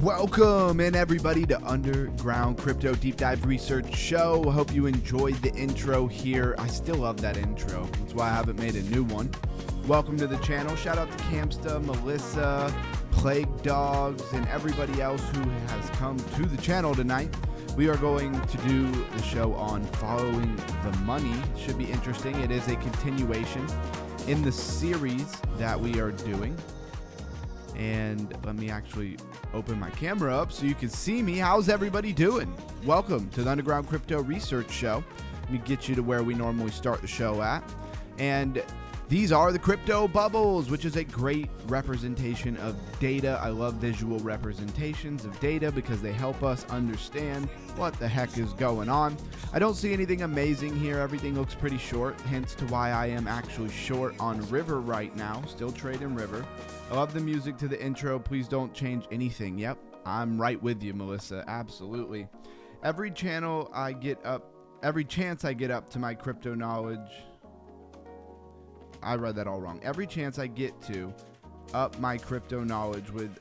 Welcome in everybody to Underground Crypto Deep Dive Research Show. Hope you enjoyed the intro here. I still love that intro. That's why I haven't made a new one. Welcome to the channel. Shout out to Camsta, Melissa, Plague Dogs, and everybody else who has come to the channel tonight. We are going to do the show on following the money. Should be interesting. It is a continuation in the series that we are doing. And let me actually open my camera up so you can see me. How's everybody doing? Welcome to the Underground Crypto Research Show. Let me get you to where we normally start the show at. And these are the crypto bubbles, which is a great representation of data. I love visual representations of data because they help us understand what the heck is going on. I don't see anything amazing here. Everything looks pretty short, hence to why I am actually short on River right now. Still trading River. I love the music to the intro. Please don't change anything. Yep, I'm right with you, Melissa. Absolutely. Every chance I get up to my crypto knowledge. I read that all wrong. Every chance I get to up my crypto knowledge with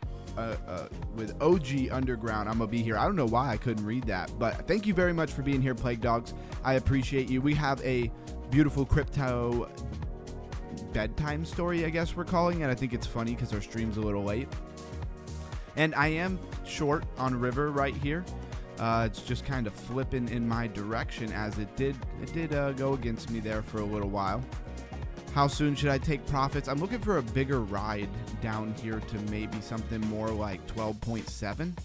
OG Underground, I'm gonna be here. I don't know why I couldn't read that, but thank you very much for being here, Plague Dogs. I appreciate you. We have a beautiful crypto bedtime story, I guess we're calling it. I think it's funny because our stream's a little late, and I am short on River right here. It's just kind of flipping in my direction as it did go against me there for a little while. How soon should I take profits? I'm looking for a bigger ride down here to maybe something more like 12.7.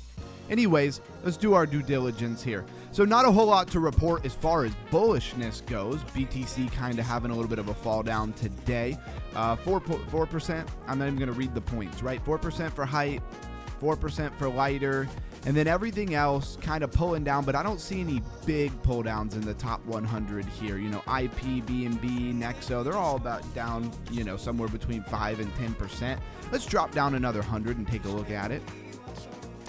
Anyways, let's do our due diligence here. So not a whole lot to report as far as bullishness goes. BTC kind of having a little bit of a fall down today. 4%. I'm not even going to read the points, right? 4% for height, 4% for lighter, and then everything else kind of pulling down, but I don't see any big pull downs in the top 100 here. You know, IP, BNB, Nexo, they're all about down, you know, somewhere between 5 and 10%. Let's drop down another 100 and take a look at it.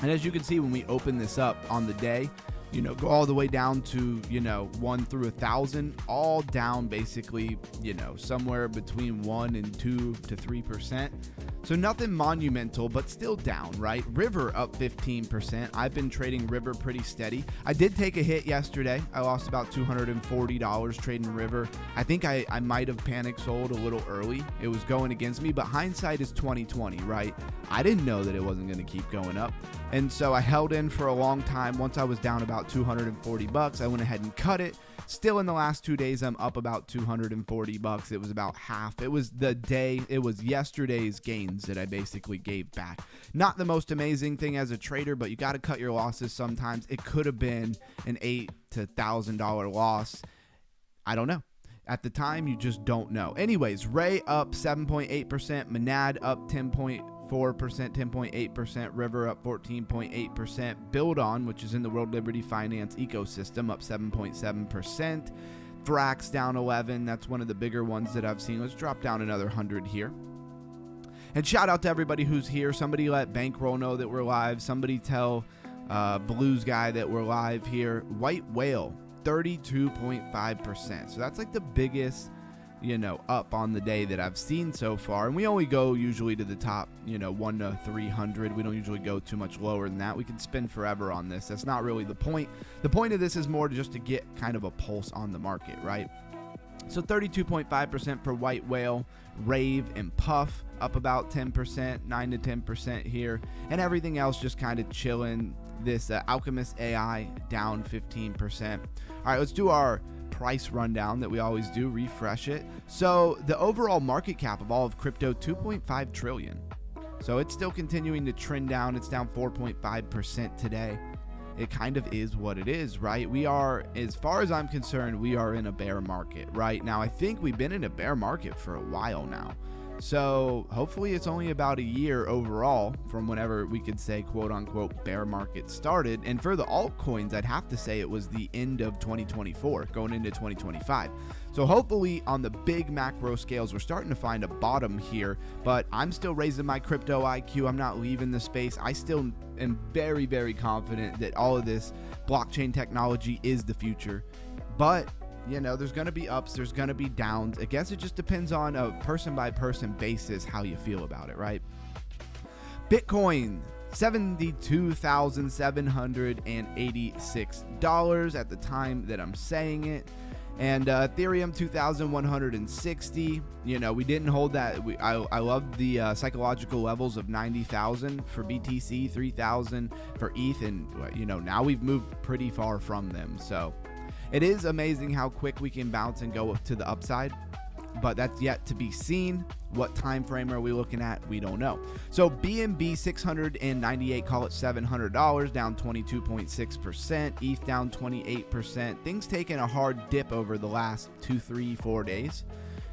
And as you can see, when we open this up on the day, you know, go all the way down to, you know, 1 through 1,000, all down basically, you know, somewhere between 1 and 2 to 3%. So nothing monumental, but still down, right? River up 15%. I've been trading River pretty steady. I did take a hit yesterday. I lost about $240 trading River. I think I might have panic sold a little early. It was going against me, but hindsight is 20/20, right? I didn't know that it wasn't going to keep going up. And so I held in for a long time. Once I was down about $240, I went ahead and cut it. Still in the last 2 days, I'm up about $240. It was about half. It was yesterday's gains that I basically gave back. Not the most amazing thing as a trader, but you got to cut your losses sometimes. It could have been an $8,000 to $1,000 loss. I don't know. At the time, you just don't know. Anyways, Ray up 7.8%, Monad up 10.4%, 10.8%, River up 14.8%, Build On, which is in the World Liberty Finance ecosystem, up 7.7%, Thrax down 11. That's one of the bigger ones that I've seen. Let's drop down another 100 here. And shout out to everybody who's here. Somebody let Bankroll know that we're live. Somebody tell Blues Guy that we're live here. White Whale, 32.5%. So that's like the biggest, up on the day that I've seen so far. And we only go usually to the top, 1 to 300. We don't usually go too much lower than that. We can spin forever on this. That's not really the point. The point of this is more just to get kind of a pulse on the market, right? So 32.5% for White Whale, Rave, and Puff, up about 10%, 9 to 10% here. And everything else just kind of chilling. This Alchemist AI down 15%. All right, let's do our price rundown that we always do, refresh it. So the overall market cap of all of crypto, 2.5 trillion. So it's still continuing to trend down. It's down 4.5% today. It kind of is what it is, right? We are, as far as I'm concerned, we are in a bear market right now. I think we've been in a bear market for a while now. So hopefully it's only about a year overall from whenever we could say quote unquote bear market started. And for the altcoins, I'd have to say it was the end of 2024 going into 2025. So hopefully on the big macro scales, we're starting to find a bottom here, but I'm still raising my crypto IQ. I'm not leaving the space. I still am very, very confident that all of this blockchain technology is the future. But there's going to be ups, there's going to be downs. I guess it just depends on a person by person basis how you feel about it, right? Bitcoin, $72,786 at the time that I'm saying it. And Ethereum, 2,160. We didn't hold that. I love the psychological levels of 90,000 for BTC, 3,000 for ETH, and now we've moved pretty far from them. So it is amazing how quick we can bounce and go to the upside, but that's yet to be seen. What time frame are we looking at? We don't know. So BNB 698, call it $700, down 22.6%. ETH down 28%. Things taking a hard dip over the last 2, 3, 4 days.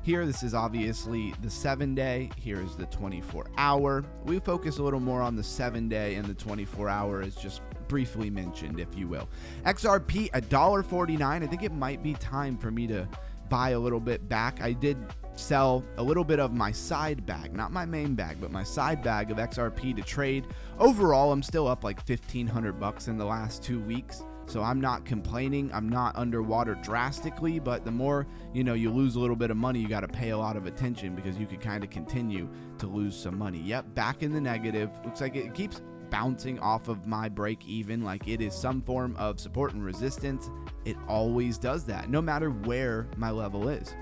Here, this is obviously the 7-day. Here is the 24-hour. We focus a little more on the 7-day, and the 24-hour is just briefly mentioned, if you will. XRP, $1.49. I think it might be time for me to buy a little bit back. I did sell a little bit of my side bag, not my main bag, but my side bag of XRP to trade. Overall, I'm still up like $1,500 in the last 2 weeks. So I'm not complaining. I'm not underwater drastically, but the more, you lose a little bit of money, you got to pay a lot of attention because you could kind of continue to lose some money. Yep, back in the negative. Looks like it keeps bouncing off of my break even, like it is some form of support and resistance. It always does that, no matter where my level is.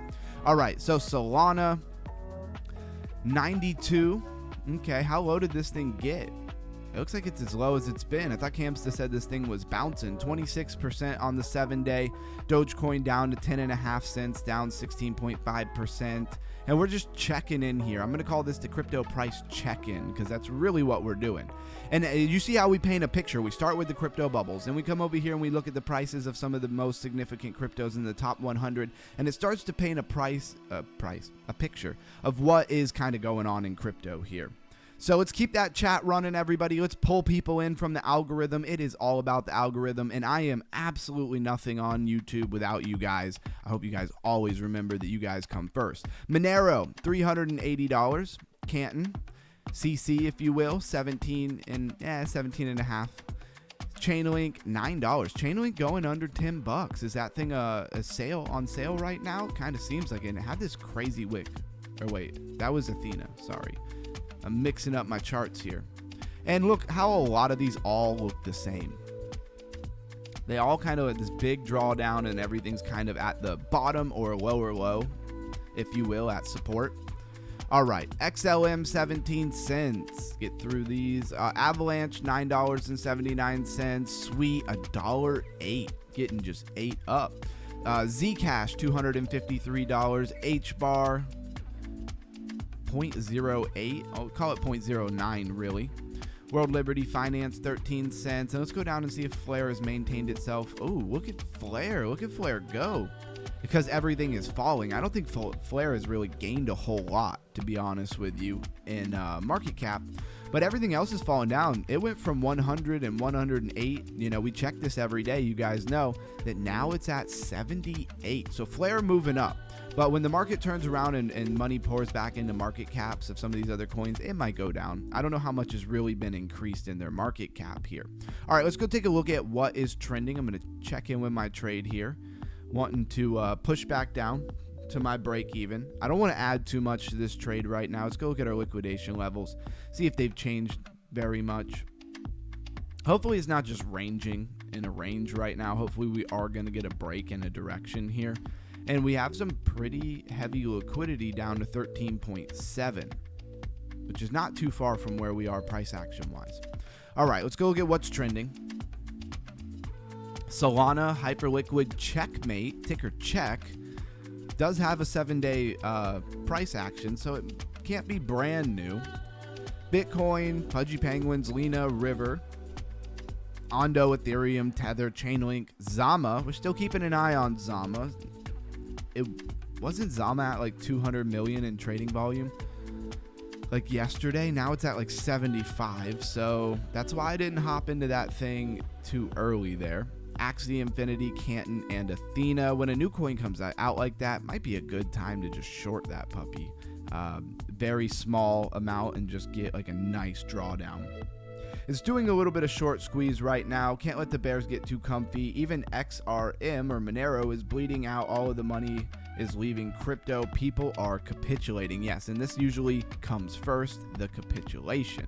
All right, so Solana, 92. Okay, how low did this thing get? It looks like it's as low as it's been. I thought Camsta said this thing was bouncing. 26% on the 7-day. Dogecoin down to 10.5 cents, down 16.5%. And we're just checking in here. I'm going to call this the crypto price check-in because that's really what we're doing. And you see how we paint a picture. We start with the crypto bubbles. Then we come over here and we look at the prices of some of the most significant cryptos in the top 100. And it starts to paint a picture of what is kind of going on in crypto here. So let's keep that chat running, everybody. Let's pull people in from the algorithm. It is all about the algorithm, and I am absolutely nothing on YouTube without you guys. I hope you guys always remember that you guys come first. Monero, $380. Canton, CC, if you will, 17.5. Chainlink, $9. Chainlink going under $10. Is that thing a sale on sale right now? Kind of seems like it. And it had this crazy wick. Or wait, that was Athena. Sorry. I'm mixing up my charts here. And look how a lot of these all look the same. They all kind of at this big drawdown and everything's kind of at the bottom or lower low, if you will, at support. All right, XLM 17 cents. Get through these. Avalanche $9.79. Sweet $1.08. Getting just 8 up. Zcash $253. HBAR 0.08. I'll call it 0.09 really. World Liberty Finance 13 cents. And let's go down and see if Flare has maintained itself. Oh, look at Flare. Look at Flare go. Because everything is falling. I don't think Flare has really gained a whole lot, to be honest with you, in market cap. But everything else is falling down. It went from 100 and 108. You know, we check this every day. You guys know that now it's at 78. So Flare moving up. But when the market turns around and money pours back into market caps of some of these other coins, it might go down. I don't know how much has really been increased in their market cap here. All right, let's go take a look at what is trending. I'm going to check in with my trade here. Wanting to push back down, to my break even. I don't want to add too much to this trade right now. Let's go look at our liquidation levels, see if they've changed very much. Hopefully it's not just ranging in a range right now. Hopefully we are going to get a break in a direction here. And we have some pretty heavy liquidity down to 13.7, which is not too far from where we are price action wise. All right, let's go look at what's trending. Solana Hyperliquid Checkmate, ticker check, does have a 7-day price action, so it can't be brand new. Bitcoin, Pudgy Penguins, Lena, River, Ondo, Ethereum, Tether, Chainlink, Zama. We're still keeping an eye on Zama. It wasn't Zama at like 200 million in trading volume like yesterday. Now it's at like 75, so that's why I didn't hop into that thing too early there. Axie, Infinity, Canton, and Athena. When a new coin comes out like that, might be a good time to just short that puppy. Very small amount and just get like a nice drawdown. It's doing a little bit of short squeeze right now. Can't let the bears get too comfy. Even XRM or Monero is bleeding out. All of the money is leaving crypto. People are capitulating. Yes, and this usually comes first, the capitulation.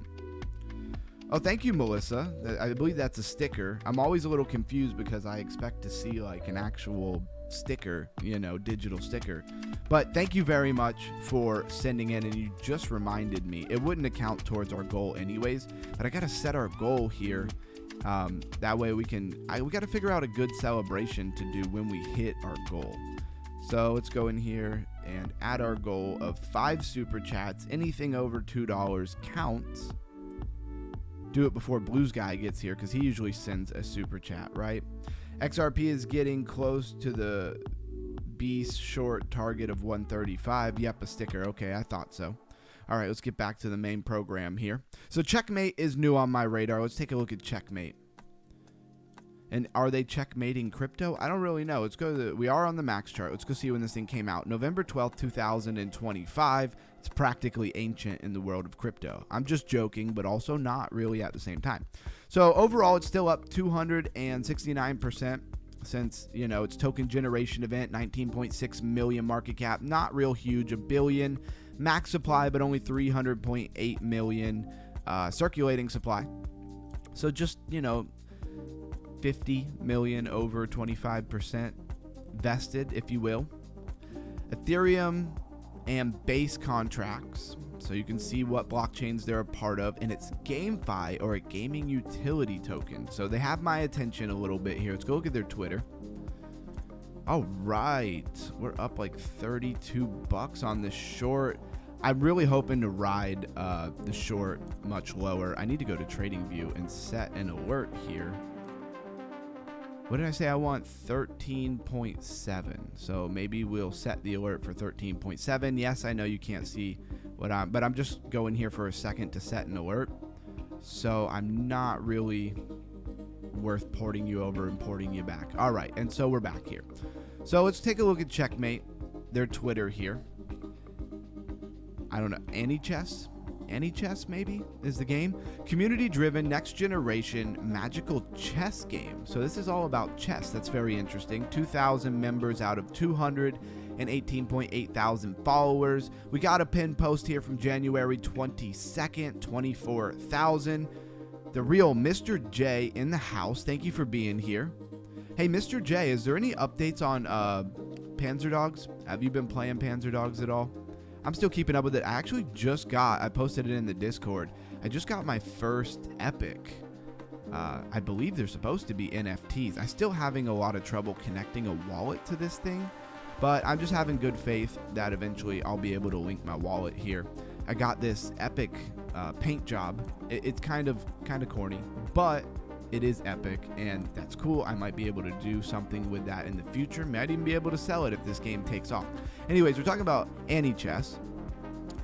Oh, thank you, Melissa. I believe that's a sticker. I'm always a little confused because I expect to see like an actual sticker, you know, digital sticker. But thank you very much for sending in, and you just reminded me. It wouldn't account towards our goal anyways, but I got to set our goal here. That way we got to figure out a good celebration to do when we hit our goal. So let's go in here and add our goal of 5 super chats. Anything over $2 counts. Do it before Blues Guy gets here because he usually sends a super chat, right? XRP is getting close to the B short target of 135. Yep, a sticker. Okay, I thought so. All right, let's get back to the main program here. So Checkmate is new on my radar. Let's take a look at Checkmate. And are they checkmating crypto? I don't really know. Let's go to we are on the max chart. Let's go see when this thing came out. November 12th, 2025. It's practically ancient in the world of crypto. I'm just joking, but also not really at the same time. So overall, it's still up 269% since, you know, its token generation event, 19.6 million market cap. Not real huge, a billion. Max supply, but only 300.8 million circulating supply. So just, you know, 50 million over 25% vested, if you will. Ethereum and base contracts, so you can see what blockchains they're a part of, and it's GameFi, or a gaming utility token. So they have my attention a little bit here. Let's go look at their Twitter. All right, we're up like 32 bucks on this short. I'm really hoping to ride the short much lower. I need to go to TradingView and set an alert here. What did I say? I want 13.7. So maybe we'll set the alert for 13.7. Yes, I know you can't see what but I'm just going here for a second to set an alert. So I'm not really worth porting you over and porting you back. All right, and so we're back here. So let's take a look at Checkmate, their Twitter here. I don't know, AnyChess? AnyChess maybe is the game. Community driven next generation magical chess game. So this is all about chess. That's very interesting. 2,000 members out of 218.8 thousand followers. We got a pinned post here from January 22nd, 24,000. The real Mr. J in the house. Thank you for being here. Hey, Mr. J, is there any updates on Panzer Dogs? Have you been playing Panzer Dogs at all? I'm still keeping up with it. I actually just got, I posted it in the Discord, I just got my first epic. I believe they're supposed to be NFTs. I'm still having a lot of trouble connecting a wallet to this thing, but I'm just having good faith that eventually I'll be able to link my wallet here. I got this epic paint job. It's kind of corny, but it is epic, and that's cool. I might be able to do something with that in the future. Might even be able to sell it if this game takes off. Anyways, we're talking about AnyChess.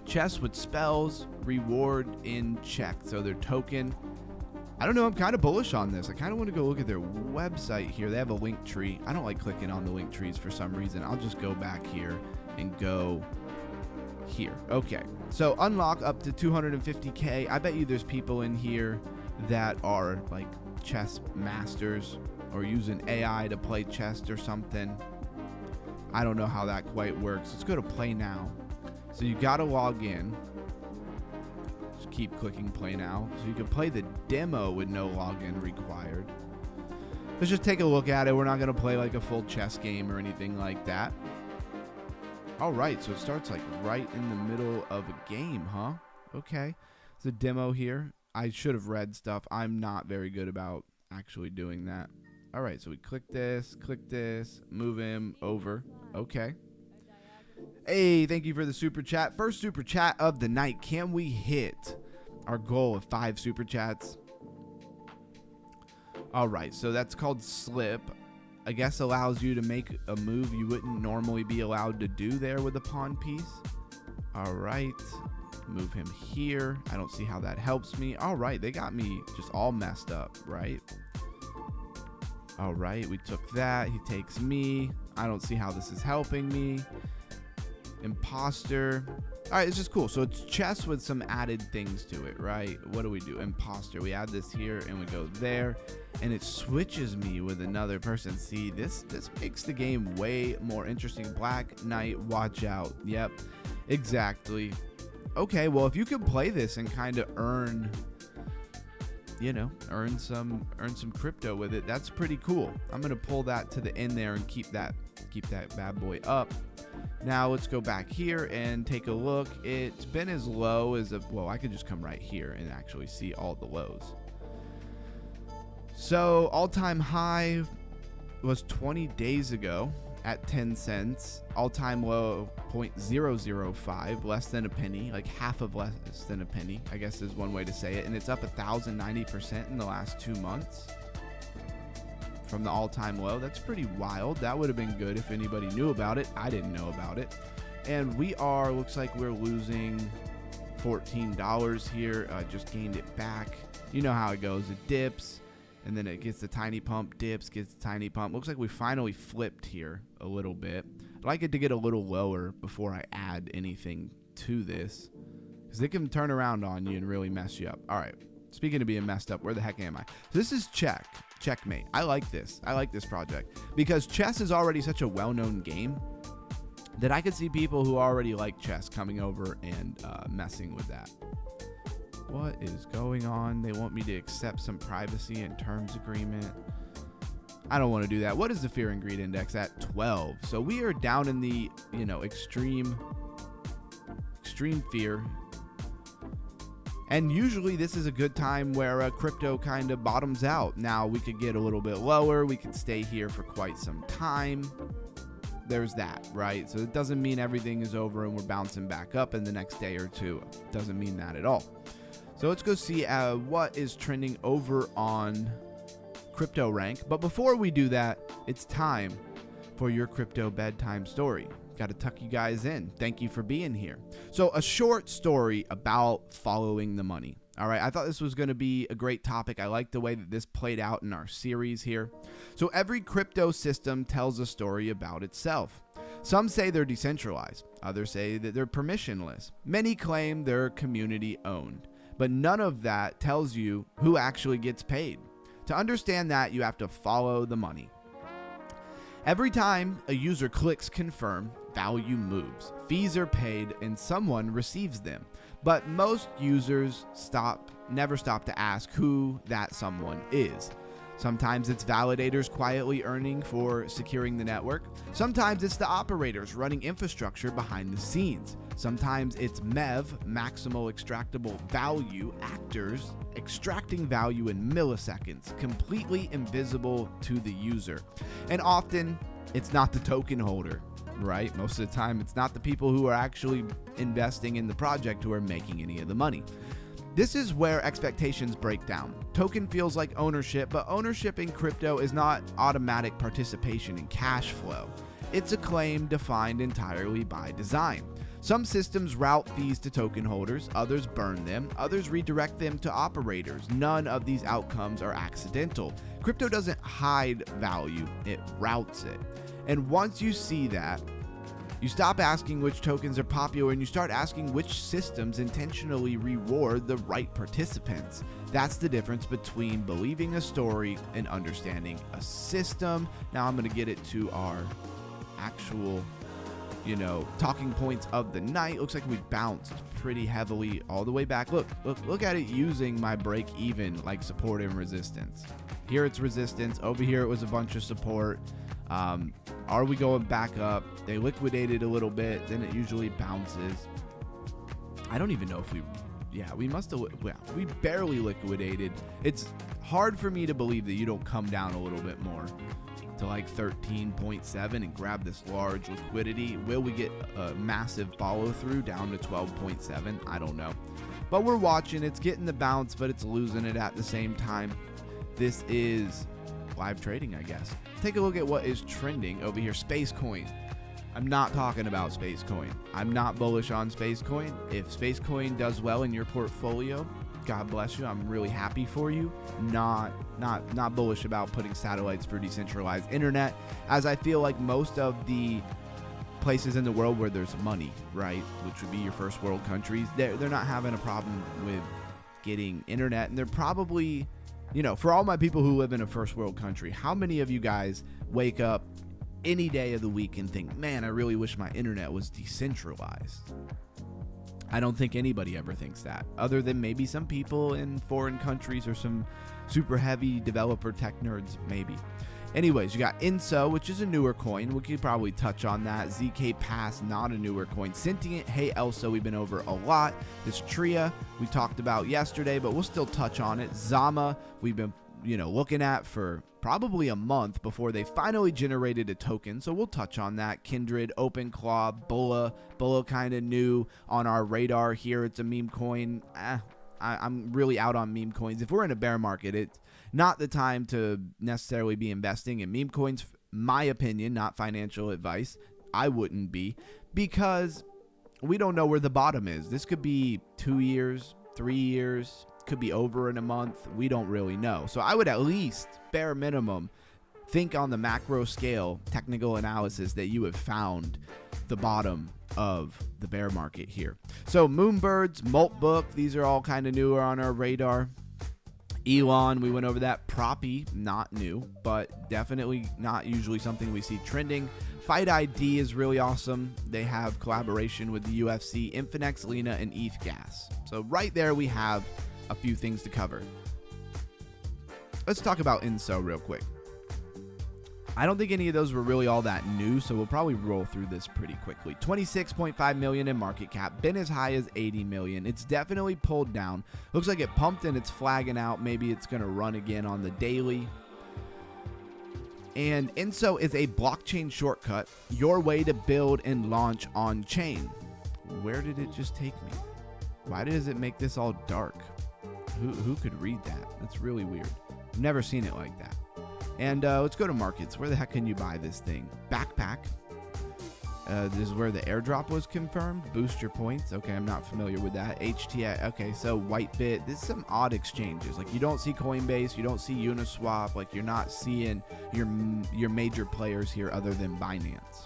Chess with spells, reward in check. So their token. I don't know. I'm kind of bullish on this. I kind of want to go look at their website here. They have a link tree. I don't like clicking on the link trees for some reason. I'll just go back here and go here. Okay. So unlock up to 250K. I bet you there's people in here that are like chess masters or using AI to play chess or something. I don't know how that quite works. Let's go to play now. So you got to log in. Just keep clicking play now. So you can play the demo with no login required. Let's just take a look at it. We're not going to play like a full chess game or anything like that. All right, so it starts like right in the middle of a game, huh? Okay. It's a demo here. I should have read stuff. I'm not very good about actually doing that. All right, so we click this, move him over. Okay. Hey, thank you for the super chat. First super chat of the night. Can we hit our goal of 5 super chats? All right, so that's called slip. I guess allows you to make a move you wouldn't normally be allowed to do there with a pawn piece. All right, move him here. I don't see how that helps me. All right, they got me just all messed up, right? All right, we took that. He takes me. I don't see how this is helping me. Imposter. All right, it's just cool. So it's chess with some added things to it, right? What do we do? Imposter. We add this here and we go there, and it switches me with another person. See, this makes the game way more interesting. Black Knight, watch out. Yep, exactly. Okay, well, if you can play this and kind of earn, you know, earn some crypto with it, that's pretty cool. I'm gonna pull that to the end there and keep that bad boy up. Now let's go back here and take a look. It's been as low as well, I could just come right here and actually see all the lows. So all-time high was 20 days ago at 10 cents. All-time low 0.005, less than a penny, like half of less than a penny, I guess is one way to say it. And it's up 1,090% in the last 2 months from the all-time low. That's pretty wild. That would have been good if anybody knew about it. I didn't know about it. And we are, looks like we're losing $14 here. Just gained it back. You know how it goes. It dips, and then it gets the tiny pump, dips, gets the tiny pump. Looks like we finally flipped here a little bit. I'd like it to get a little lower before I add anything to this, because it can turn around on you and really mess you up. All right. Speaking of being messed up, where the heck am I? So this is Checkmate. I like this. I like this project because chess is already such a well-known game that I could see people who already like chess coming over and messing with that. What is going on? They want me to accept some privacy and terms agreement. I don't want to do that. What is the fear and greed index at? 12. So we are down in the, you know, extreme fear. And usually this is a good time where crypto kind of bottoms out. Now we could get a little bit lower. We could stay here for quite some time. There's that, right? So it doesn't mean everything is over and we're bouncing back up in the next day or two. Doesn't mean that at all. So let's go see what is trending over on Crypto Rank. But before we do that, it's time for your crypto bedtime story. Got to tuck you guys in. Thank you for being here. So a short story about following the money. All right, I thought this was going to be a great topic. I like the way that this played out in our series here. So every crypto system tells a story about itself. Some say they're decentralized. Others say that they're permissionless. Many claim they're community owned. But none of that tells you who actually gets paid. To understand that, you have to follow the money. Every time a user clicks confirm, value moves. Fees are paid and someone receives them. But most users never stop to ask who that someone is. Sometimes it's validators quietly earning for securing the network. Sometimes it's the operators running infrastructure behind the scenes. Sometimes it's MEV, maximal extractable value, actors extracting value in milliseconds, completely invisible to the user. And often it's not the token holder, right? Most of the time it's not the people who are actually investing in the project who are making any of the money. This is where expectations break down. Token feels like ownership, but ownership in crypto is not automatic participation in cash flow. It's a claim defined entirely by design. Some systems route fees to token holders, others burn them, others redirect them to operators. None of these outcomes are accidental. Crypto doesn't hide value, it routes it. And once you see that, you stop asking which tokens are popular and you start asking which systems intentionally reward the right participants. That's the difference between believing a story and understanding a system. Now I'm going to get it to our actual, talking points of the night. Looks like we bounced pretty heavily all the way back. Look at it using my break even like support and resistance. Here it's resistance. Over here it was a bunch of support. Are we going back up? They liquidated a little bit, then it usually bounces. I don't even know if we must have, we barely liquidated. It's hard for me to believe that you don't come down a little bit more to like 13.7 and grab this large liquidity. Will we get a massive follow through down to 12.7? I don't know. But we're watching. It's getting the bounce, but it's losing it at the same time. This is live trading, I guess. Take a look at what is trending over here. Space Coin. I'm not talking about Space Coin. I'm not bullish on Space Coin. If Space Coin does well in your portfolio, God bless you. I'm really happy for you. Not bullish about putting satellites for decentralized internet, as I feel like most of the places in the world where there's money, right, which would be your first world countries, they're not having a problem with getting internet. And they're probably, for all my people who live in a first world country, how many of you guys wake up any day of the week and think, man, I really wish my internet was decentralized? I don't think anybody ever thinks that, other than maybe some people in foreign countries or some super heavy developer tech nerds, maybe. Anyways, you got INSO, which is a newer coin. We could probably touch on that. ZK Pass, not a newer coin. Sentient, Hey Elso, we've been over a lot. This Tria, we talked about yesterday, but we'll still touch on it. Zama, we've been looking at for probably a month before they finally generated a token, so we'll touch on that. Kindred, OpenClaw, Bulla kind of new on our radar here. It's a meme coin. I'm really out on meme coins. If we're in a bear market, it's not the time to necessarily be investing in meme coins. My opinion, not financial advice. I wouldn't be, because we don't know where the bottom is. This could be 2 years, 3 years, could be over in a month. We don't really know. So I would at least, bare minimum, think on the macro scale, technical analysis, that you have found the bottom of the bear market here. So Moonbirds, Maltbook, these are all kind of newer on our radar. Elon, we went over that. Propie, not new, but definitely not usually something we see trending. Fight ID is really awesome. They have collaboration with the UFC, Infinex, Lena, and ETH Gas. So right there we have a few things to cover. Let's talk about INSO real quick. I don't think any of those were really all that new, so we'll probably roll through this pretty quickly. 26.5 million in market cap, been as high as 80 million. It's definitely pulled down. Looks like it pumped and it's flagging out. Maybe it's going to run again on the daily. And INSO is a blockchain shortcut, your way to build and launch on chain. Where did it just take me? Why does it make this all dark? Who could read that? That's really weird. I've never seen it like that. And let's go to markets. Where the heck can you buy this thing? Backpack. This is where the airdrop was confirmed. Boost your points. Okay, I'm not familiar with that. HTX. Okay, so Whitebit. This is some odd exchanges. Like, you don't see Coinbase. You don't see Uniswap. Like, you're not seeing your major players here other than Binance.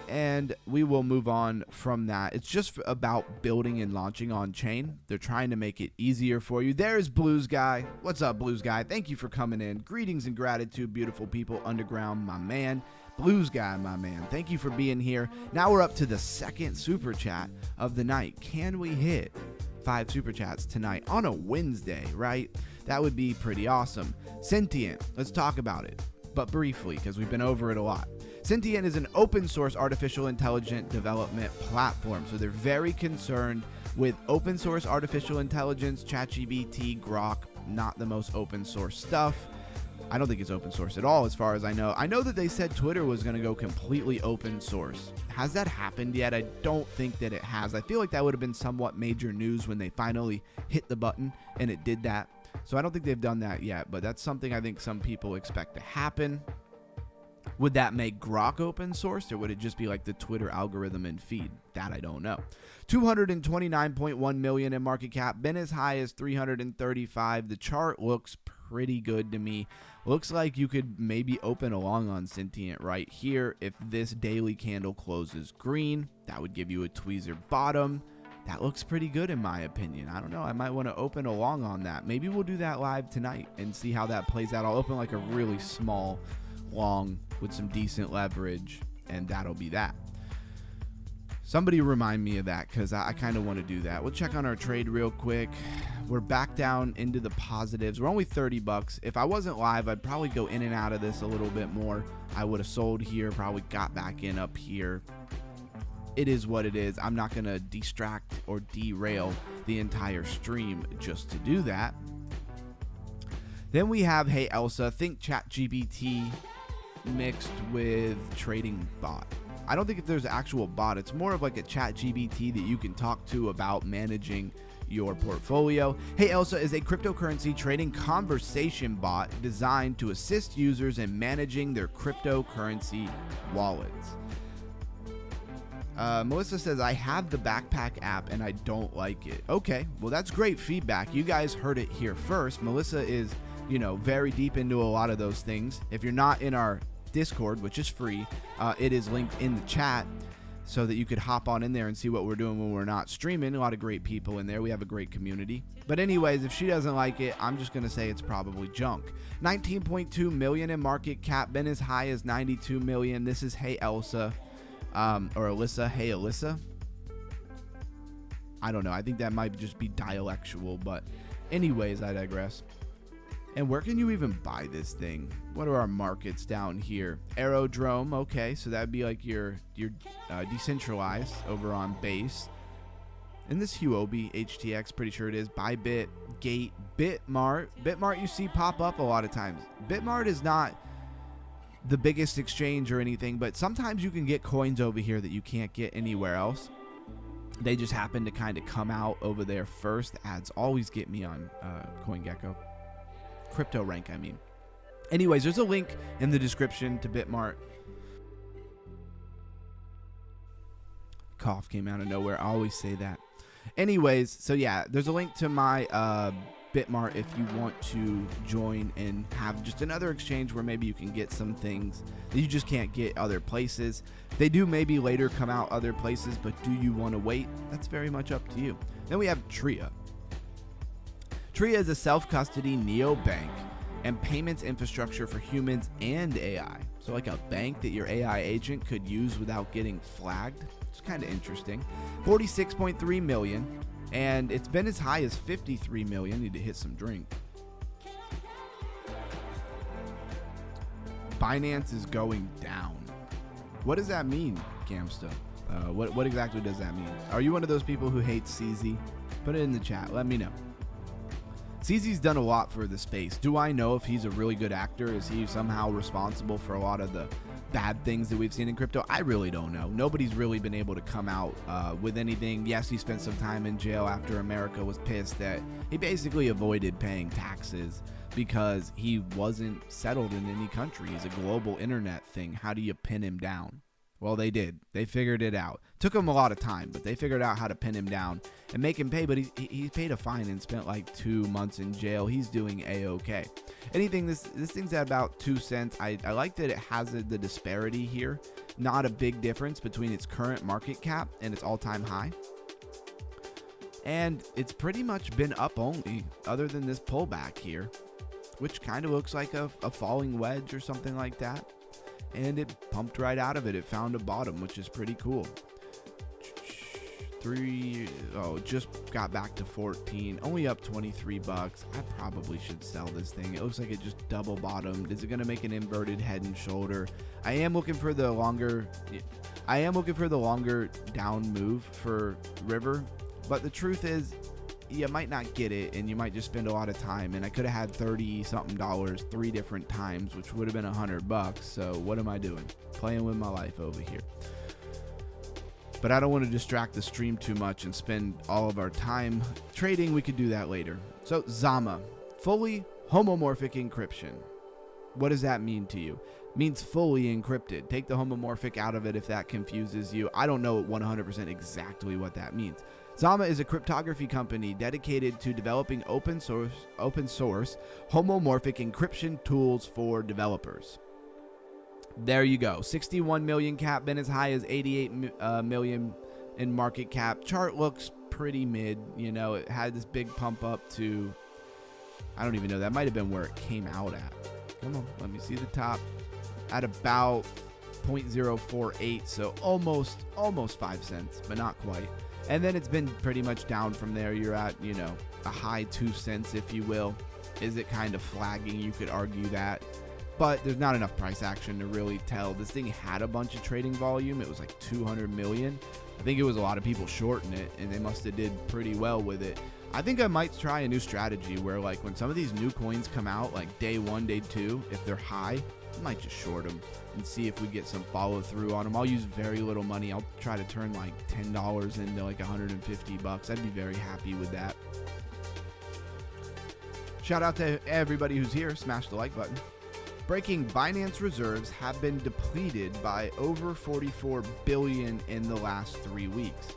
And we will move on from that. It's just about building and launching on chain. They're trying to make it easier for you. There's Blues Guy. What's up, Blues Guy? Thank you for coming in. Greetings and gratitude, beautiful people. Underground, my man. Blues Guy, my man. Thank you for being here. Now we're up to the second super chat of the night. Can we hit 5 super chats tonight on a Wednesday, right? That would be pretty awesome. Sentient. Let's talk about it, but briefly, because we've been over it a lot. Sentient is an open source artificial intelligence development platform. So they're very concerned with open source artificial intelligence. ChatGPT, Grok, not the most open source stuff. I don't think it's open source at all, as far as I know. I know that they said Twitter was going to go completely open source. Has that happened yet? I don't think that it has. I feel like that would have been somewhat major news when they finally hit the button and it did that. So I don't think they've done that yet, but that's something I think some people expect to happen. Would that make Grok open source, or would it just be like the Twitter algorithm and feed? That I don't know. 229.1 million in market cap, been as high as 335. The chart looks pretty good to me. Looks like you could maybe open along on Sentient right here. If this daily candle closes green, that would give you a tweezer bottom. That looks pretty good in my opinion. I don't know. I might want to open along on that. Maybe we'll do that live tonight and see how that plays out. I'll open like a really small long with some decent leverage, and that'll be that. Somebody remind me of that, because I kind of want to do that. We'll check on our trade real quick. We're back down into the positives. We're only 30 bucks. If I wasn't live, I'd probably go in and out of this a little bit more. I would have sold here, probably got back in up here. It is what it is. I'm not going to distract or derail the entire stream just to do that. Then we have Hey Elsa. Think ChatGPT mixed with trading bot. I don't think there's an actual bot. It's more of like a ChatGPT that you can talk to about managing your portfolio. Hey Elsa is a cryptocurrency trading conversation bot designed to assist users in managing their cryptocurrency wallets. Melissa says, I have the backpack app and I don't like it. Okay, well, that's great feedback. You guys heard it here first. Melissa is, you know, very deep into a lot of those things. If you're not in our Discord, which is free, it is linked in the chat so that you could hop on in there and see what we're doing when we're not streaming. A lot of great people in there. We have a great community. But anyways, if she doesn't like it, I'm just going to say it's probably junk. 19.2 million in market cap, been as high as 92 million. This is Hey Elsa. Or Alyssa. Hey Alyssa. I don't know. I think that might just be dialectual, but anyways, I digress. And where can you even buy this thing? What are our markets down here? Aerodrome. Okay, so that'd be like your decentralized over on Base. And this Huobi HTX, pretty sure it is. Bybit, Gate, Bitmart. Bitmart you see pop up a lot of times. Bitmart is not the biggest exchange or anything, but sometimes you can get coins over here that you can't get anywhere else. They just happen to kind of come out over there first. Ads always get me on CoinGecko. Crypto rank, I mean. Anyways, there's a link in the description to Bitmart. Cough came out of nowhere. I always say that. Anyways, so yeah, there's a link to my Bitmart if you want to join and have just another exchange where maybe you can get some things that you just can't get other places. They do maybe later come out other places, but do you want to wait? That's very much up to you. Then we have Tria. Tria is a self-custody neobank and payments infrastructure for humans and AI. So like a bank that your AI agent could use without getting flagged. It's kind of interesting. 46.3 million. And it's been as high as 53 million. Need to hit some drink. Binance is going down. What does that mean, Gamsta? What exactly does that mean? Are you one of those people who hates CZ? Put it in the chat. Let me know. CZ's done a lot for the space. Do I know if he's a really good actor? Is he somehow responsible for a lot of the bad things that we've seen in crypto? I really don't know. Nobody's really been able to come out with anything. Yes, he spent some time in jail after America was pissed that he basically avoided paying taxes because he wasn't settled in any country. He's a global internet thing. How do you pin him down? Well, they did. They figured it out. Took him a lot of time, but they figured out how to pin him down and make him pay. But he paid a fine and spent like 2 months in jail. He's doing a-okay. Anything, this thing's at about 2 cents. I like that it has the disparity here. Not a big difference between its current market cap and its all-time high. And it's pretty much been up only, other than this pullback here, which kind of looks like a falling wedge or something like that. And it pumped right out of it. It found a bottom, which is pretty cool. Just got back to 14, only up 23 bucks. I probably should sell this thing. It looks like it just double bottomed. Is it going to make an inverted head and shoulder? I am looking for the longer down move for River, but the truth is you might not get it and you might just spend a lot of time, and I could have had 30 something dollars 3 different times, which would have been 100 bucks. So what am I doing? Playing with my life over here. But I don't want to distract the stream too much and spend all of our time trading. We could do that later. So Zama, fully homomorphic encryption. What does that mean to you? It means fully encrypted. Take the homomorphic out of it if that confuses you. I don't know 100% exactly what that means. Zama is a cryptography company dedicated to developing open source homomorphic encryption tools for developers. There you go. 61 million cap, been as high as 88 million in market cap. Chart looks pretty mid. You know, it had this big pump up to, I don't even know. That might have been where it came out at. Come on, let me see the top. at about 0.048, so almost 5 cents, but not quite. And then it's been pretty much down from there. You're at, a high 2 cents, if you will. Is it kind of flagging? You could argue that. But there's not enough price action to really tell. This thing had a bunch of trading volume. It was like 200 million. I think it was a lot of people shorting it, and they must have did pretty well with it. I think I might try a new strategy where, like, when some of these new coins come out, like day 1, day 2, if they're high, I might just short them and see if we get some follow through on them. I'll use very little money. I'll try to turn like $10 into like $150. I'd be very happy with that. Shout out to everybody who's here. Smash the like button. Breaking: Binance reserves have been depleted by over 44 billion in the last 3 weeks.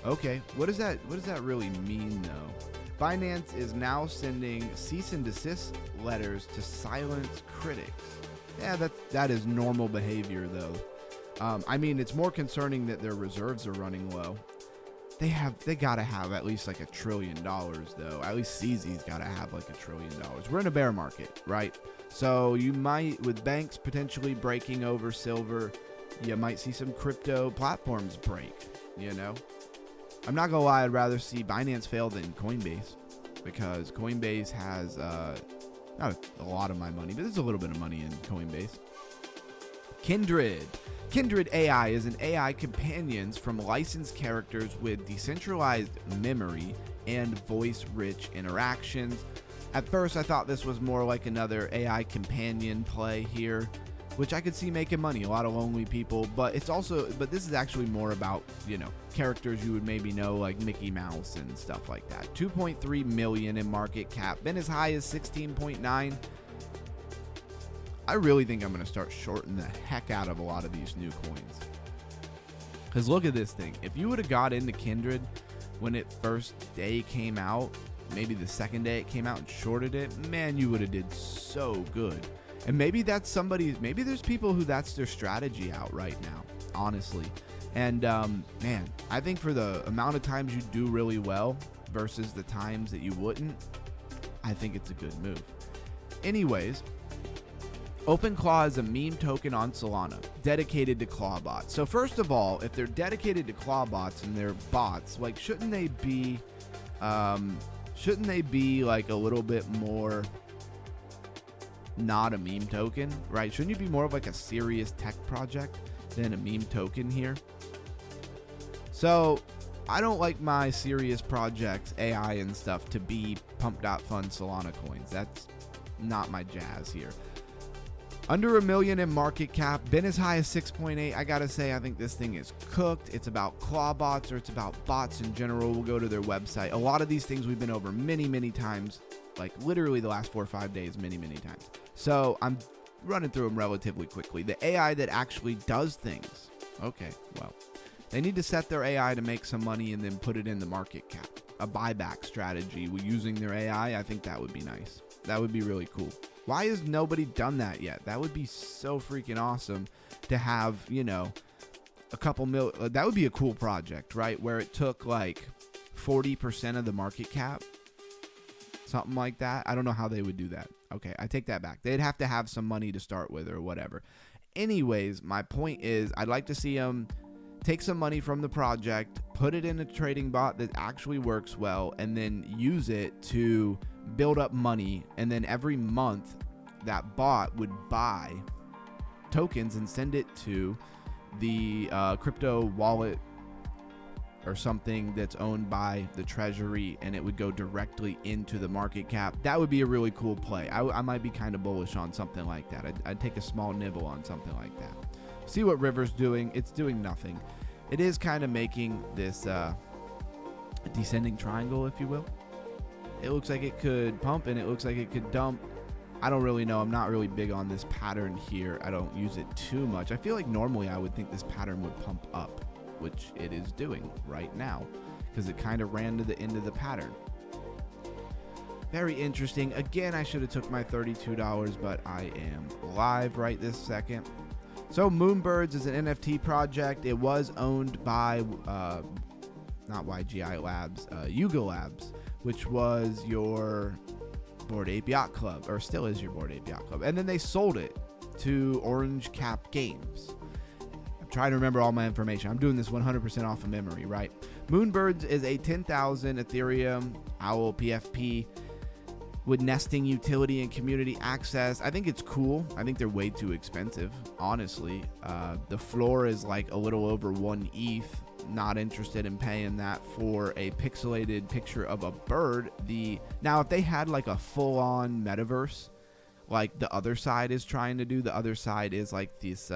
Okay, what does that really mean though? Binance is now sending cease and desist letters to silence critics. Yeah, that is normal behavior though. I mean, it's more concerning that their reserves are running low. They gotta have at least like $1 trillion though. At least CZ's gotta have like $1 trillion. We're in a bear market, right? So you might, with banks potentially breaking over silver, you might see some crypto platforms break, I'm not gonna lie, I'd rather see Binance fail than Coinbase, because Coinbase has not a lot of my money, but there's a little bit of money in Coinbase. Kindred AI is an AI companions from licensed characters with decentralized memory and voice-rich interactions. At first, I thought this was more like another AI companion play here, which I could see making money. A lot of lonely people, but this is actually more about, characters you would maybe know, like Mickey Mouse and stuff like that. 2.3 million in market cap, been as high as 16.9. I really think I'm going to start shorting the heck out of a lot of these new coins. Because look at this thing. If you would have got into Kindred when it first day came out, maybe the second day it came out and shorted it, man, you would have did so good. And maybe maybe there's people who that's their strategy out right now, honestly. And man, I think for the amount of times you do really well versus the times that you wouldn't, I think it's a good move. Anyways, OpenClaw is a meme token on Solana dedicated to Clawbots. So first of all, if they're dedicated to Clawbots and they're bots, like shouldn't they be like a little bit more not a meme token, right? Shouldn't you be more of like a serious tech project than a meme token here? So I don't like my serious projects, AI and stuff, to be pump.fun Solana coins. That's not my jazz here. Under $1 million in market cap, been as high as 6.8. I gotta say, I think this thing is cooked. It's about Clawbots, or it's about bots in general. We'll go to their website. A lot of these things we've been over many times, like literally the last 4 or 5 days, many times. So I'm running through them relatively quickly. The AI that actually does things. Okay, well, they need to set their AI to make some money and then put it in the market cap. A buyback strategy using their AI, I think that would be nice. That would be really cool. Why has nobody done that yet? That would be so freaking awesome to have, a couple mil. That would be a cool project, right? Where it took like 40% of the market cap. Something like that. I don't know how they would do that. Okay, I take that back. They'd have to have some money to start with or whatever. Anyways, my point is I'd like to see them take some money from the project, put it in a trading bot that actually works well, and then use it to build up money. And then every month that bot would buy tokens and send it to the crypto wallet or something that's owned by the treasury, and it would go directly into the market cap. That would be a really cool play. I might be kind of bullish on something like that. I'd take a small nibble on something like that. See what River's doing. It's doing nothing. It is kind of making this descending triangle, if you will. It looks like it could pump and it looks like it could dump. I don't really know. I'm not really big on this pattern here. I don't use it too much. I feel like normally I would think this pattern would pump up, which it is doing right now because it kind of ran to the end of the pattern. Very interesting. Again, I should have took my $32, but I am live right this second. So Moonbirds is an NFT project. It was owned by not YGI Labs, Yuga Labs, which was your Bored Ape Yacht Club, or still is your Bored Ape Yacht Club. And then they sold it to Orange Cap Games. I'm trying to remember all my information. I'm doing this 100% off of memory, right? Moonbirds is a 10,000 Ethereum OWL PFP with nesting utility and community access. I think it's cool. I think they're way too expensive, honestly. The floor is like a little over 1 ETH. Not interested in paying that for a pixelated picture of a bird. Now, if they had like a full-on metaverse, like the other side is trying to do, the other side is like this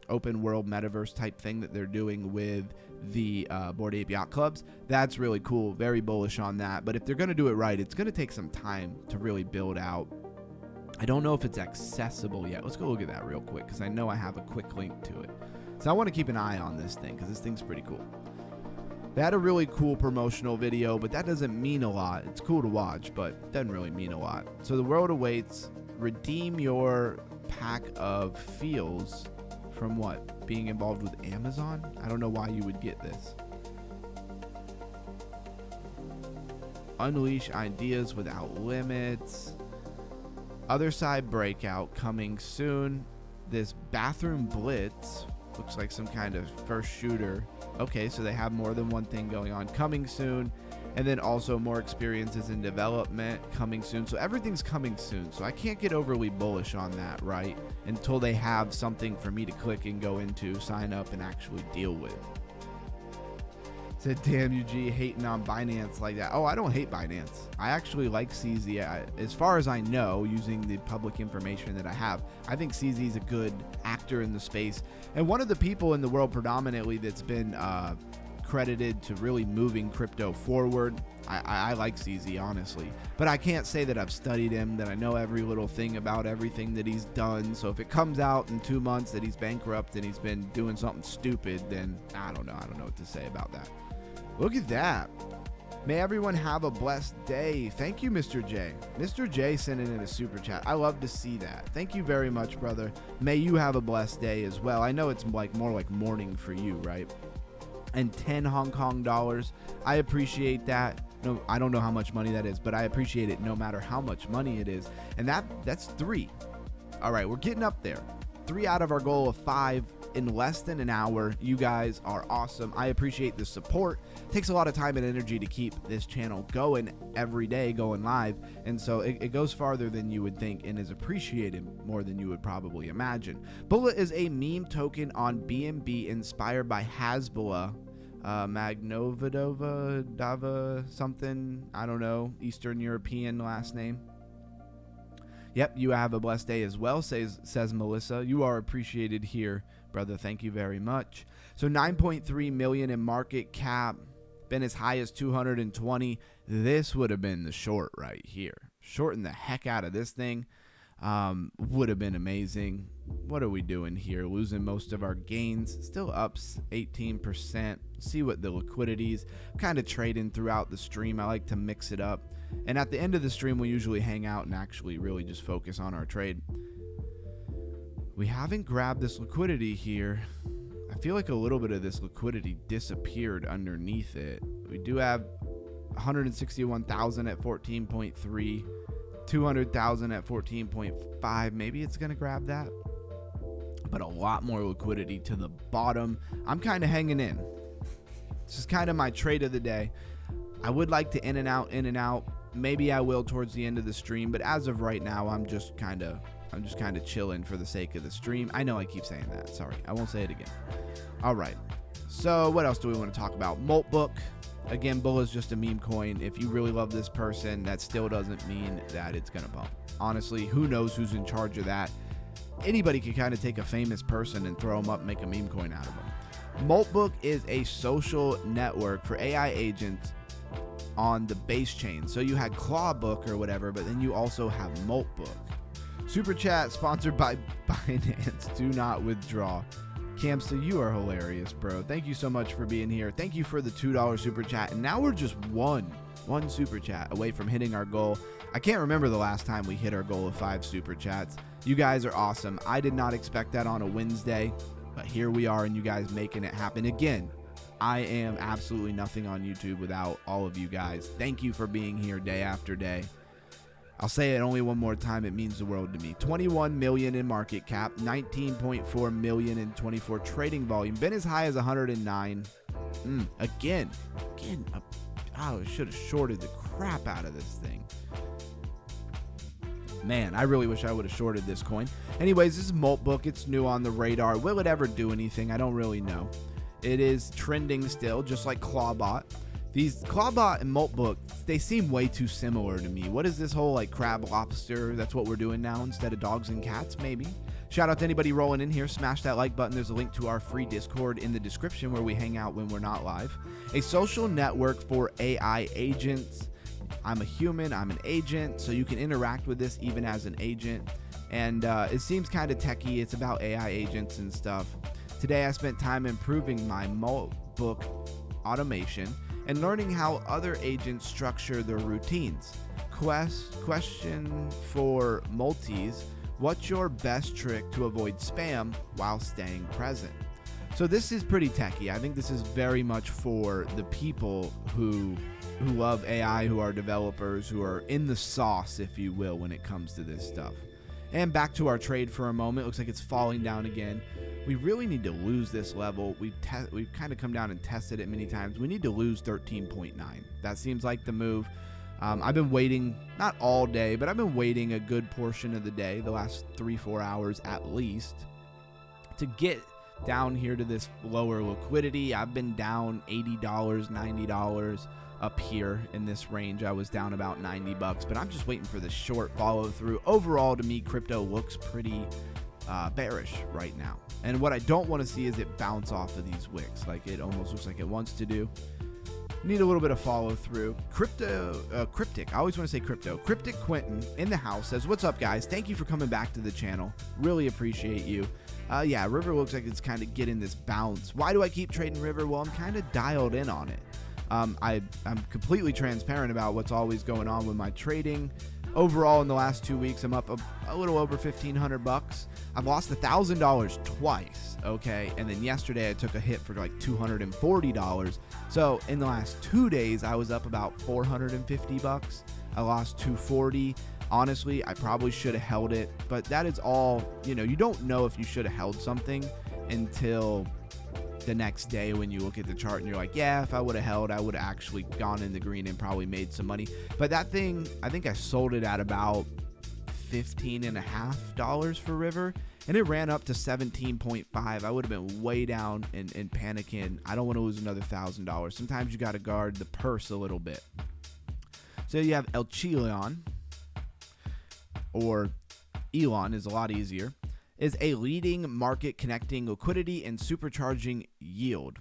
open world metaverse type thing that they're doing with the Bored Ape Yacht Clubs. That's really cool. Very bullish on that. But if they're going to do it right, it's going to take some time to really build out. I don't know if it's accessible yet. Let's go look at that real quick because I know I have a quick link to it. So I want to keep an eye on this thing because this thing's pretty cool. They had a really cool promotional video, but that doesn't mean a lot. It's cool to watch, but it doesn't really mean a lot. So the world awaits. Redeem your pack of feels from what? Being involved with Amazon? I don't know why you would get this. Unleash ideas without limits. Other side breakout coming soon. This bathroom blitz looks like some kind of first shooter. Okay, so they have more than one thing going on coming soon. And then also more experiences in development coming soon. So everything's coming soon. So I can't get overly bullish on that, right? Until they have something for me to click and go into, sign up, and actually deal with. Said, damn you, G, hating on Binance like that. Oh, I don't hate Binance. I actually like CZ. As far as I know, using the public information that I have, I think CZ is a good actor in the space. And one of the people in the world predominantly that's been credited to really moving crypto forward. I like CZ, honestly, but I can't say that I've studied him, that I know every little thing about everything that he's done. So if it comes out in 2 months that he's bankrupt and he's been doing something stupid, then I don't know what to say about that. Look at that. May everyone have a blessed day. Thank you, Mr. J. Mr. J sending in a super chat. I love to see that. Thank you very much, brother. May you have a blessed day as well. I know it's like more like morning for you, right? And 10 Hong Kong dollars. I appreciate that. No, I don't know how much money that is, but I appreciate it no matter how much money it is. And that's 3. All right, we're getting up there. 3 out of our goal of 5 in less than an hour. You guys are awesome. I appreciate the support. It takes a lot of time and energy to keep this channel going every day, going live. And so it goes farther than you would think and is appreciated more than you would probably imagine. Bullet is a meme token on BNB inspired by Hasbullah. Magnovidova, Dava, something, I don't know, Eastern European last name. Yep, you have a blessed day as well, says Melissa. You are appreciated here, brother. Thank you very much. So 9.3 million in market cap, been as high as 220. This would have been the short right here. Shorting the heck out of this thing would have been amazing. What are we doing here? Losing most of our gains. Still ups 18%. See what the liquidity is. Kind of trading throughout the stream. I like to mix it up. And at the end of the stream, we usually hang out and actually really just focus on our trade. We haven't grabbed this liquidity here. I feel like a little bit of this liquidity disappeared underneath it. We do have 161,000 at 14.3. 200,000 at 14.5. Maybe it's going to grab that. But a lot more liquidity to the bottom. I'm kind of hanging in. This is kind of my trade of the day. I would like to in and out. Maybe I will towards the end of the stream, but as of right now, I'm just kind of chilling for the sake of the stream. I know I keep saying that. Sorry, I won't say it again. All right. So what else do we want to talk about? Moltbook. Again, Bull is just a meme coin. If you really love this person, that still doesn't mean that it's going to pump. Honestly, who knows who's in charge of that? Anybody can kind of take a famous person and throw them up and make a meme coin out of them. Moltbook is a social network for AI agents on the base chain. So you had Clawbook or whatever, but then you also have Moltbook. Super chat sponsored by Binance. Do not withdraw. Camsta, you are hilarious, bro. Thank you so much for being here. Thank you for the $2 super chat. And now we're just one super chat away from hitting our goal. I can't remember the last time we hit our goal of 5 super chats. You guys are awesome. I did not expect that on a Wednesday, but here we are and you guys making it happen. Again, I am absolutely nothing on YouTube without all of you guys. Thank you for being here day after day. I'll say it only one more time. It means the world to me. 21 million in market cap, 19.4 million in 24 trading volume. Been as high as 109. Again, I should have shorted the crap out of this thing. Man, I really wish I would have shorted this coin. Anyways, this is Moltbook. It's new on the radar. Will it ever do anything? I don't really know. It is trending still, just like Clawbot. These Clawbot and Moltbook, they seem way too similar to me. What is this whole like crab lobster? That's what we're doing now instead of dogs and cats, maybe. Shout out to anybody rolling in here. Smash that like button. There's a link to our free Discord in the description where we hang out when we're not live. A social network for AI agents. I'm a human, I'm an agent, so you can interact with this even as an agent. And it seems kind of techie. It's about AI agents and stuff. Today I spent time improving my Moltbook automation and learning how other agents structure their routines. Question for multis: what's your best trick to avoid spam while staying present? So this is pretty techy. I think this is very much for the people who love AI, who are developers, who are in the sauce, if you will, when it comes to this stuff. And back to our trade for a moment. Looks like it's falling down again. We really need to lose this level. We've kind of come down and tested it many times. We need to lose 13.9. That seems like the move. I've been waiting, not all day, but I've been waiting a good portion of the day, the last 3-4 hours at least, to get down here to this lower liquidity. I've been down $80, $90 up here in this range. I was down about $90, but I'm just waiting for the short follow through. Overall, to me, crypto looks pretty bearish right now. And what I don't want to see is it bounce off of these wicks like it almost looks like it wants to do. Need a little bit of follow through. Cryptic. I always want to say crypto. Cryptic Quentin in the house says, "What's up, guys? Thank you for coming back to the channel. Really appreciate you." Yeah, River looks like it's kind of getting this bounce. Why do I keep trading River? Well, I'm kind of dialed in on it. I'm completely transparent about what's always going on with my trading. Overall, in the last 2 weeks, I'm up a little over $1,500. I've lost $1,000 twice, okay? And then yesterday, I took a hit for like $240. So in the last 2 days, I was up about $450. I lost $240. Honestly, I probably should have held it, but that is all, you don't know if you should have held something until the next day when you look at the chart and you're like, yeah, if I would have held, I would have actually gone in the green and probably made some money. But that thing, I think I sold it at about $15.50 for River, and it ran up to 17.5. I would have been way down and panicking. I don't want to lose another $1,000. Sometimes you got to guard the purse a little bit. So you have El Chileon, or Elon is a lot easier, is a leading market connecting liquidity and supercharging yield.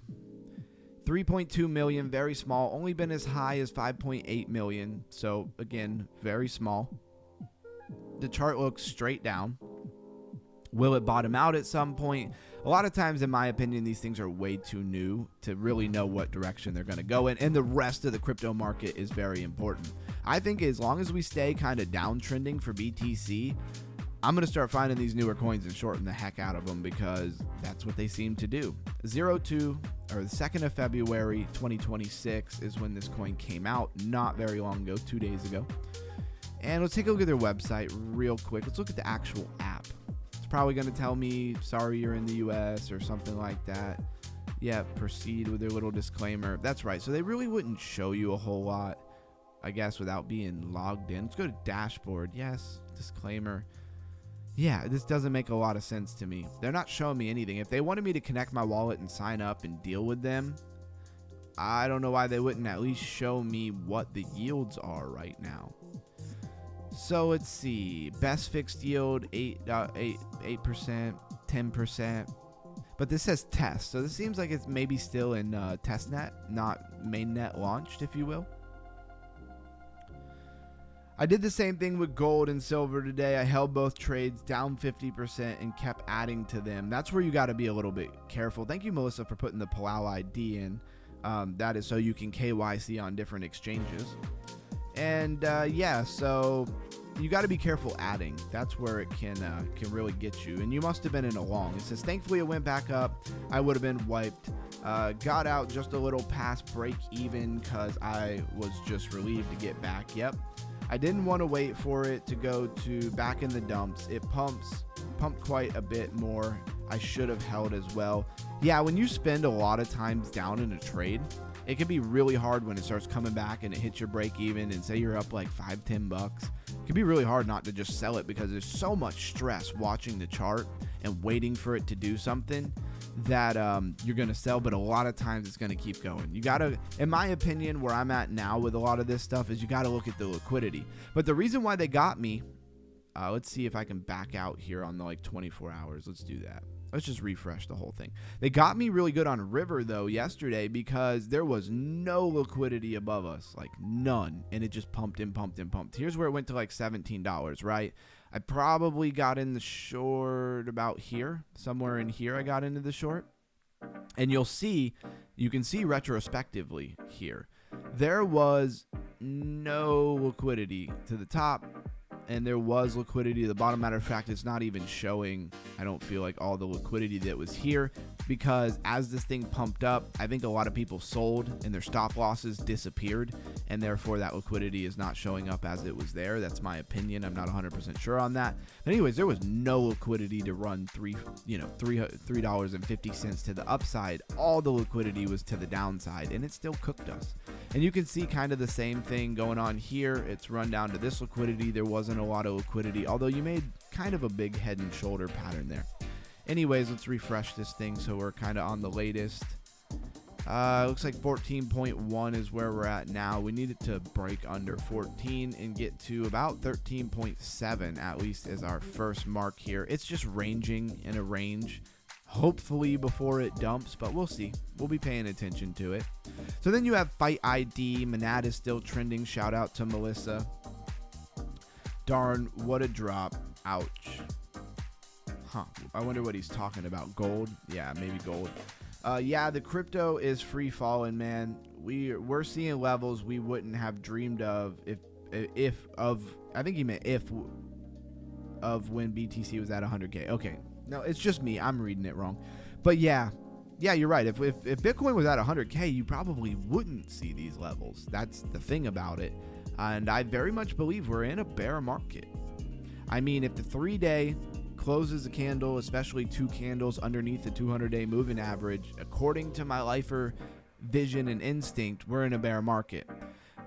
3.2 million, very small, only been as high as 5.8 million. So again, very small. The chart looks straight down. Will it bottom out at some point? A lot of times, in my opinion, these things are way too new to really know what direction they're going to go in, and the rest of the crypto market is very important. I think as long as we stay kind of downtrending for BTC, I'm going to start finding these newer coins and shorting the heck out of them because that's what they seem to do. The 2nd of February 2026 is when this coin came out, not very long ago, 2 days ago. And let's take a look at their website real quick. Let's look at the actual app. It's probably going to tell me, sorry, you're in the US or something like that. Yeah, proceed with their little disclaimer. That's right. So they really wouldn't show you a whole lot, I guess, without being logged in. Let's go to dashboard. Yes, disclaimer. Yeah, this doesn't make a lot of sense to me. They're not showing me anything. If they wanted me to connect my wallet and sign up and deal with them, I don't know why they wouldn't at least show me what the yields are right now. So let's see. Best fixed yield, 8%, 10%. But this says test. So this seems like it's maybe still in testnet, not mainnet launched, if you will. I did the same thing with gold and silver today. I held both trades down 50% and kept adding to them. That's where you got to be a little bit careful. Thank you, Melissa, for putting the Palau ID in. That is so you can KYC on different exchanges. And yeah, so you got to be careful adding. That's where it can really get you. And you must have been in a long. It says, thankfully it went back up. I would have been wiped. Got out just a little past break even because I was just relieved to get back. Yep. I didn't want to wait for it to go to back in the dumps. It pumped quite a bit more. I should have held as well. Yeah, when you spend a lot of times down in a trade, it can be really hard when it starts coming back and it hits your break even, and say you're up like $5-10 bucks. It can be really hard not to just sell it, because there's so much stress watching the chart and waiting for it to do something that you're going to sell. But a lot of times it's going to keep going. You got to, in my opinion, where I'm at now with a lot of this stuff, is you got to look at the liquidity. But the reason why they got me, let's see if I can back out here on the like 24 hours. Let's do that. Let's just refresh the whole thing. They got me really good on River though yesterday, because there was no liquidity above us, like none, and it just pumped and pumped and pumped. Here's where it went to like $17, right? I probably got in the short about here, somewhere in here. I got into the short, and you can see retrospectively here, there was no liquidity to the top, and there was liquidity to the bottom. Matter of fact, it's not even showing, I don't feel like, all the liquidity that was here, because as this thing pumped up, I think a lot of people sold and their stop losses disappeared, and therefore that liquidity is not showing up as it was there. That's my opinion. I'm not 100% sure on that. But anyways, there was no liquidity to run $3.50 to the upside. All the liquidity was to the downside, and it still cooked us. And you can see kind of the same thing going on here. It's run down to this liquidity. There wasn't a lot of liquidity, although you made kind of a big head and shoulder pattern there. Anyways, let's refresh this thing so we're kind of on the latest. Looks like 14.1 is where we're at now. We need it to break under 14 and get to about 13.7 at least as our first mark here. It's just ranging in a range, hopefully before it dumps, but we'll see. We'll be paying attention to it. So then you have Fight ID. Manat is still trending. Shout out to Melissa. Darn, what a drop. Ouch. Huh. I wonder what he's talking about. Gold? Yeah, maybe gold. Yeah, the crypto is free falling, man. We're seeing levels we wouldn't have dreamed of I think he meant if of when BTC was at 100K. Okay. No, it's just me. I'm reading it wrong. But yeah, you're right. If Bitcoin was at 100K, you probably wouldn't see these levels. That's the thing about it. And I very much believe we're in a bear market. I mean, if the 3-day closes a candle, especially 2 candles underneath the 200-day moving average, according to my lifer vision and instinct, we're in a bear market.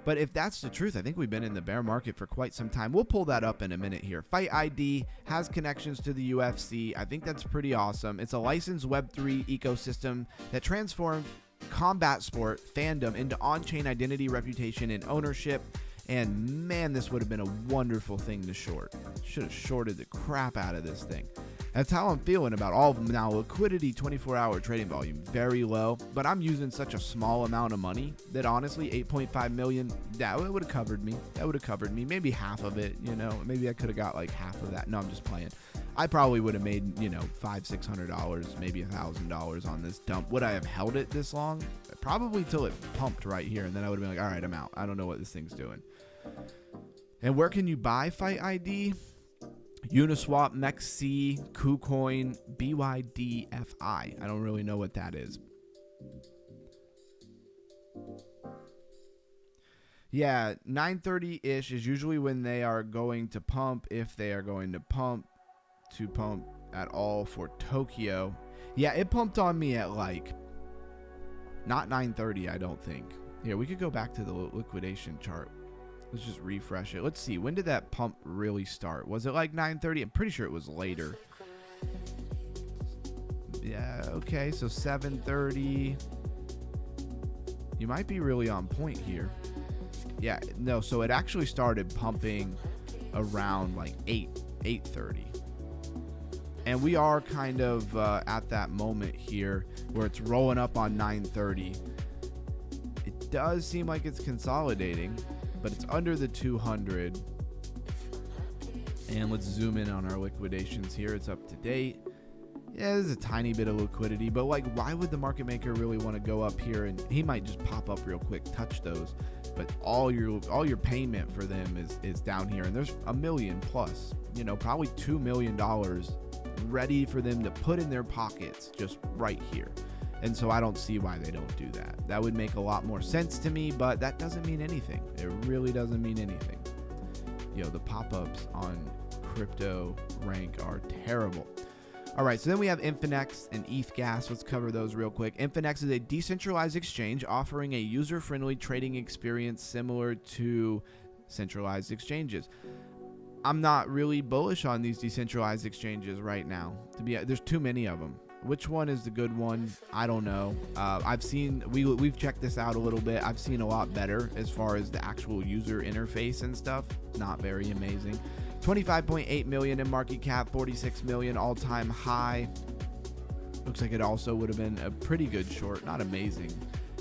But if that's the truth, I think we've been in the bear market for quite some time. We'll pull that up in a minute here. Fight ID has connections to the UFC. I think that's pretty awesome. It's a licensed Web3 ecosystem that transformed combat sport fandom into on-chain identity, reputation, and ownership. And man, this would have been a wonderful thing to short. Should have shorted the crap out of this thing. That's how I'm feeling about all of them now. Liquidity, 24-hour trading volume, very low. But I'm using such a small amount of money that honestly, 8.5 million, that would have covered me. That would have covered me. Maybe half of it, Maybe I could have got like half of that. No, I'm just playing. I probably would have made, $500-600, maybe $1,000 on this dump. Would I have held it this long? Probably till it pumped right here. And then I would have been like, all right, I'm out. I don't know what this thing's doing. And where can you buy Fight ID? Uniswap, MEXC, KuCoin, BYDFI. I don't really know what that is. Yeah, 9:30-ish is usually when they are going to pump, if they are going to pump at all for Tokyo. Yeah, it pumped on me at like, not 9:30, I don't think. Here, we could go back to the liquidation chart. Let's just refresh it. Let's see. When did that pump really start? Was it like 9:30? I'm pretty sure it was later. Yeah, okay. So 7:30. You might be really on point here. Yeah, no. So it actually started pumping around like 8:30. And we are kind of at that moment here where it's rolling up on 9:30. It does seem like it's consolidating, but it's under the 200. And let's zoom in on our liquidations here. It's up to date. Yeah, there's a tiny bit of liquidity, but like, why would the market maker really want to go up here? And he might just pop up real quick, touch those, but all your payment for them is down here. And there's $1 million plus, probably $2 million ready for them to put in their pockets just right here. And so I don't see why they don't do that. That would make a lot more sense to me, but that doesn't mean anything. It really doesn't mean anything. the pop-ups on crypto rank are terrible. All right, so then we have Infinex and ETH Gas. Let's cover those real quick. Infinex is a decentralized exchange offering a user-friendly trading experience similar to centralized exchanges. I'm not really bullish on these decentralized exchanges right now. There's too many of them. Which one is the good one? I don't know. We've checked this out a little bit. I've seen a lot better as far as the actual user interface and stuff. Not very amazing. 25.8 million in market cap, 46 million all-time high. Looks like it also would have been a pretty good short, not amazing.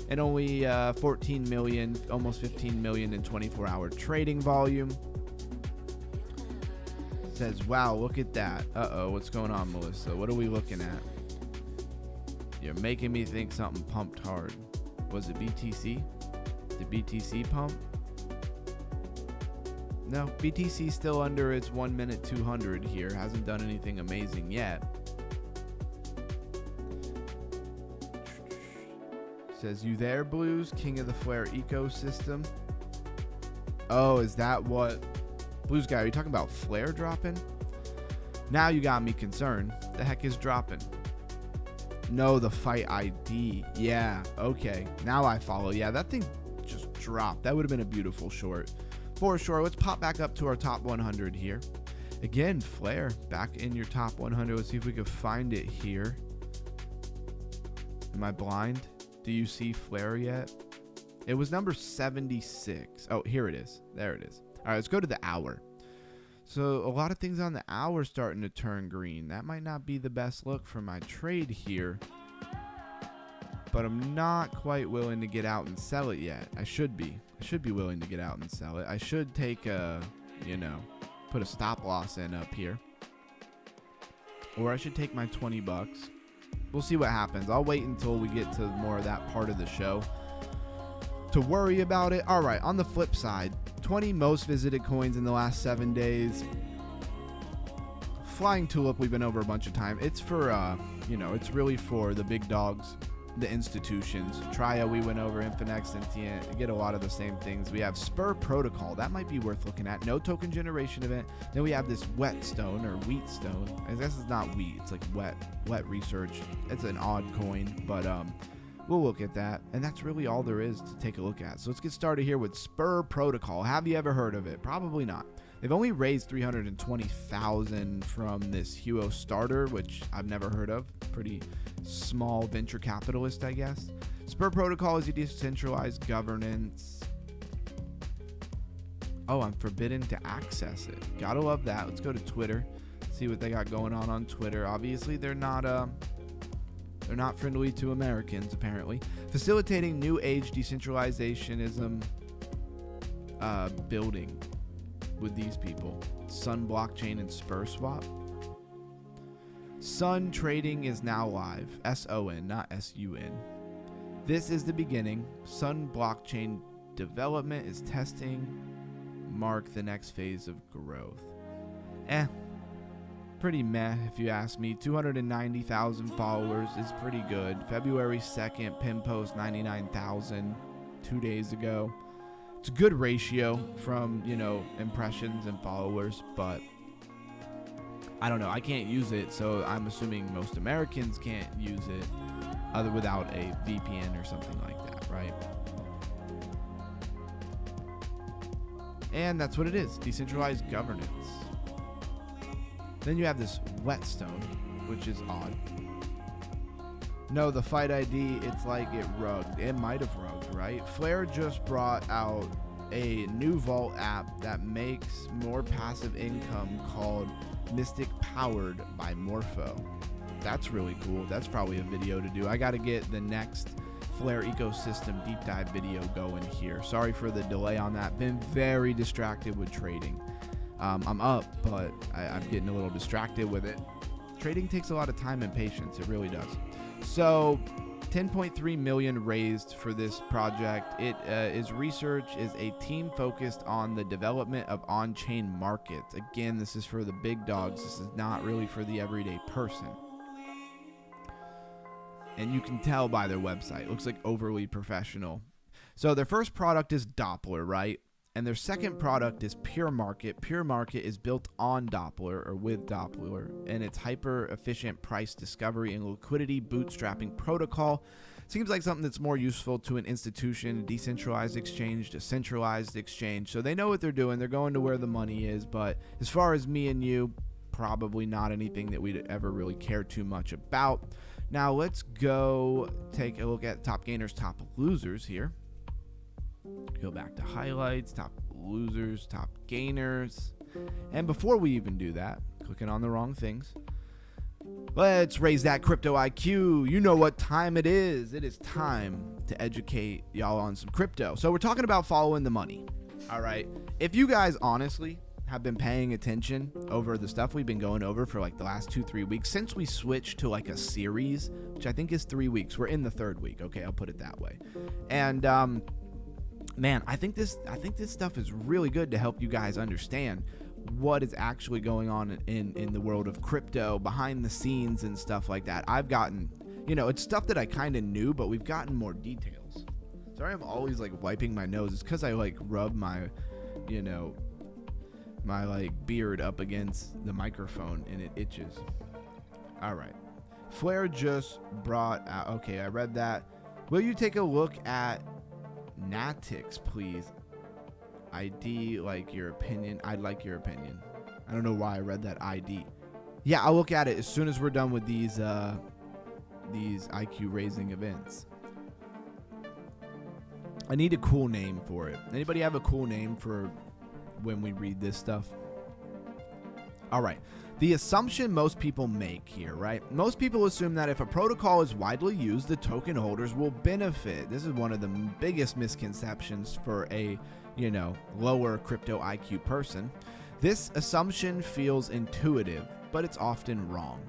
And only 14 million, almost 15 million in 24-hour trading volume. Says, wow, look at that. Uh-oh, what's going on, Melissa? What are we looking at? You're making me think something pumped hard. Was it BTC? Did BTC pump? No, BTC still under its 1 minute 200 here. Hasn't done anything amazing yet. Says, you there, Blues? King of the Flare ecosystem. Oh, is that what... Blues guy, are you talking about Flare dropping? Now you got me concerned. The heck is dropping? No, the fight ID. Yeah, okay. Now I follow. Yeah, that thing just dropped. That would have been a beautiful short. For sure, let's pop back up to our top 100 here. Again, Flare back in your top 100. Let's see if we can find it here. Am I blind? Do you see Flare yet? It was number 76. Oh, here it is. There it is. All right, let's go to the hour. So a lot of things on the hour starting to turn green. That might not be the best look for my trade here, but I'm not quite willing to get out and sell it yet. I should be willing to get out and sell it. I should take put a stop loss in up here, or I should take my 20 bucks. We'll see what happens. I'll wait until we get to more of that part of the show to worry about it. All right, on the flip side, 20 most visited coins in the last 7 days. Flying Tulip, we've been over a bunch of time. It's for, it's really for the big dogs, the institutions. Tria, we went over. Infinex, Sentient, get a lot of the same things. We have Spur Protocol. That might be worth looking at. No token generation event. Then we have this Whetstone or Wheatstone. I guess it's not wheat. It's like wet research. It's an odd coin, but we'll look at that. And that's really all there is to take a look at. So let's get started here with Spur Protocol. Have you ever heard of it? Probably not. They've only raised 320,000 from this Huo starter, which I've never heard of. Pretty small venture capitalist, I guess. Spur Protocol is a decentralized governance. Oh, I'm forbidden to access it. Gotta love that. Let's go to Twitter. See what they got going on Twitter. Obviously, they're not friendly to Americans, apparently. Facilitating new age decentralizationism building with these people. Sun Blockchain and Spur Swap. Sun Trading is now live. S-O-N, not S-U-N. This is the beginning. Sun Blockchain development is testing. Mark the next phase of growth. Pretty meh if you ask me. 290,000 followers is pretty good. February 2nd, pin post 99,000 2 days ago. It's a good ratio from, impressions and followers, but I don't know. I can't use it, so I'm assuming most Americans can't use it other without a VPN or something like that, right? And that's what it is. Decentralized governance. Then you have this Whetstone, which is odd. No, the fight ID, it's like it rugged. It might have rugged, right? Flare just brought out a new vault app that makes more passive income called Mystic Powered by Morpho. That's really cool. That's probably a video to do. I got to get the next Flare ecosystem deep dive video going here. Sorry for the delay on that. Been very distracted with trading. I'm up, but I'm getting a little distracted with it. Trading takes a lot of time and patience. It really does. So 10.3 million raised for this project. It is a team focused on the development of on-chain markets. Again, this is for the big dogs. This is not really for the everyday person. And you can tell by their website. It looks like overly professional. So their first product is Doppler, right? And their second product is Pure Market. Pure Market is built on Doppler or with Doppler, and its hyper efficient price discovery and liquidity bootstrapping protocol seems like something that's more useful to an institution, a decentralized exchange, a centralized exchange. So they know what they're doing. They're going to where the money is. But as far as me and you, probably not anything that we'd ever really care too much about. Now let's go take a look at top gainers, top losers here. Go back to highlights, top losers, top gainers. And before we even do that, clicking on the wrong things, let's raise that crypto IQ. You know what time it is. It is time to educate y'all on some crypto. So we're talking about following the money. All right. If you guys honestly have been paying attention over the stuff we've been going over for like the last 2-3 weeks since we switched to like a series, which I think is 3 weeks. We're in the third week. Okay, I'll put it that way. And man, I think this stuff is really good to help you guys understand what is actually going on in the world of crypto behind the scenes and stuff like that. I've gotten, it's stuff that I kind of knew, but we've gotten more details. Sorry, I'm always like wiping my nose. It's because I like rub my, my like beard up against the microphone and it itches. All right. Flare just brought out. Okay, I read that. Will you take a look at Natix, please? ID, like your opinion. I'd like your opinion. I don't know why I read that ID. Yeah, I'll look at it as soon as we're done with these IQ raising events. I need a cool name for it. Anybody have a cool name for when we read this stuff? All right. The assumption most people make here, right? Most people assume that if a protocol is widely used, the token holders will benefit. This is one of the biggest misconceptions for a, lower crypto IQ person. This assumption feels intuitive, but it's often wrong.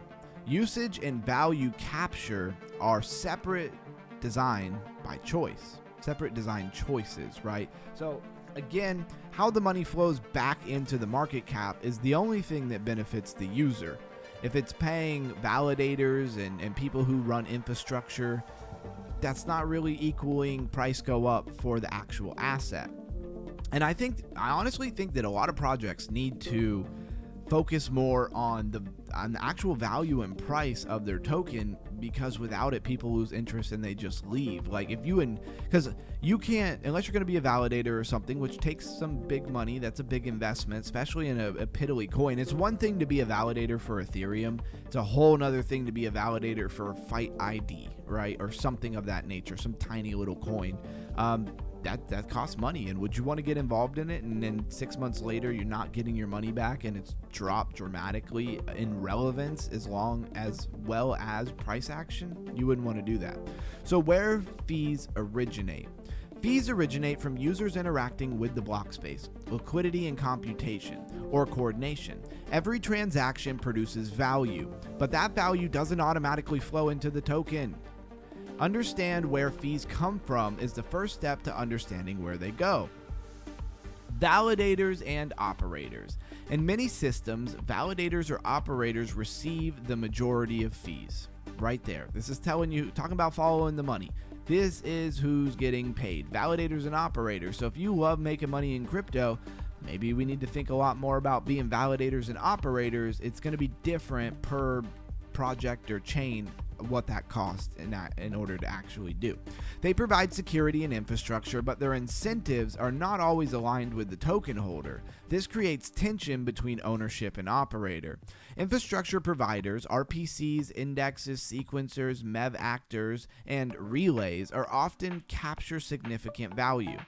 Usage and value capture are separate design by choice, separate design choices, right? So again, how the money flows back into the market cap is the only thing that benefits the user. If it's paying validators and people who run infrastructure, that's not really equaling price go up for the actual asset. And I honestly think that a lot of projects need to focus more on the actual value and price of their token, because without it, people lose interest and they just leave. Like because you can't, unless you're going to be a validator or something, which takes some big money. That's a big investment, especially in a piddly coin. It's one thing to be a validator for Ethereum. It's a whole nother thing to be a validator for Fight ID, right? Or something of that nature, some tiny little coin. That costs money, and would you want to get involved in it and then 6 months later you're not getting your money back and it's dropped dramatically in relevance as well as price action? You wouldn't want to do that. So where fees originate? Fees originate from users interacting with the block space, liquidity and computation, or coordination. Every transaction produces value, but that value doesn't automatically flow into the token. Understand where fees come from is the first step to understanding where they go. Validators and operators. In many systems, validators or operators receive the majority of fees. Right there. This is talking about following the money. This is who's getting paid. Validators and operators. So if you love making money in crypto, maybe we need to think a lot more about being validators and operators. It's going to be different per project or chain what that costs in order to actually do. They provide security and infrastructure, but their incentives are not always aligned with the token holder. This creates tension between ownership and operator. Infrastructure providers, RPCs, indexes, sequencers, MEV actors, and relays are often capture significant value,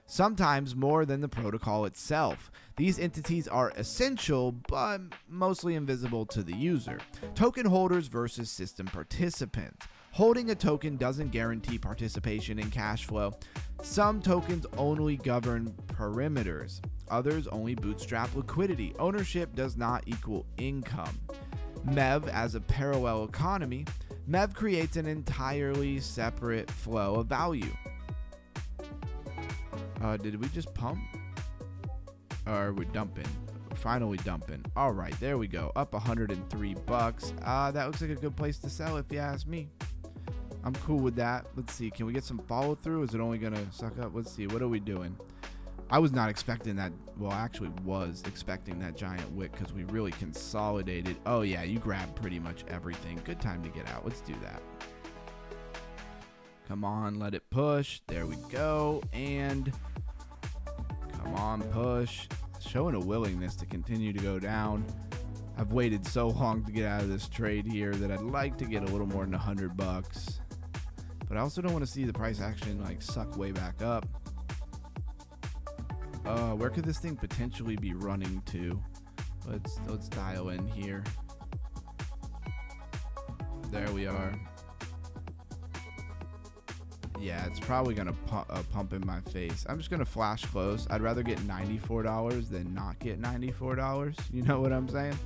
sometimes more than the protocol itself. These entities are essential, but mostly invisible to the user. Token holders versus system participants. Holding a token doesn't guarantee participation in cash flow. Some tokens only govern perimeters. Others only bootstrap liquidity. Ownership does not equal income. MEV as a parallel economy. MEV creates an entirely separate flow of value. Did we just pump? Or we're dumping? Finally dumping. All right, there we go. Up 103 bucks. That looks like a good place to sell if you ask me. I'm cool with that. Let's see. Can we get some follow through? Is it only gonna suck up? Let's see. What are we doing? I was not expecting that. Well, I actually was expecting that giant wick because we really consolidated. Oh, yeah, you grabbed pretty much everything. Good time to get out. Let's do that. Come on, let it push. There we go. And come on, push. Showing a willingness to continue to go down. I've waited so long to get out of this trade here that I'd like to get a little more than $100. But I also don't want to see the price action like suck way back up. Where could this thing potentially be running to? Let's dial in here. There we are. Yeah, it's probably gonna pump in my face. I'm just gonna flash close. I'd rather get $94 than not get $94. You know what I'm saying?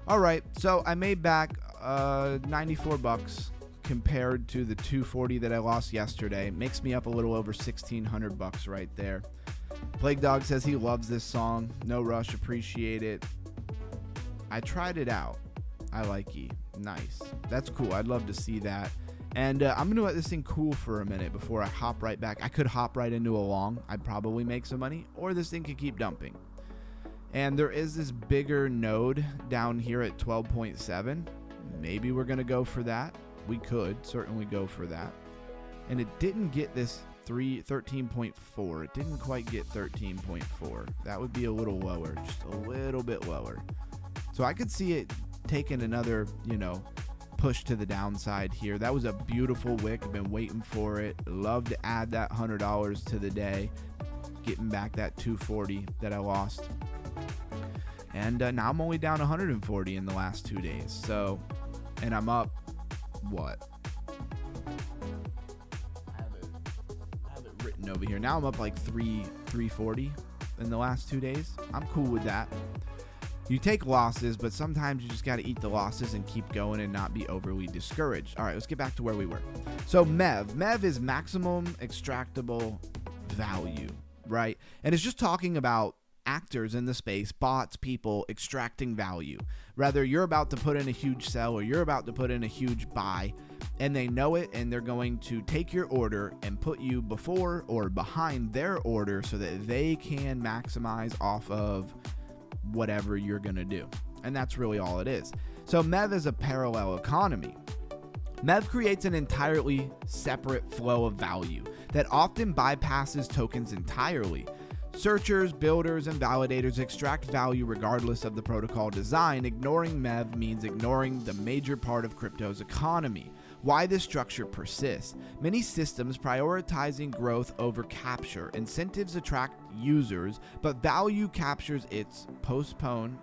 All right, so I made back 94 bucks compared to the 240 that I lost yesterday. Makes me up a little over 1,600 bucks right there. Plague Dog says he loves this song. No rush, appreciate it. I tried it out. I like it. Nice. That's cool. I'd love to see that. And I'm going to let this thing cool for a minute before I hop right back. I could hop right into a long. I'd probably make some money. Or this thing could keep dumping. And there is this bigger node down here at 12.7. Maybe we're going to go for that. We could certainly go for that. And it didn't get this 13.4. It didn't quite get 13.4. That would be a little lower. Just a little bit lower. So I could see it taking another, push to the downside here. That was a beautiful wick. I've been waiting for it. Love to add that $100 to the day. Getting back that 240 that I lost. And now I'm only down 140 in the last 2 days. So, and I'm up, what? I have it written over here. Now I'm up like 340 in the last 2 days. I'm cool with that. You take losses, but sometimes you just got to eat the losses and keep going and not be overly discouraged. All right, let's get back to where we were. So MEV is maximum extractable value, right? And it's just talking about actors in the space, bots, people extracting value. Rather, you're about to put in a huge sell or you're about to put in a huge buy, and they know it, and they're going to take your order and put you before or behind their order so that they can maximize off of whatever you're going to do. And that's really all it is. So MEV is a parallel economy. MEV creates an entirely separate flow of value that often bypasses tokens entirely. Searchers, builders, and validators extract value regardless of the protocol design. Ignoring MEV means ignoring the major part of crypto's economy. Why this structure persists. Many systems prioritizing growth over capture. Incentives attract users, but value captures its postponed.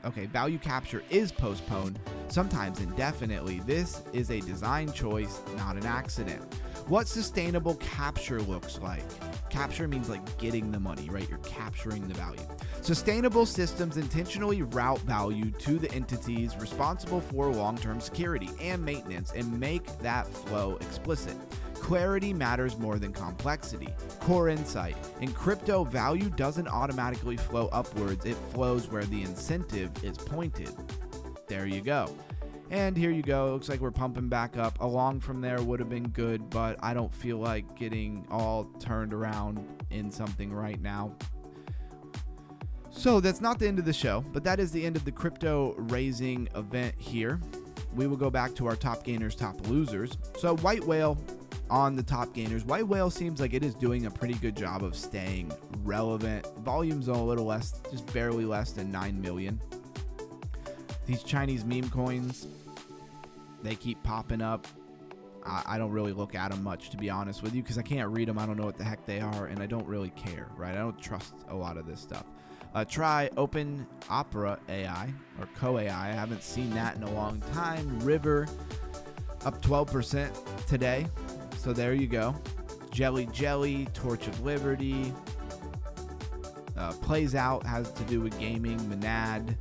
Okay, value capture is postponed, sometimes indefinitely. This is a design choice, not an accident. What sustainable capture looks like. Capture means like getting the money, right? You're capturing the value. Sustainable systems intentionally route value to the entities responsible for long-term security and maintenance and make that flow explicit. Clarity matters more than complexity. Core insight. In crypto, value doesn't automatically flow upwards. It flows where the incentive is pointed. There you go. And here you go. It looks like we're pumping back up. A long from there would have been good, but I don't feel like getting all turned around in something right now. So that's not the end of the show, but that is the end of the crypto raising event here. We will go back to our top gainers, top losers. So White Whale on the top gainers. White Whale seems like it is doing a pretty good job of staying relevant. Volume's a little less, just barely less than 9 million. These Chinese meme coins, they keep popping up. I don't really look at them much, to be honest with you, because I can't read them. I don't know what the heck they are, and I don't really care, right? I don't trust a lot of this stuff. Try Open Opera AI or Co-AI. I haven't seen that in a long time. River up 12% today. So there you go. Jelly, Torch of Liberty. Plays Out has to do with gaming. Monad.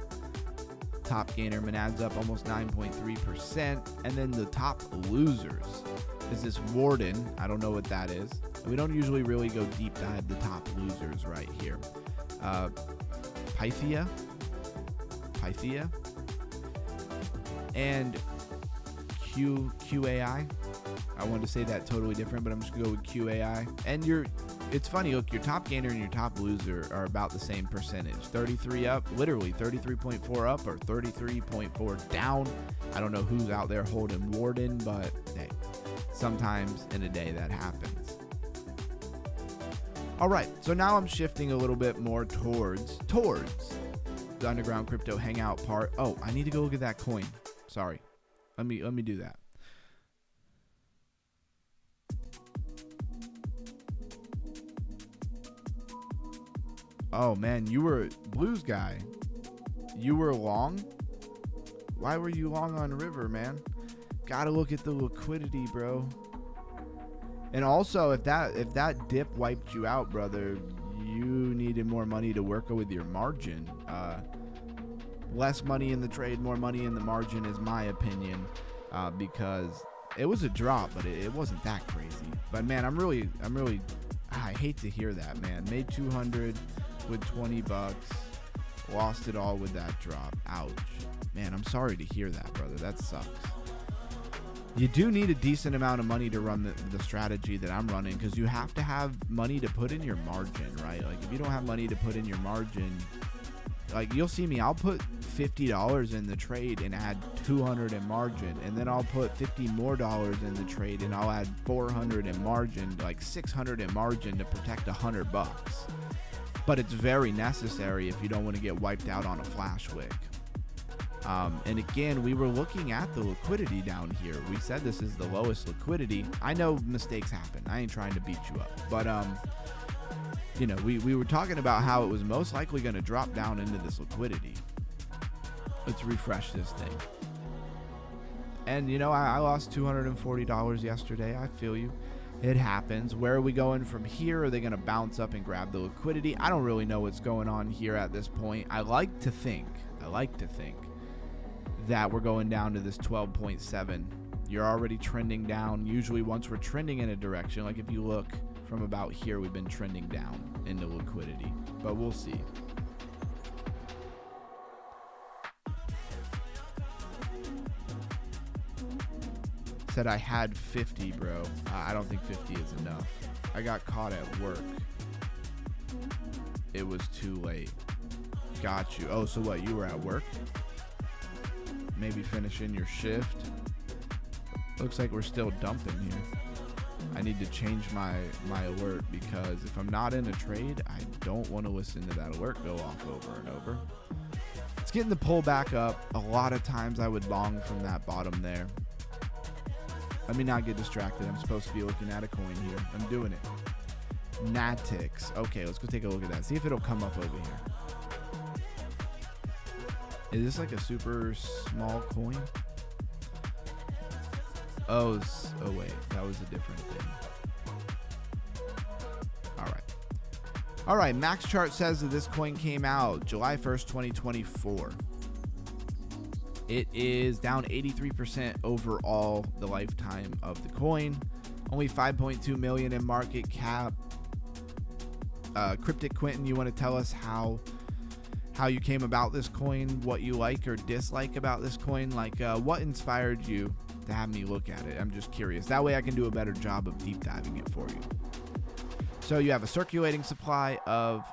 Top gainer, Monad's up almost 9.3%. And then the top losers is this Warden. I don't know what that is. We don't usually really go deep dive the top losers right here. Pythia, and QAI. I wanted to say that totally different, but I'm just gonna go with QAI. And it's funny. Look, your top gainer and your top loser are about the same percentage. 33 up, literally 33.4 up or 33.4 down. I don't know who's out there holding Warden, but hey, sometimes in a day that happens. All right, so now I'm shifting a little bit more towards the Underground Crypto Hangout part. Oh, I need to go look at that coin. Sorry. Let me do that. Oh man, you were Blues guy. You were long? Why were you long on River, man? Gotta look at the liquidity, bro. And also, if that dip wiped you out, brother, you needed more money to work with your margin. Less money in the trade, more money in the margin is my opinion, because it was a drop, but it wasn't that crazy. But man, I hate to hear that, man. Made 200 with 20 bucks, lost it all with that drop. Ouch. Man, I'm sorry to hear that, brother. That sucks. You do need a decent amount of money to run the strategy that I'm running, because you have to have money to put in your margin, right? Like, if you don't have money to put in your margin, like, you'll see me, I'll put $50 in the trade and add 200 in margin, and then I'll put $50 more in the trade and I'll add 400 in margin, like 600 in margin to protect $100. But it's very necessary if you don't want to get wiped out on a flash wick. And again, we were looking at the liquidity down here. We said this is the lowest liquidity. I know mistakes happen. I ain't trying to beat you up. But, you know, we were talking about how it was most likely going to drop down into this liquidity. Let's refresh this thing. And, you know, I lost $240 yesterday. I feel you. It happens. Where are we going from here? Are they going to bounce up and grab the liquidity? I don't really know what's going on here at this point. I like to think that we're going down to this 12.7. You're already trending down. Usually once we're trending in a direction, like if you look from about here, we've been trending down into liquidity, but we'll see. Said I had 50, bro. I don't think 50 is enough. I got caught at work. It was too late. Got you. Oh, so what? You were at work? Maybe finishing your shift. Looks like we're still dumping here. I need to change my alert, because if I'm not in a trade, I don't want to listen to that alert go off over and over. It's getting the pull back up. A lot of times I would long from that bottom there. Let me not get distracted. I'm supposed to be looking at a coin here. I'm doing it. Natix. Okay, let's go take a look at that. See if it'll come up over here. Is this like a super small coin? Oh wait, that was a different thing. All right, Max Chart says that this coin came out July 1st, 2024. It is down 83% overall the lifetime of the coin. Only 5.2 million in market cap. Cryptic Quentin, you want to tell us how you came about this coin, what you like or dislike about this coin? Like, what inspired you to have me look at it? I'm just curious. That way I can do a better job of deep diving it for you. So you have a circulating supply of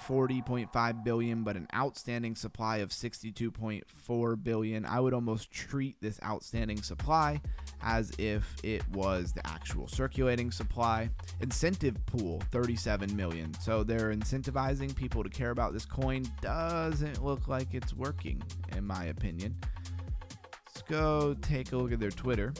40.5 billion, but an outstanding supply of 62.4 billion. I would almost treat this outstanding supply as if it was the actual circulating supply. Incentive pool, 37 million. So they're incentivizing people to care about this coin. Doesn't look like it's working, in my opinion. Let's go take a look at their Twitter.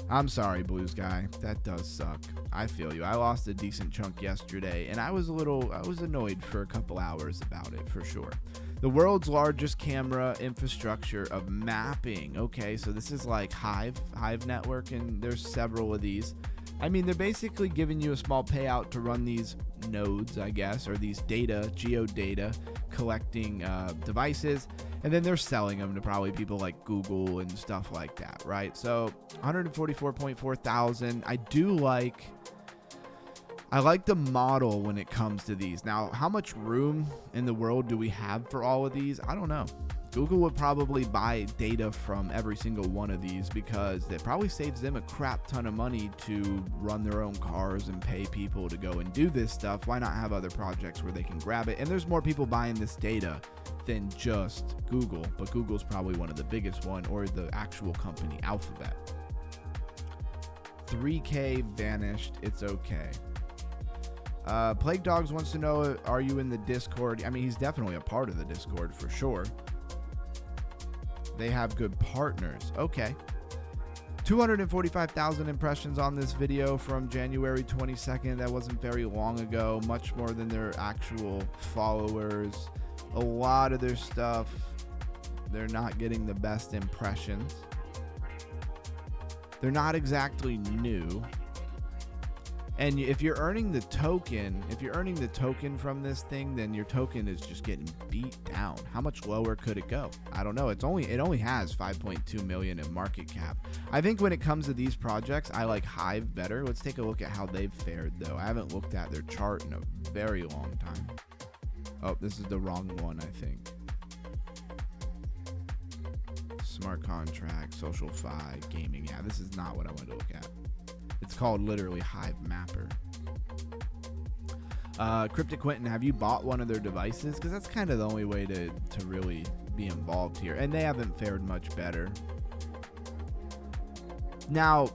I'm sorry, Blues guy. That does suck. I feel you. I lost a decent chunk yesterday, and I was annoyed for a couple hours about it, for sure. The world's largest camera infrastructure of mapping. Okay, so this is like Hive network, and there's several of these. I mean, they're basically giving you a small payout to run these nodes, I guess, or these geodata collecting devices. And then they're selling them to probably people like Google and stuff like that, right? So 144.4 thousand. I like the model when it comes to these. Now, how much room in the world do we have for all of these? I don't know. Google would probably buy data from every single one of these because it probably saves them a crap ton of money to run their own cars and pay people to go and do this stuff. Why not have other projects where they can grab it? And there's more people buying this data than just Google, but Google's probably one of the biggest one, or the actual company, Alphabet. 3K vanished. It's okay. Plague Dogs wants to know, are you in the Discord? I mean, he's definitely a part of the Discord for sure. They have good partners. Okay. 245,000 impressions on this video from January 22nd. That wasn't very long ago. Much more than their actual followers. A lot of their stuff, they're not getting the best impressions. They're not exactly new. And if you're earning the token, from this thing, then your token is just getting beat down. How much lower could it go? I don't know. It only has 5.2 million in market cap. I think when it comes to these projects, I like Hive better. Let's take a look at how they've fared though. I haven't looked at their chart in a very long time. Oh, this is the wrong one, I think. Smart contract, social fi, gaming. Yeah, this is not what I want to look at. It's called literally Hive Mapper. Cryptic Quentin, have you bought one of their devices? Because that's kind of the only way to really be involved here. And they haven't fared much better. Now,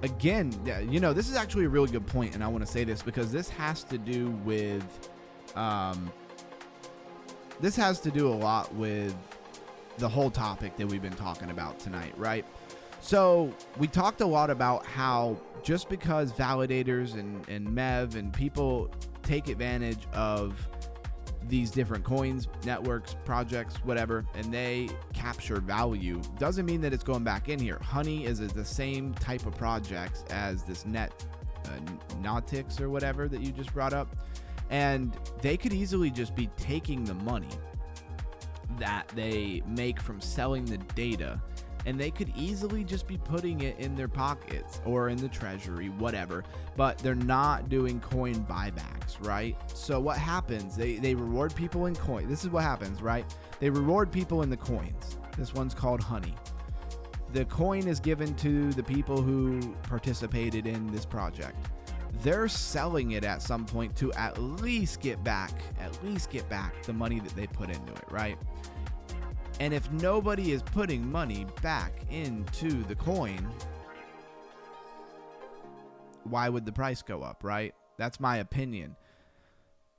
again, you know, this is actually a really good point, and I want to say this because this has to do with, this has to do a lot with the whole topic that we've been talking about tonight, right? So we talked a lot about how just because validators and MEV and people take advantage of these different coins, networks, projects, whatever, and they capture value, doesn't mean that it's going back in here. Honey is the same type of projects as this Nautix or whatever that you just brought up. And they could easily just be taking the money that they make from selling the data, and they could easily just be putting it in their pockets or in the treasury, whatever, but they're not doing coin buybacks, right? So what happens, they reward people in coin. This is what happens, right? They reward people in the coins. This one's called Honey. The coin is given to the people who participated in this project. They're selling it at some point to at least get back the money that they put into it, right? And if nobody is putting money back into the coin, why would the price go up, right? That's my opinion.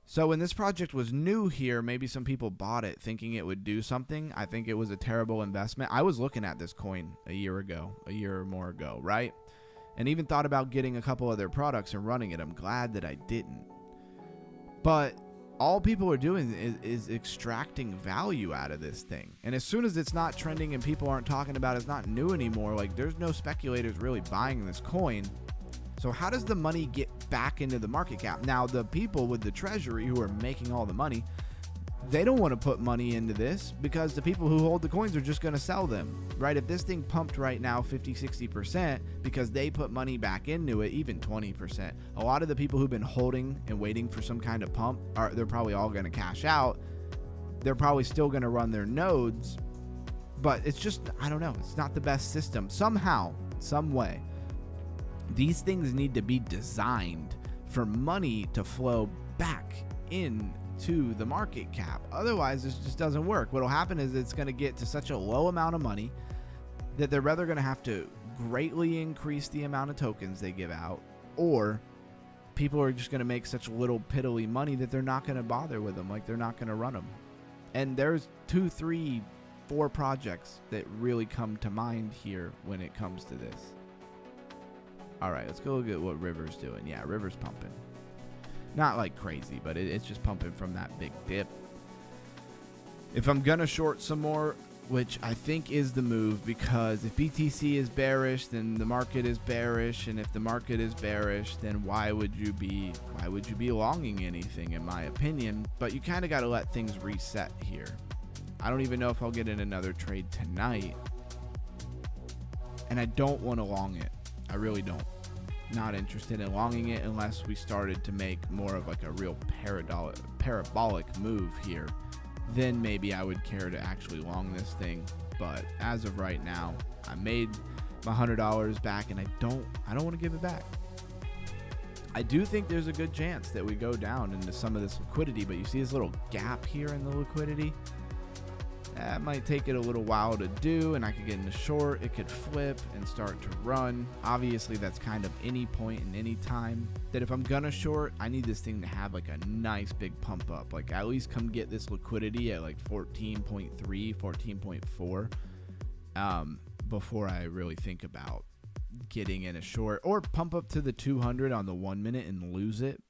So when this project was new here, maybe some people bought it thinking it would do something. I think it was a terrible investment. I was looking at this coin a year or more ago, right? And even thought about getting a couple of their products and running it. I'm glad that I didn't. But all people are doing is extracting value out of this thing. And as soon as it's not trending and people aren't talking about it, it's not new anymore, like there's no speculators really buying this coin. So how does the money get back into the market cap? Now, the people with the treasury who are making all the money, they don't want to put money into this because the people who hold the coins are just going to sell them, right? If this thing pumped right now 50-60% because they put money back into it, even 20%, a lot of the people who've been holding and waiting for some kind of pump, they're probably all going to cash out. They're probably still going to run their nodes, but it's just, I don't know, it's not the best system. Somehow, some way, these things need to be designed for money to flow back in to the market cap. Otherwise, this just doesn't work. What'll happen is it's going to get to such a low amount of money that they're rather going to have to greatly increase the amount of tokens they give out, or people are just going to make such little piddly money that they're not going to bother with them, like they're not going to run them. And there's 2, 3, 4 projects that really come to mind here when it comes to this. All right, let's go look at what River's doing. Yeah, River's pumping. Not like crazy, but it's just pumping from that big dip. If I'm going to short some more, which I think is the move, because if BTC is bearish, then the market is bearish. And if the market is bearish, then why would you be longing anything, in my opinion? But you kind of got to let things reset here. I don't even know if I'll get in another trade tonight. And I don't want to long it. I really don't. Not interested in longing it unless we started to make more of like a real parabolic move here. then maybe I would care to actually long this thing. But as of right now, I made my $100 back, and I don't want to give it back. I do think there's a good chance that we go down into some of this liquidity, but you see this little gap here in the liquidity? That might take it a little while to do, and I could get in a short, it could flip and start to run. Obviously, that's kind of any point in any time that if I'm gonna short, I need this thing to have like a nice big pump up. Like at least come get this liquidity at like 14.3, 14.4 before I really think about getting in a short, or pump up to the 200 on the 1 minute and lose it.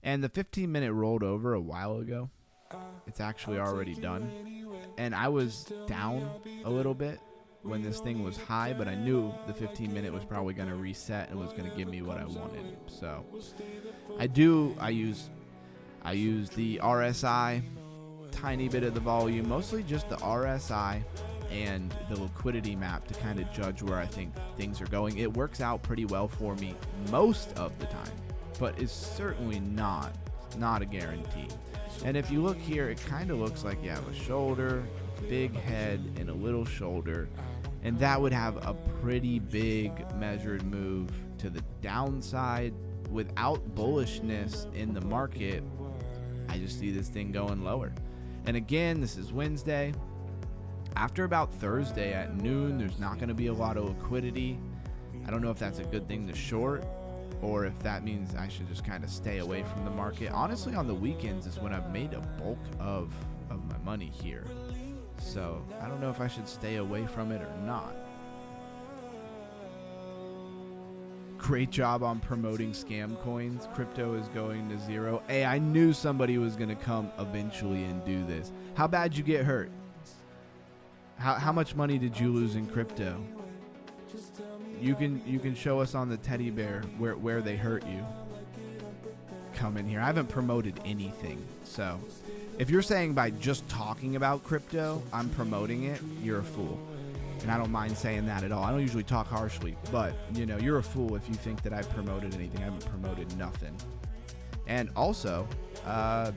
And the 15-minute rolled over a while ago. It's actually already done. And I was down a little bit when this thing was high, but I knew the 15-minute was probably going to reset and was going to give me what I wanted. So I use the RSI, tiny bit of the volume, mostly just the RSI and the liquidity map to kind of judge where I think things are going. It works out pretty well for me most of the time, but it's certainly not a guarantee. And if you look here, it kind of looks like you have a shoulder, big head, and a little shoulder, and that would have a pretty big measured move to the downside without bullishness in the market. I just see this thing going lower. And again, this is Wednesday. After about Thursday at noon, there's not going to be a lot of liquidity. I don't know if that's a good thing to short, or if that means I should just kind of stay away from the market. Honestly, on the weekends is when I've made a bulk of my money here. So I don't know if I should stay away from it or not. Great job on promoting scam coins. Crypto is going to zero. Hey, I knew somebody was going to come eventually and do this. How bad you get hurt? How much money did you lose in crypto? You can show us on the teddy bear where they hurt you. Come in here. I haven't promoted anything. So if you're saying by just talking about crypto, I'm promoting it, you're a fool. And I don't mind saying that at all. I don't usually talk harshly, but you're a fool if you think that I've promoted anything. I haven't promoted nothing. And also, I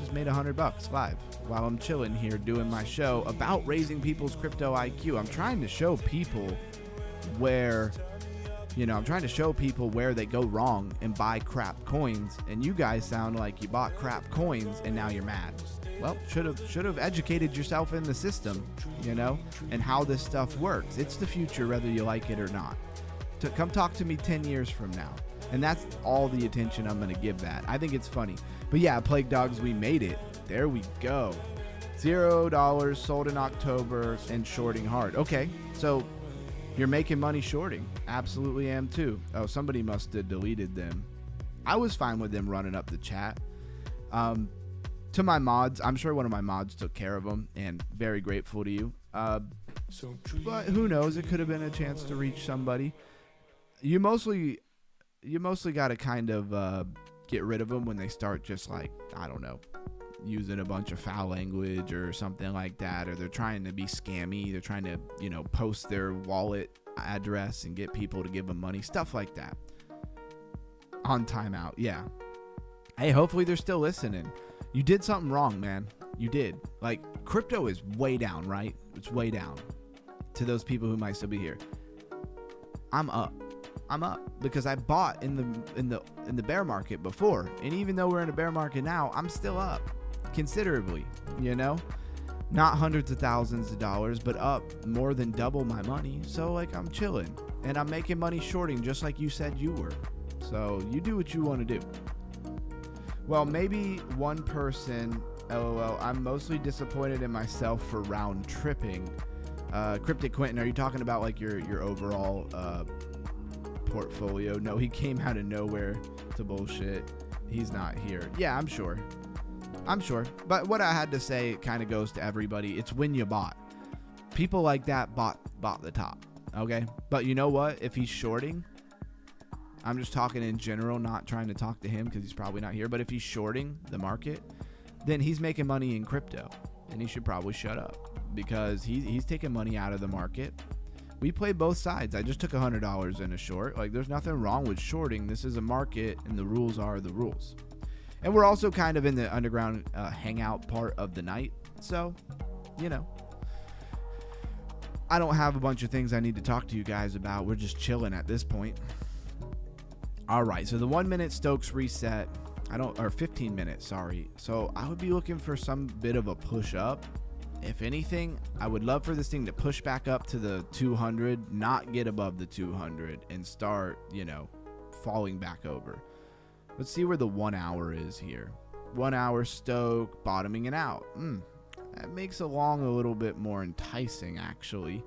just made $100 live while I'm chilling here doing my show about raising people's crypto IQ. I'm trying to show people where they go wrong and buy crap coins, and you guys sound like you bought crap coins and now you're mad. Well, should have educated yourself in the system, and how this stuff works. It's the future, whether you like it or not. Come talk to me 10 years from now, and that's all the attention I'm going to give that. I think it's funny. But yeah, Plague Dogs, we made it. There we go. $0 sold in October and shorting hard. Okay, so you're making money shorting. Absolutely am too. Oh, somebody must have deleted them. I was fine with them running up the chat. To my mods, I'm sure one of my mods took care of them, and very grateful to you. But who knows? It could have been a chance to reach somebody. You mostly got to kind of get rid of them when they start just like, I don't know, using a bunch of foul language or something like that, or they're trying to be scammy. They're trying to, post their wallet address and get people to give them money, stuff like that. On timeout, yeah. Hey, hopefully they're still listening. You did something wrong, man. You did. Like, crypto is way down, right? It's way down. To those people who might still be here, I'm up because I bought in the bear market before, and even though we're in a bear market now, I'm still up considerably. Not hundreds of thousands of dollars, but up more than double my money. So like, I'm chilling, and I'm making money shorting just like you said you were. So you do what you want to do. Well, maybe one person, LOL, I'm mostly disappointed in myself for round tripping. Cryptic Quentin, are you talking about like your overall portfolio? No, he came out of nowhere to bullshit. He's not here. Yeah, I'm sure. But what I had to say kind of goes to everybody. It's when you bought. People like that bought the top. Okay? But you know what? If he's shorting, I'm just talking in general, not trying to talk to him because he's probably not here. But if he's shorting the market, then he's making money in crypto, and he should probably shut up because he's taking money out of the market. We play both sides. I just took $100 in a short. Like, there's nothing wrong with shorting. This is a market, and the rules are the rules. And we're also kind of in the underground hangout part of the night. So, you know, I don't have a bunch of things I need to talk to you guys about. We're just chilling at this point. All right, so the 1 minute Stokes reset, or 15 minutes, sorry. So I would be looking for some bit of a push up. If anything, I would love for this thing to push back up to the 200, not get above the 200 and start, you know, falling back over. Let's see where the 1 hour is here. 1 hour Stoke bottoming it out. That makes a long a little bit more enticing, actually.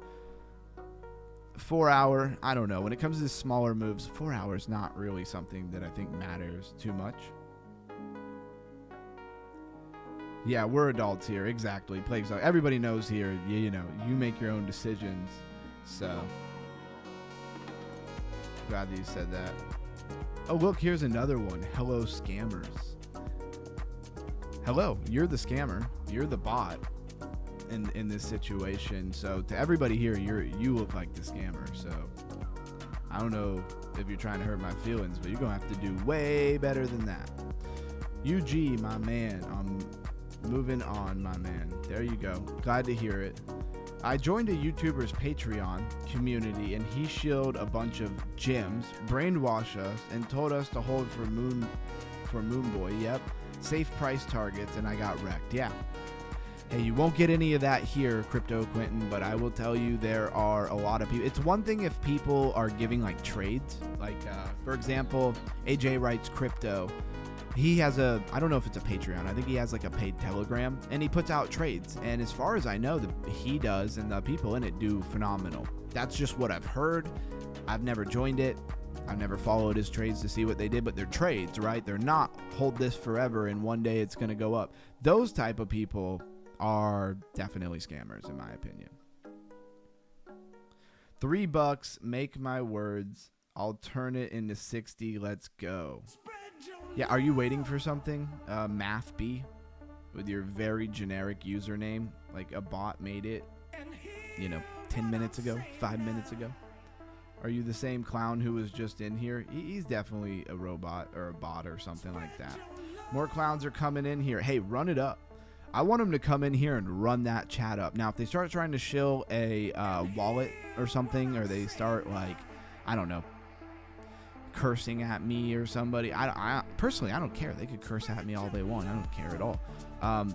4 hour, I don't know. When it comes to smaller moves, 4 hours not really something that I think matters too much. Yeah, we're adults here. Exactly. Plagues. Everybody knows here, you know, you make your own decisions. So, glad that you said that. Oh, look, here's another one. Hello, scammers. Hello, you're the scammer. You're the bot in this situation. So to everybody here, you look like the scammer. So I don't know if you're trying to hurt my feelings, but you're gonna have to do way better than that. UG, my man. I'm moving on, my man. There you go. Glad to hear it. I joined a YouTuber's Patreon community, and he shilled a bunch of gems, brainwashed us, and told us to hold for Moonboy. Yep. Safe price targets, and I got wrecked. Yeah. Hey, you won't get any of that here, Crypto Quentin, but I will tell you there are a lot of people. It's one thing if people are giving like trades, like for example, AJ Writes Crypto. He has I don't know if it's a Patreon. I think he has like a paid Telegram, and he puts out trades. And as far as I know, he does, and the people in it do phenomenal. That's just what I've heard. I've never joined it. I've never followed his trades to see what they did, but they're trades, right? They're not hold this forever and one day it's going to go up. Those type of people are definitely scammers, in my opinion. $3, make my words. I'll turn it into 60. Let's go. Yeah, are you waiting for something? MathB with your very generic username, like a bot made it, 10 minutes ago, 5 minutes ago. Are you the same clown who was just in here? He's definitely a robot or a bot or something like that. More clowns are coming in here. Hey, run it up. I want them to come in here and run that chat up. Now, if they start trying to shill a wallet or something, or they start like, I don't know, cursing at me or somebody, I personally, I don't care. They could curse at me all they want. I don't care at all.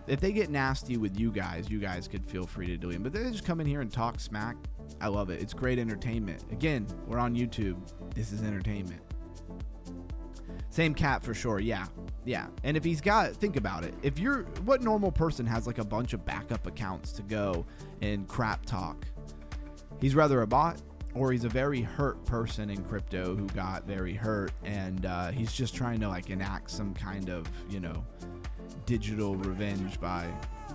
If they get nasty with you guys could feel free to delete them. But they just come in here and talk smack. I love it. It's great entertainment. Again, we're on YouTube. This is entertainment. Same cat for sure. Yeah. And if he's got, think about it. What normal person has like a bunch of backup accounts to go and crap talk? He's rather a bot, or he's a very hurt person in crypto who got very hurt, and he's just trying to like enact some kind of, digital revenge by,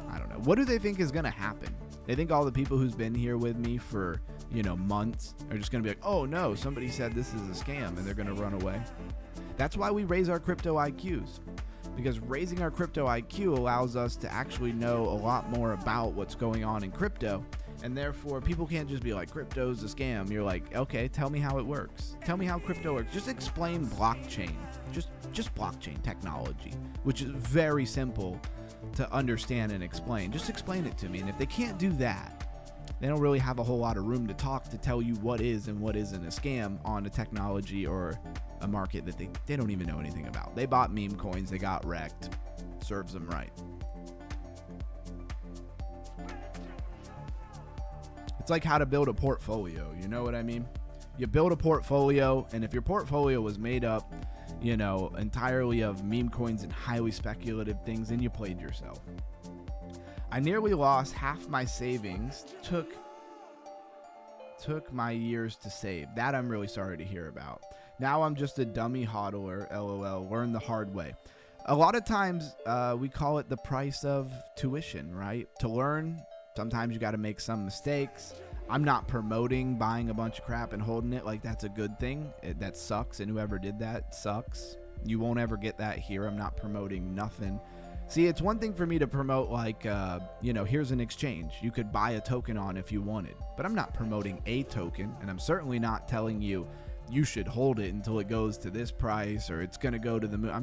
I don't know. What do they think is going to happen? They think all the people who's been here with me for, months are just going to be like, oh no, somebody said this is a scam, and they're going to run away. That's why we raise our crypto IQs, because raising our crypto IQ allows us to actually know a lot more about what's going on in crypto. And therefore, people can't just be like, crypto's a scam. You're like, okay, tell me how it works. Tell me how crypto works. Just explain blockchain. Just blockchain technology, which is very simple to understand and explain. Just explain it to me. And if they can't do that, they don't really have a whole lot of room to talk to tell you what is and what isn't a scam on a technology or a market that they don't even know anything about. They bought meme coins. They got wrecked. Serves them right. It's like how to build a portfolio. You know what I mean? You build a portfolio, and if your portfolio was made up, entirely of meme coins and highly speculative things, then you played yourself. I nearly lost half my savings. Took my years to save. That I'm really sorry to hear about. Now I'm just a dummy hodler. LOL. Learn the hard way. A lot of times we call it the price of tuition, right? To learn, sometimes you got to make some mistakes. I'm not promoting buying a bunch of crap and holding it like that's a good thing. That sucks, and whoever did that sucks. You won't ever get that here. I'm not promoting nothing. See, it's one thing for me to promote like, here's an exchange. You could buy a token on if you wanted. But I'm not promoting a token, and I'm certainly not telling you you should hold it until it goes to this price or it's gonna go to the moon. I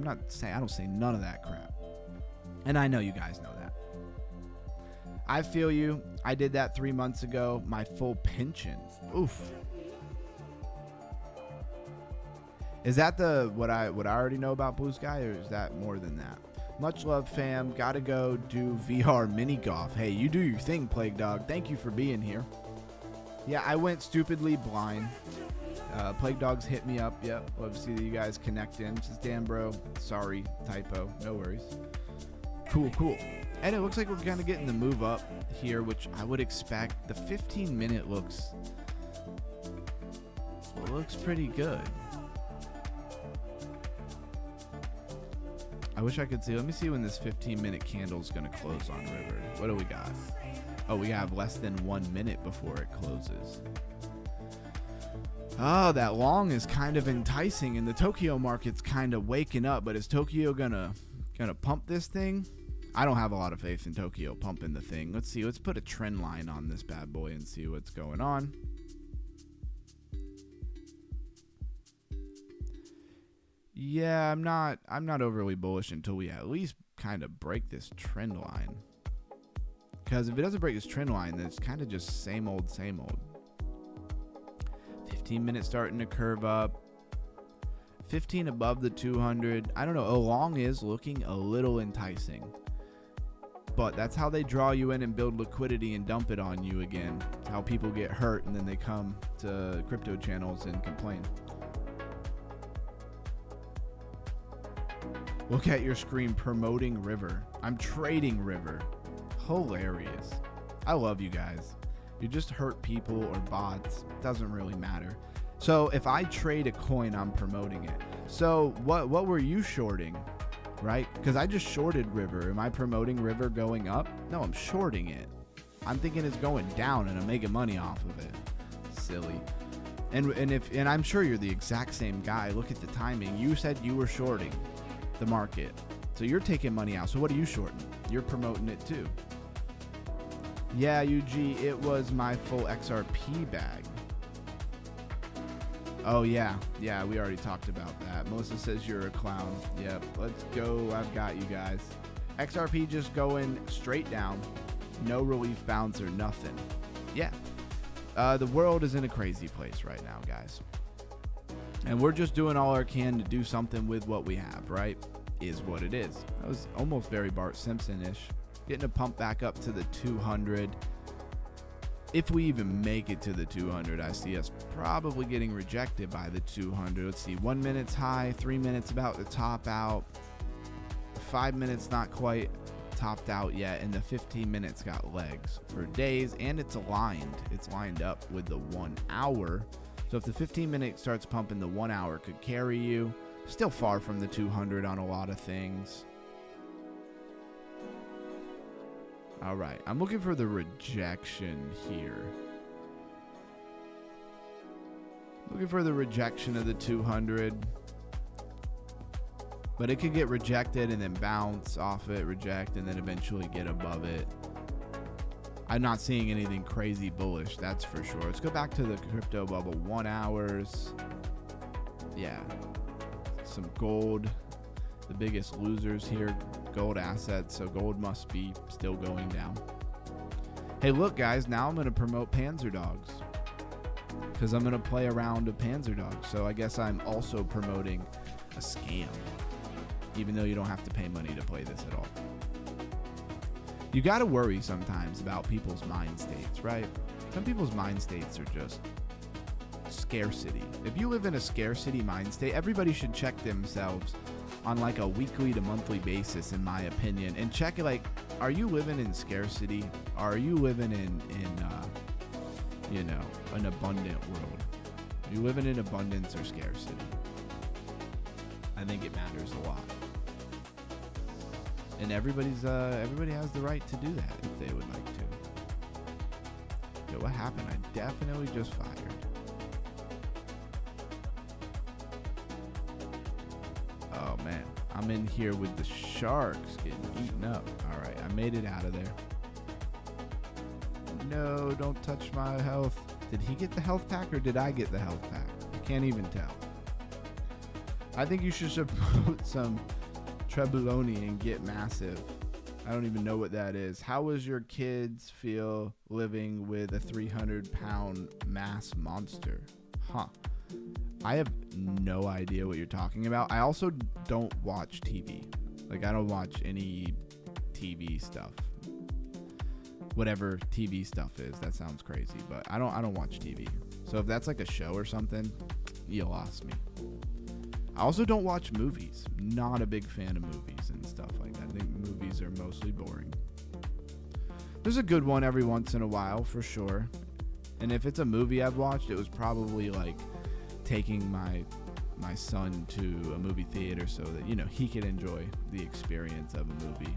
don't say none of that crap. And I know you guys know that. I feel you. I did that 3 months ago. My full pension. Oof. Is that what I already know about Blue Sky, or is that more than that? Much love, fam. Gotta go do VR mini golf. Hey, you do your thing, Plague Dog. Thank you for being here. Yeah, I went stupidly blind. Plague Dog's hit me up. Yep. Love to see that you guys connect in. Says, damn, bro. Sorry, typo. No worries. Cool. And it looks like we're kind of getting the move up here, which I would expect. The 15-minute looks pretty good. I wish I could see. Let me see when this 15-minute candle is going to close on River. What do we got? Oh, we have less than 1 minute before it closes. Oh, that long is kind of enticing, and the Tokyo market's kind of waking up. But is Tokyo gonna pump this thing? I don't have a lot of faith in Tokyo pumping the thing. Let's see. Let's put a trend line on this bad boy and see what's going on. Yeah, I'm not overly bullish until we at least kind of break this trend line. Because if it doesn't break this trend line, then it's kind of just same old. 15 minutes starting to curve up. 15 above the 200. I don't know. Along is looking a little enticing. But that's how they draw you in and build liquidity and dump it on you again. It's how people get hurt and then they come to crypto channels and complain. Look at your screen promoting River. I'm trading River. Hilarious. I love you guys. You just hurt people or bots. Doesn't really matter. So if I trade a coin, I'm promoting it. So what were you shorting? Right? Because I just shorted River. Am I promoting River going up? No, I'm shorting it. I'm thinking it's going down and I'm making money off of it. Silly. And I'm sure you're the exact same guy. Look at the timing. You said you were shorting the market. So you're taking money out. So what are you shorting? You're promoting it too. Yeah, UG, it was my full XRP bag. Oh, yeah. Yeah, we already talked about that. Melissa says you're a clown. Yep, let's go. I've got you guys. XRP just going straight down. No relief bounce or nothing. Yeah. The world is in a crazy place right now, guys. And we're just doing all our can to do something with what we have, right? Is what it is. That was almost very Bart Simpson-ish. Getting a pump back up to the 200. If we even make it to the 200, I see us probably getting rejected by the 200. Let's see, 1 minute's high, 3 minutes about to top out, 5 minutes not quite topped out yet, and the 15 minutes got legs for days, and it's aligned. It's lined up with the 1 hour. So if the 15 minute starts pumping, the 1 hour could carry you. Still far from the 200 on a lot of things. All right, I'm looking for the rejection here. Looking for the rejection of the 200. But it could get rejected and then bounce off it, reject, and then eventually get above it. I'm not seeing anything crazy bullish, that's for sure. Let's go back to the crypto bubble. 1 hours. Yeah. Some gold. The biggest losers here. Gold assets, so gold must be still going down. Hey, look, guys, now I'm going to promote Panzer Dogs because I'm going to play a round of Panzer Dogs. So I guess I'm also promoting a scam, even though you don't have to pay money to play this at all. You got to worry sometimes about people's mind states, right? Some people's mind states are just scarcity. If you live in a scarcity mind state, everybody should check themselves on like a weekly to monthly basis, in my opinion, and check it. Like, are you living in scarcity? Are you living in you know, an abundant world? Are you living in abundance or scarcity? I think it matters a lot, and everybody has the right to do that if they would like to. Yo, what happened? I definitely just fired. Oh man, I'm in here with the sharks getting eaten up. All right, I made it out of there. No, don't touch my health. Did he get the health pack or did I get the health pack? I Can't even tell. I think you should put some Trebbiani and get massive. I don't even know what that is. How does your kids feel living with a 300-pound mass monster? Huh. I have no idea what you're talking about. I also don't watch TV. Like, I don't watch any TV stuff. Whatever TV stuff is. That sounds crazy, but I don't watch TV. So if that's like a show or something, you lost me. I also don't watch movies. Not a big fan of movies and stuff like that. I think movies are mostly boring. There's a good one every once in a while, for sure. And if it's a movie I've watched, it was probably like taking my son to a movie theater so that, you know, he could enjoy the experience of a movie.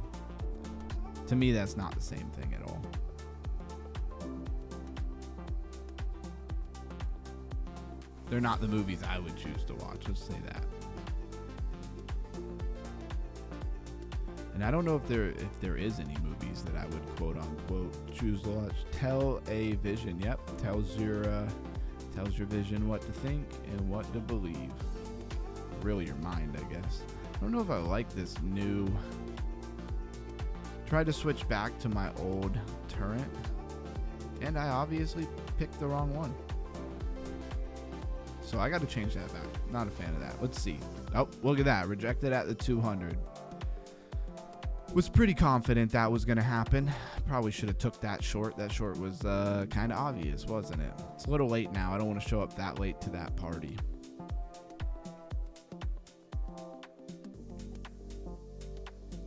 To me, that's not the same thing at all. They're not the movies I would choose to watch, let's say that. And I don't know if there is any movies that I would quote unquote choose to watch. Tell a vision, yep, tells your vision what to think and what to believe. Really your mind, I guess. I don't know if I like this new. Tried to switch back to my old turret, and I obviously picked the wrong one. So I got to change that back. Not a fan of that. Let's see. Oh, look at that. Rejected at the 200. Was pretty confident that was going to happen. Probably should have took that short. That short was kind of obvious, wasn't it? It's a little late now. I don't want to show up that late to that party.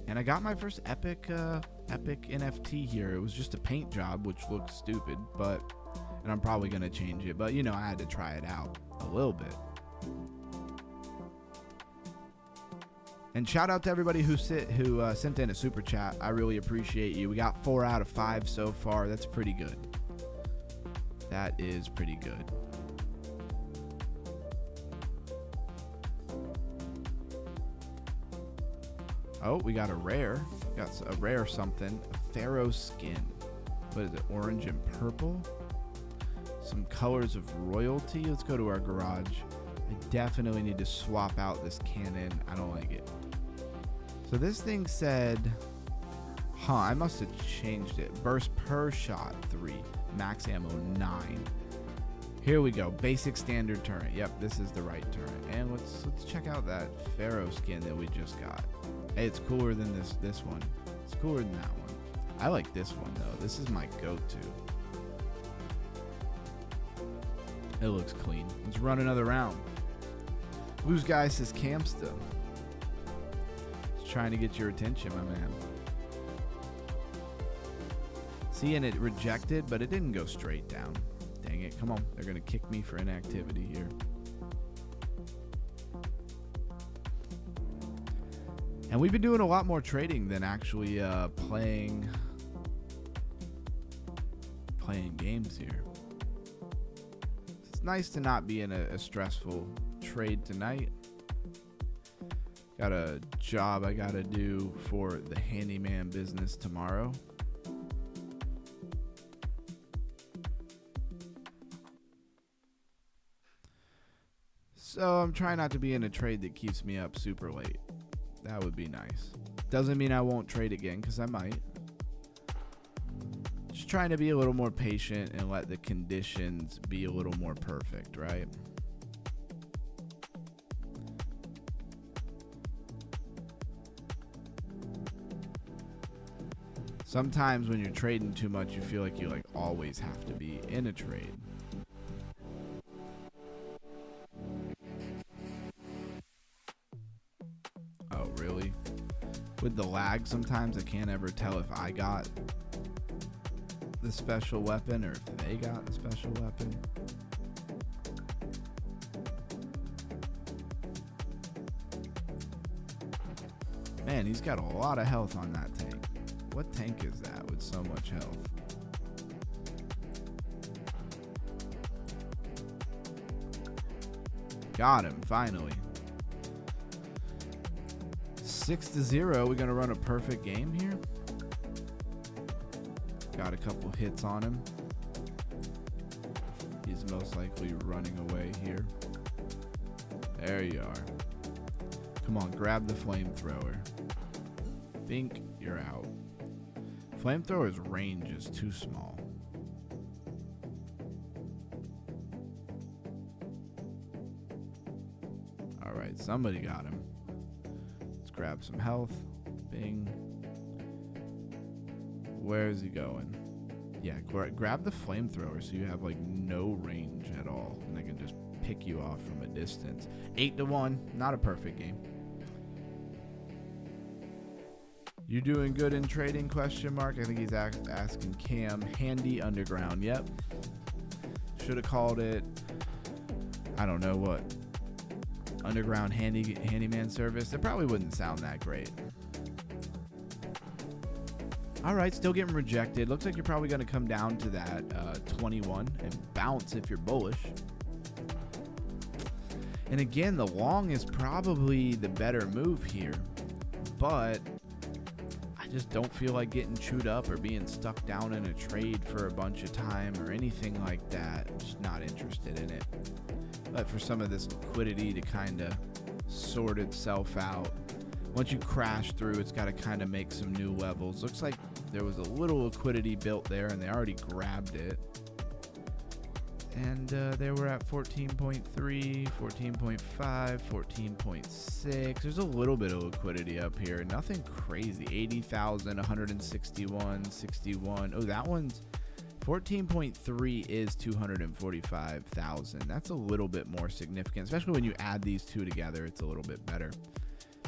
And I got my first epic NFT here. It was just a paint job, which looks stupid, and I'm probably going to change it. But, you know, I had to try it out a little bit. And shout out to everybody who sent in a super chat. I really appreciate you. We got 4 out of 5 so far. That's pretty good. That is pretty good. Oh, we got a rare. Got a rare something. A Pharaoh skin. What is it? Orange and purple. Some colors of royalty. Let's go to our garage. I definitely need to swap out this cannon. I don't like it. So this thing said, I must have changed it. Burst per shot 3. Max ammo 9. Here we go. Basic standard turret. Yep, this is the right turret. And let's check out that Pharaoh skin that we just got. Hey, it's cooler than this one. It's cooler than that one. I like this one though. This is my go-to. It looks clean. Let's run another round. Blues Guy says Camsta. Just trying to get your attention, my man. See, and it rejected, but it didn't go straight down. Dang it. Come on. They're going to kick me for inactivity here. And we've been doing a lot more trading than actually playing games here. It's nice to not be in a stressful trade tonight. Got a job I gotta do for the handyman business tomorrow. So I'm trying not to be in a trade that keeps me up super late. That would be nice. Doesn't mean I won't trade again, because I might. Just trying to be a little more patient and let the conditions be a little more perfect, right? Sometimes when you're trading too much, you feel like you always have to be in a trade. Oh, really? With the lag, sometimes I can't ever tell if I got the special weapon or if they got the special weapon. Man, he's got a lot of health on that tank. What tank is that with so much health? Got him, finally. 6-0. We're going to run a perfect game here. Got a couple hits on him. He's most likely running away here. There you are. Come on, grab the flamethrower. Think you're out. Flamethrower's range is too small. Alright, somebody got him. Let's grab some health. Bing. Where is he going? Yeah, grab the flamethrower so you have like no range at all. And they can just pick you off from a distance. 8-1. Not a perfect game. You doing good in trading? Question mark. I think he's asking Cam. Handy underground. Yep. Should have called it, I don't know what, underground handyman service. It probably wouldn't sound that great. All right, still getting rejected. Looks like you're probably going to come down to that 21 and bounce if you're bullish. And again, the long is probably the better move here, but I just don't feel like getting chewed up or being stuck down in a trade for a bunch of time or anything like that. I'm just not interested in it. But for some of this liquidity to kind of sort itself out, once you crash through, it's got to kind of make some new levels. Looks like there was a little liquidity built there and they already grabbed it. And they were at 14.3, 14.5, 14.6. There's a little bit of liquidity up here. Nothing crazy. 80,000, 161, 61. Oh, that one's 14.3 is 245,000. That's a little bit more significant, especially when you add these two together. It's a little bit better.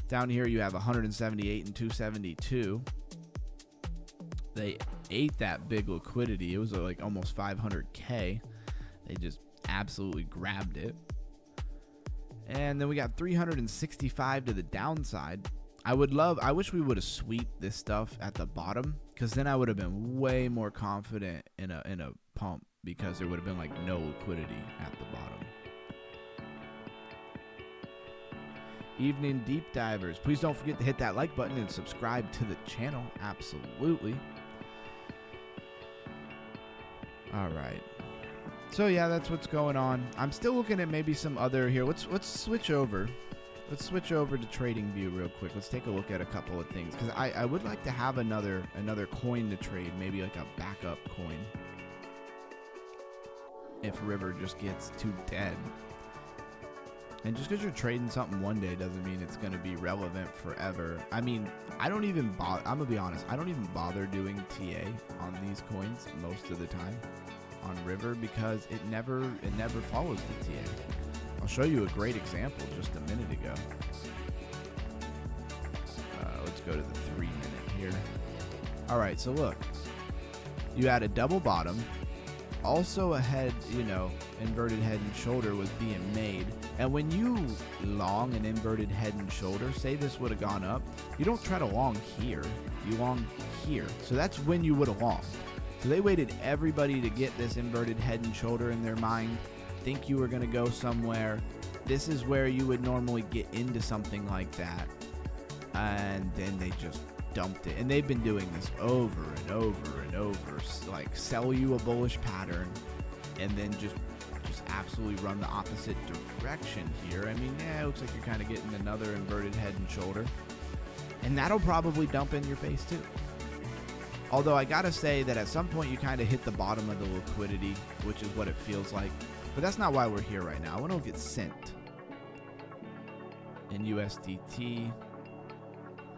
Down here, you have 178 and 272. They ate that big liquidity. It was like almost 500K. They just absolutely grabbed it. And then we got 365 to the downside. I wish we would have sweeped this stuff at the bottom, because then I would have been way more confident in a pump, because there would have been like no liquidity at the bottom. Evening deep divers, please don't forget to hit that like button and subscribe to the channel. Absolutely. All right. So yeah, that's what's going on. I'm still looking at maybe some other here. Let's switch over. Let's switch over to TradingView real quick. Let's take a look at a couple of things, because I would like to have another coin to trade, maybe like a backup coin. If River just gets too dead. And just because you're trading something one day doesn't mean it's going to be relevant forever. I mean, I don't even bother. I'm going to be honest. I don't even bother doing TA on these coins most of the time on River, because it never follows the TA. I'll show you a great example just a minute ago. Let's go to the 3 minute here. All right, so look. You had a double bottom. Also a head, inverted head and shoulder was being made. And when you long an inverted head and shoulder, say this would have gone up, you don't try to long here, you long here. So that's when you would have longed. So they waited everybody to get this inverted head and shoulder in their mind, think you were going to go somewhere. This is where you would normally get into something like that. And then they just dumped it. And they've been doing this over and over and over. Like sell you a bullish pattern and then just absolutely run the opposite direction here. I mean, yeah, it looks like you're kind of getting another inverted head and shoulder. And that'll probably dump in your face too. Although I gotta say that at some point you kind of hit the bottom of the liquidity, which is what it feels like. But that's not why we're here right now. I want to get sent. In USDT.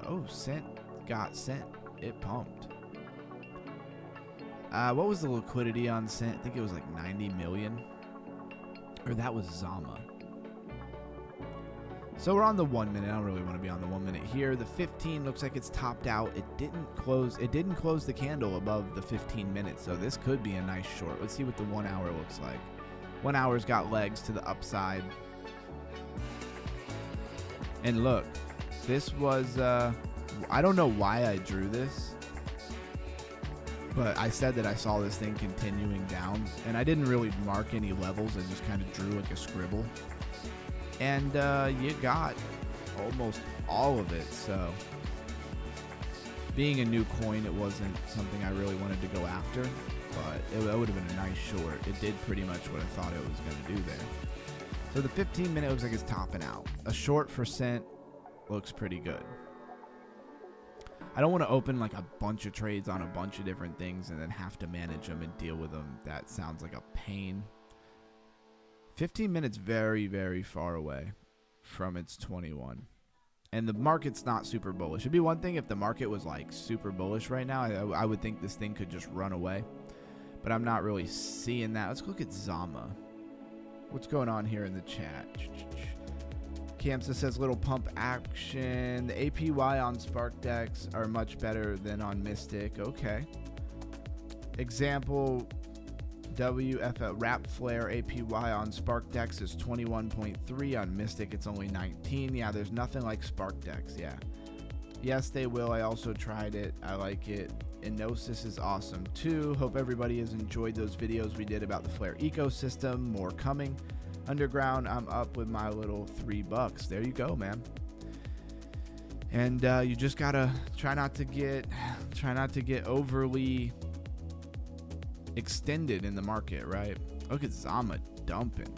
Oh, sent got sent. It pumped. What was the liquidity on Cent? I think it was like 90 million. Or that was Zama. So we're on the 1 minute. I don't really want to be on the 1 minute here. The 15 looks like it's topped out. It didn't close the candle above the 15 minutes. So this could be a nice short. Let's see what the 1 hour looks like. 1 hour's got legs to the upside. And look, this was, I don't know why I drew this, but I said that I saw this thing continuing down, and I didn't really mark any levels. I just kind of drew like a scribble. And you got almost all of it. So being a new coin, it wasn't something I really wanted to go after, but it would have been a nice short. It did pretty much what I thought it was going to do there. So the 15 minute looks like it's topping out. A short for Cent looks pretty good. I don't want to open like a bunch of trades on a bunch of different things and then have to manage them and deal with them. That sounds like a pain. 15 minutes very, very far away from its 21. And the market's not super bullish. It'd be one thing if the market was like super bullish right now. I would think this thing could just run away. But I'm not really seeing that. Let's look at Zama. What's going on here in the chat? Kamsa says little pump action. The APY on SparkDex are much better than on Mystic. Okay. Example, WFL Wrap Flare APY on SparkDex is 21.3. On Mystic, it's only 19. Yeah, there's nothing like SparkDex. Yeah. Yes, they will. I also tried it. I like it. Enosis is awesome too. Hope everybody has enjoyed those videos we did about the Flare ecosystem. More coming. Underground, I'm up with my little $3. There you go, man. And you just gotta try not to get overly extended in the market, right? Look at Zama dumping.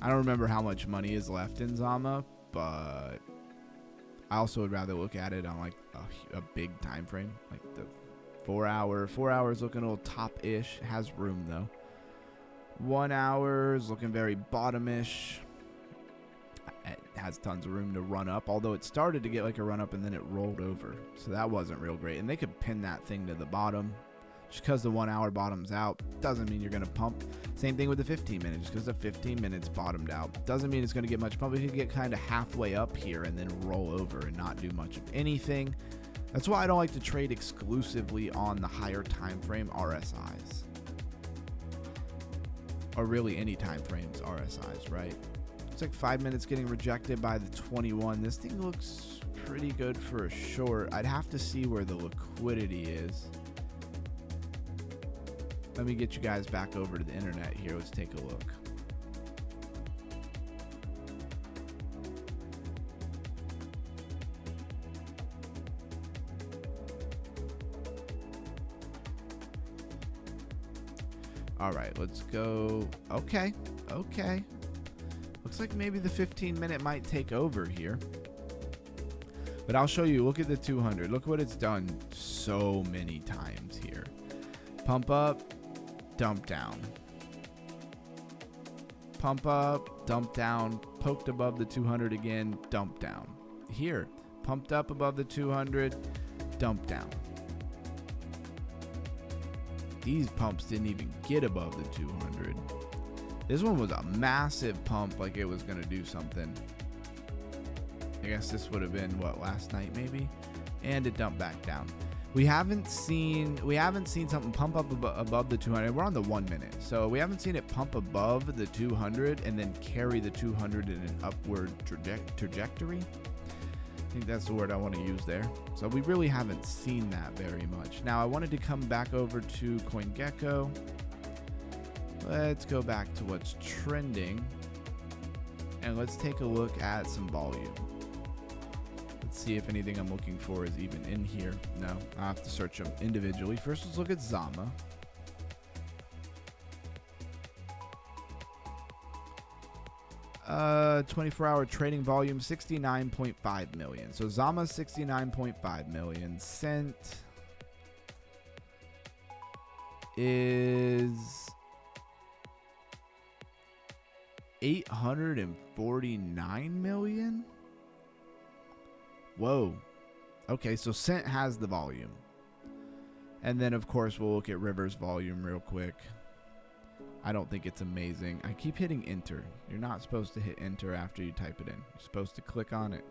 I don't remember how much money is left in Zama, but I also would rather look at it on like a big time frame, like the 4 hour. 4 hours looking a little top-ish. Has room though. 1 hour is looking very bottomish. It has tons of room to run up, although it started to get like a run up and then it rolled over, so that wasn't real great. And they could pin that thing to the bottom. Just because the 1 hour bottoms out doesn't mean you're going to pump. Same thing with the 15 minutes. Just because the 15 minutes bottomed out doesn't mean it's going to get much pump. It could get kind of halfway up here and then roll over and not do much of anything. That's why I don't like to trade exclusively on the higher time frame RSIs. Or really any time frames RSIs, right? It's like 5 minutes getting rejected by the 21. This thing looks pretty good for a short. I'd have to see where the liquidity is. Let me get you guys back over to the internet here. Let's take a look. All right, let's go. Okay. Looks like maybe the 15 minute might take over here. But I'll show you. Look at the 200. Look what it's done so many times here. Pump up, dump down. Pump up, dump down, poked above the 200 again, dump down. Here, pumped up above the 200, dump down. These pumps didn't even get above the 200. This one was a massive pump, like it was gonna do something. I guess this would have been what, last night maybe, and it dumped back down. We haven't seen something pump up above the 200. We're on the 1 minute, so we haven't seen it pump above the 200 and then carry the 200 in an upward trajectory. I think that's the word I want to use there. So we really haven't seen that very much. Now I wanted to come back over to CoinGecko. Let's go back to what's trending and let's take a look at some volume. Let's see if anything I'm looking for is even in here. No, I have to search them individually. First, let's look at Zama. 24-hour trading volume, 69.5 million. So Zama's 69.5 million. Cent is 849 million. Whoa. Okay, so Cent has the volume. And then, of course, we'll look at River's volume real quick. I don't think it's amazing. I keep hitting enter. You're not supposed to hit enter after you type it in. You're supposed to click on it.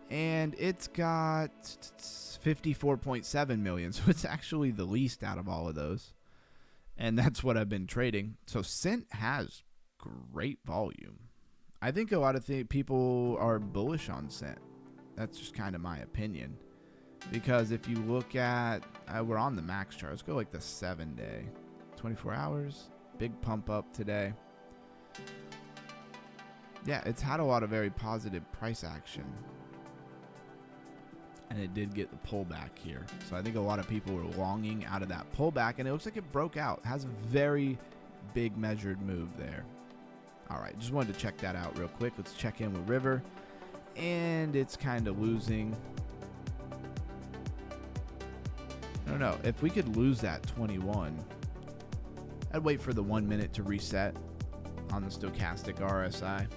And it's got 54.7 million. So it's actually the least out of all of those. And that's what I've been trading. So Cent has great volume. I think a lot of people are bullish on Cent. That's just kind of my opinion. Because if you look at, we're on the max chart. Let's go like the 7-day. 24 hours, big pump up today. Yeah, it's had a lot of very positive price action. And it did get the pullback here. So I think a lot of people were longing out of that pullback, and it looks like it broke out. It has a very big measured move there. All right, just wanted to check that out real quick. Let's check in with River. And it's kind of losing. I don't know. If we could lose that 21, I'd wait for the 1 minute to reset on the stochastic RSI.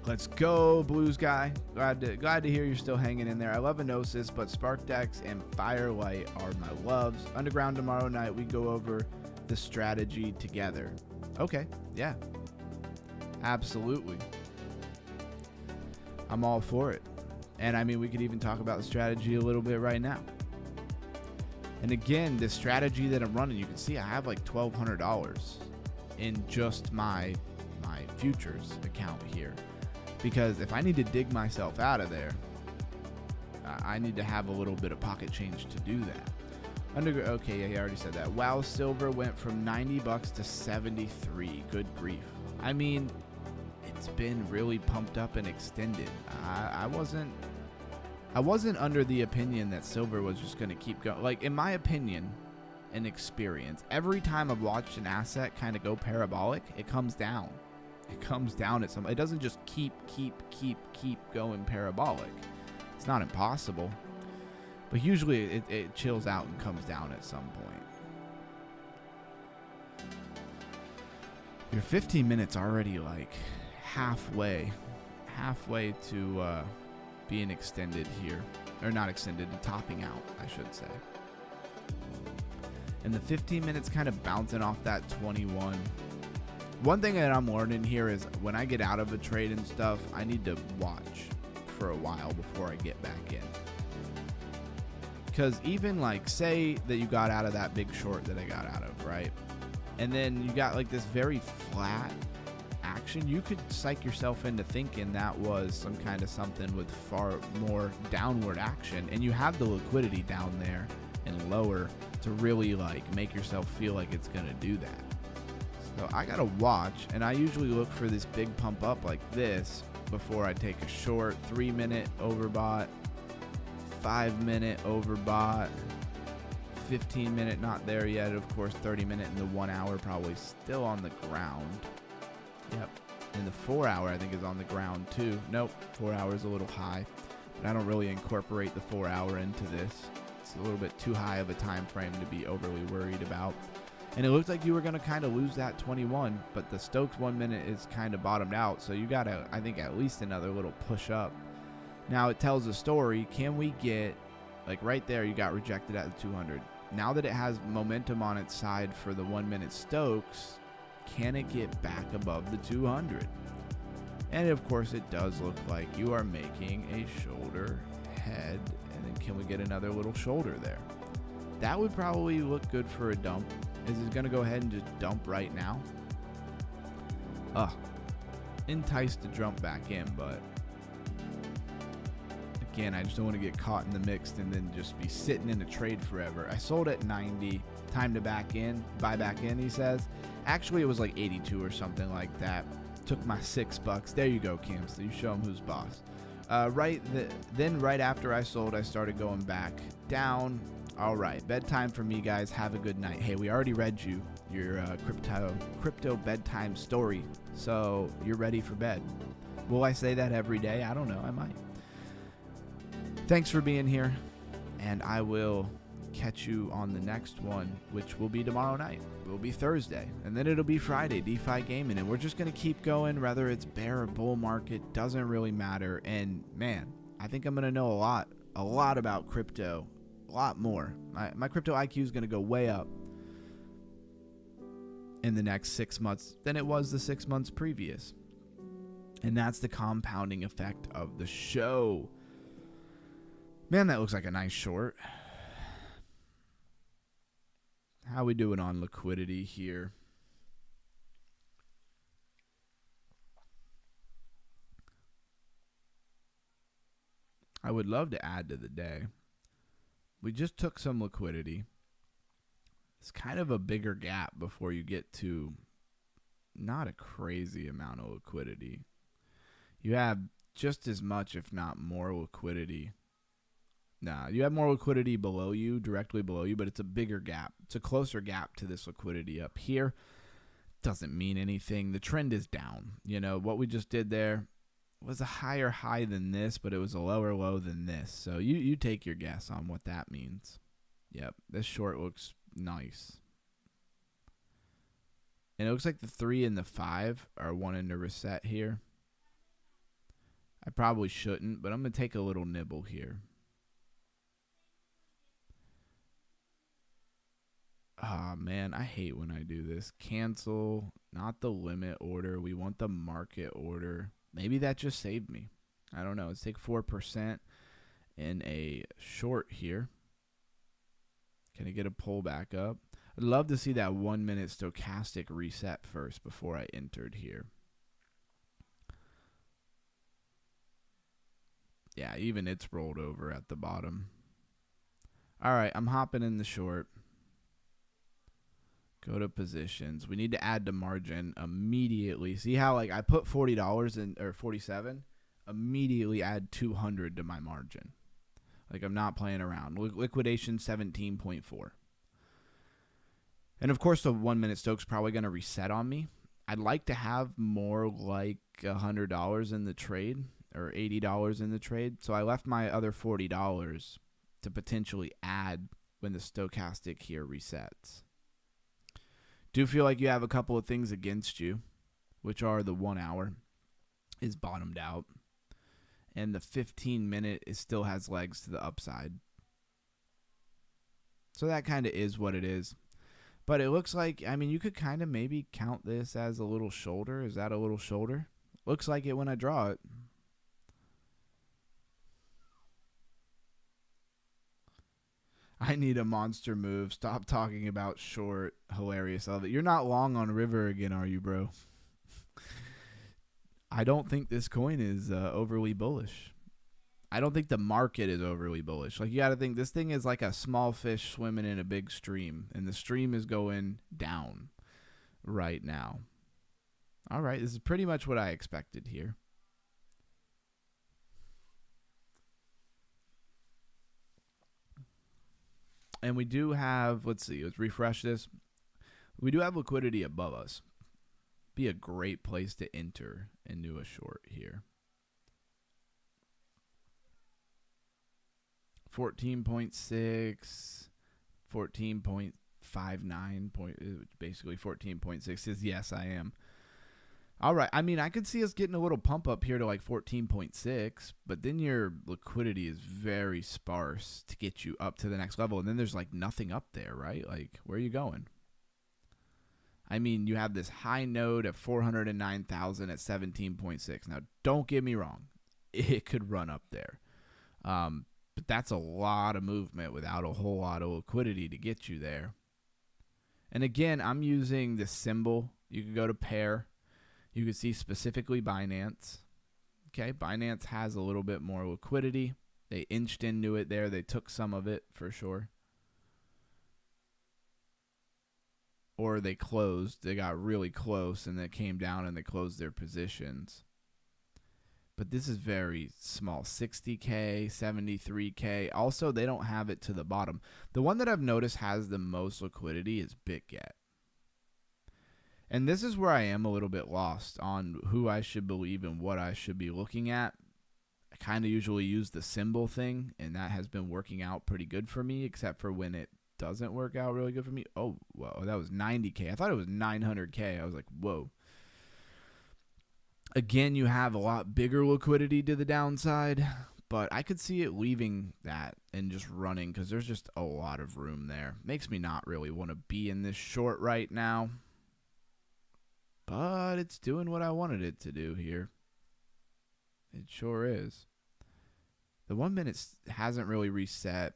Let's go, Blues guy. Glad to hear you're still hanging in there. I love Enosis, but SparkDex and Firelight are my loves. Underground tomorrow night, we go over the strategy together. Okay, yeah. Absolutely. I'm all for it. And I mean, we could even talk about the strategy a little bit right now. And again, the strategy that I'm running, you can see I have like $1,200 in just my futures account here. Because if I need to dig myself out of there, I need to have a little bit of pocket change to do that. Okay, yeah, he already said that. Wow, silver went from $90 to 73. Good grief. I mean, it's been really pumped up and extended. I wasn't under the opinion that silver was just going to keep going. Like, in my opinion and experience, every time I've watched an asset kind of go parabolic, it comes down. It comes down at some. It doesn't just keep going parabolic. It's not impossible. But usually it chills out and comes down at some point. Your 15 minutes already like halfway to being extended here. Or not extended, topping out, I should say. And the 15 minutes kind of bouncing off that 21. One thing that I'm learning here is when I get out of a trade and stuff, I need to watch for a while before I get back in. Because even like, say that you got out of that big short that I got out of, right? And then you got like this very flat action, you could psych yourself into thinking that was some kind of something with far more downward action. And you have the liquidity down there and lower to really like make yourself feel like it's going to do that. So I got to watch, and I usually look for this big pump up like this before I take a short. 3 minute overbought. 5 minute overbought, 15 minute not there yet, of course 30 minute, and the 1 hour probably still on the ground. Yep. And the 4 hour I think is on the ground too. Nope, 4 hours a little high, but I don't really incorporate the 4 hour into this. It's a little bit too high of a time frame to be overly worried about. And it looks like you were going to kind of lose that 21, but the Stokes 1 minute is kind of bottomed out, so you got to, I think, at least another little push up. Now it tells a story. Can we get, like right there, you got rejected at the 200. Now that it has momentum on its side for the 1 minute Stokes, can it get back above the 200? And of course it does look like you are making a shoulder head. And then can we get another little shoulder there? That would probably look good for a dump. Is it going to go ahead and just dump right now? Enticed to jump back in, but again, I just don't want to get caught in the mix and then just be sitting in a trade forever. I sold at 90. Time to buy back in, he says. Actually, it was like 82 or something like that. Took my $6. There you go, Cam. So you show him who's boss. Then right after I sold, I started going back down. All right, bedtime for me, guys. Have a good night. Hey, we already read your crypto bedtime story, so you're ready for bed. Will I say that every day? I don't know. I might. Thanks for being here, and I will catch you on the next one, which will be tomorrow night. It will be Thursday, and then it'll be Friday, DeFi gaming, and we're just going to keep going, whether it's bear or bull market, doesn't really matter. And man, I think I'm going to know a lot about crypto, a lot more. My crypto IQ is going to go way up in the next 6 months than it was the 6 months previous. And that's the compounding effect of the show. Man, that looks like a nice short. How we doing on liquidity here? I would love to add to the day. We just took some liquidity. It's kind of a bigger gap before you get to not a crazy amount of liquidity. You have just as much, if not more, liquidity. Nah, you have more liquidity below you, directly below you, but it's a bigger gap. It's a closer gap to this liquidity up here. doesn't mean anything. The trend is down. You know, what we just did there was a higher high than this, but it was a lower low than this. So you take your guess on what that means. Yep, this short looks nice. And it looks like the 3 and the 5 are wanting to reset here. I probably shouldn't, but I'm going to take a little nibble here. Ah, man, I hate when I do this. Cancel, not the limit order. We want the market order. Maybe that just saved me. I don't know. Let's take 4% in a short here. Can I get a pull back up? I'd love to see that 1 minute stochastic reset first before I entered here. Yeah, even it's rolled over at the bottom. All right, I'm hopping in the short. Go to positions. We need to add to margin immediately. See how like I put $40 in or 47? Immediately add 200 to my margin. Like I'm not playing around. Liquidation 17.4. And of course the 1 minute Stoke's probably going to reset on me. I'd like to have more like $100 in the trade or $80 in the trade. So I left my other $40 to potentially add when the stochastic here resets. Do feel like you have a couple of things against you, which are the 1 hour is bottomed out, and the 15 minute still has legs to the upside. So that kind of is what it is. But it looks like, I mean, you could kind of maybe count this as a little shoulder. Is that a little shoulder? Looks like it when I draw it. I need a monster move. Stop talking about short. Hilarious. You're not long on River again, are you, bro? I don't think this coin is overly bullish. I don't think the market is overly bullish. Like, you got to think this thing is like a small fish swimming in a big stream, and the stream is going down right now. All right, this is pretty much what I expected here. And we do have, let's see, let's refresh this. We do have liquidity above us. Be a great place to enter into a short here. 14.6, 14.59, basically 14.6 is yes, I am. All right. I mean, I could see us getting a little pump up here to like 14.6, but then your liquidity is very sparse to get you up to the next level. And then there's like nothing up there, right? Like, where are you going? I mean, you have this high node of 409,000 at 17.6. Now, don't get me wrong. It could run up there. But that's a lot of movement without a whole lot of liquidity to get you there. And again, I'm using the symbol. You can go to pair. You can see specifically Binance. Okay, Binance has a little bit more liquidity. They inched into it there. They took some of it for sure. Or they closed. They got really close and they came down and they closed their positions. But this is very small. 60K, 73K. Also, they don't have it to the bottom. The one that I've noticed has the most liquidity is BitGet. And this is where I am a little bit lost on who I should believe and what I should be looking at. I kind of usually use the symbol thing, and that has been working out pretty good for me, except for when it doesn't work out really good for me. Oh, whoa, that was 90K. I thought it was 900K. I was like, whoa. Again, you have a lot bigger liquidity to the downside, but I could see it leaving that and just running because there's just a lot of room there. Makes me not really want to be in this short right now. But it's doing what I wanted it to do here. It sure is. The 1 minute hasn't really reset.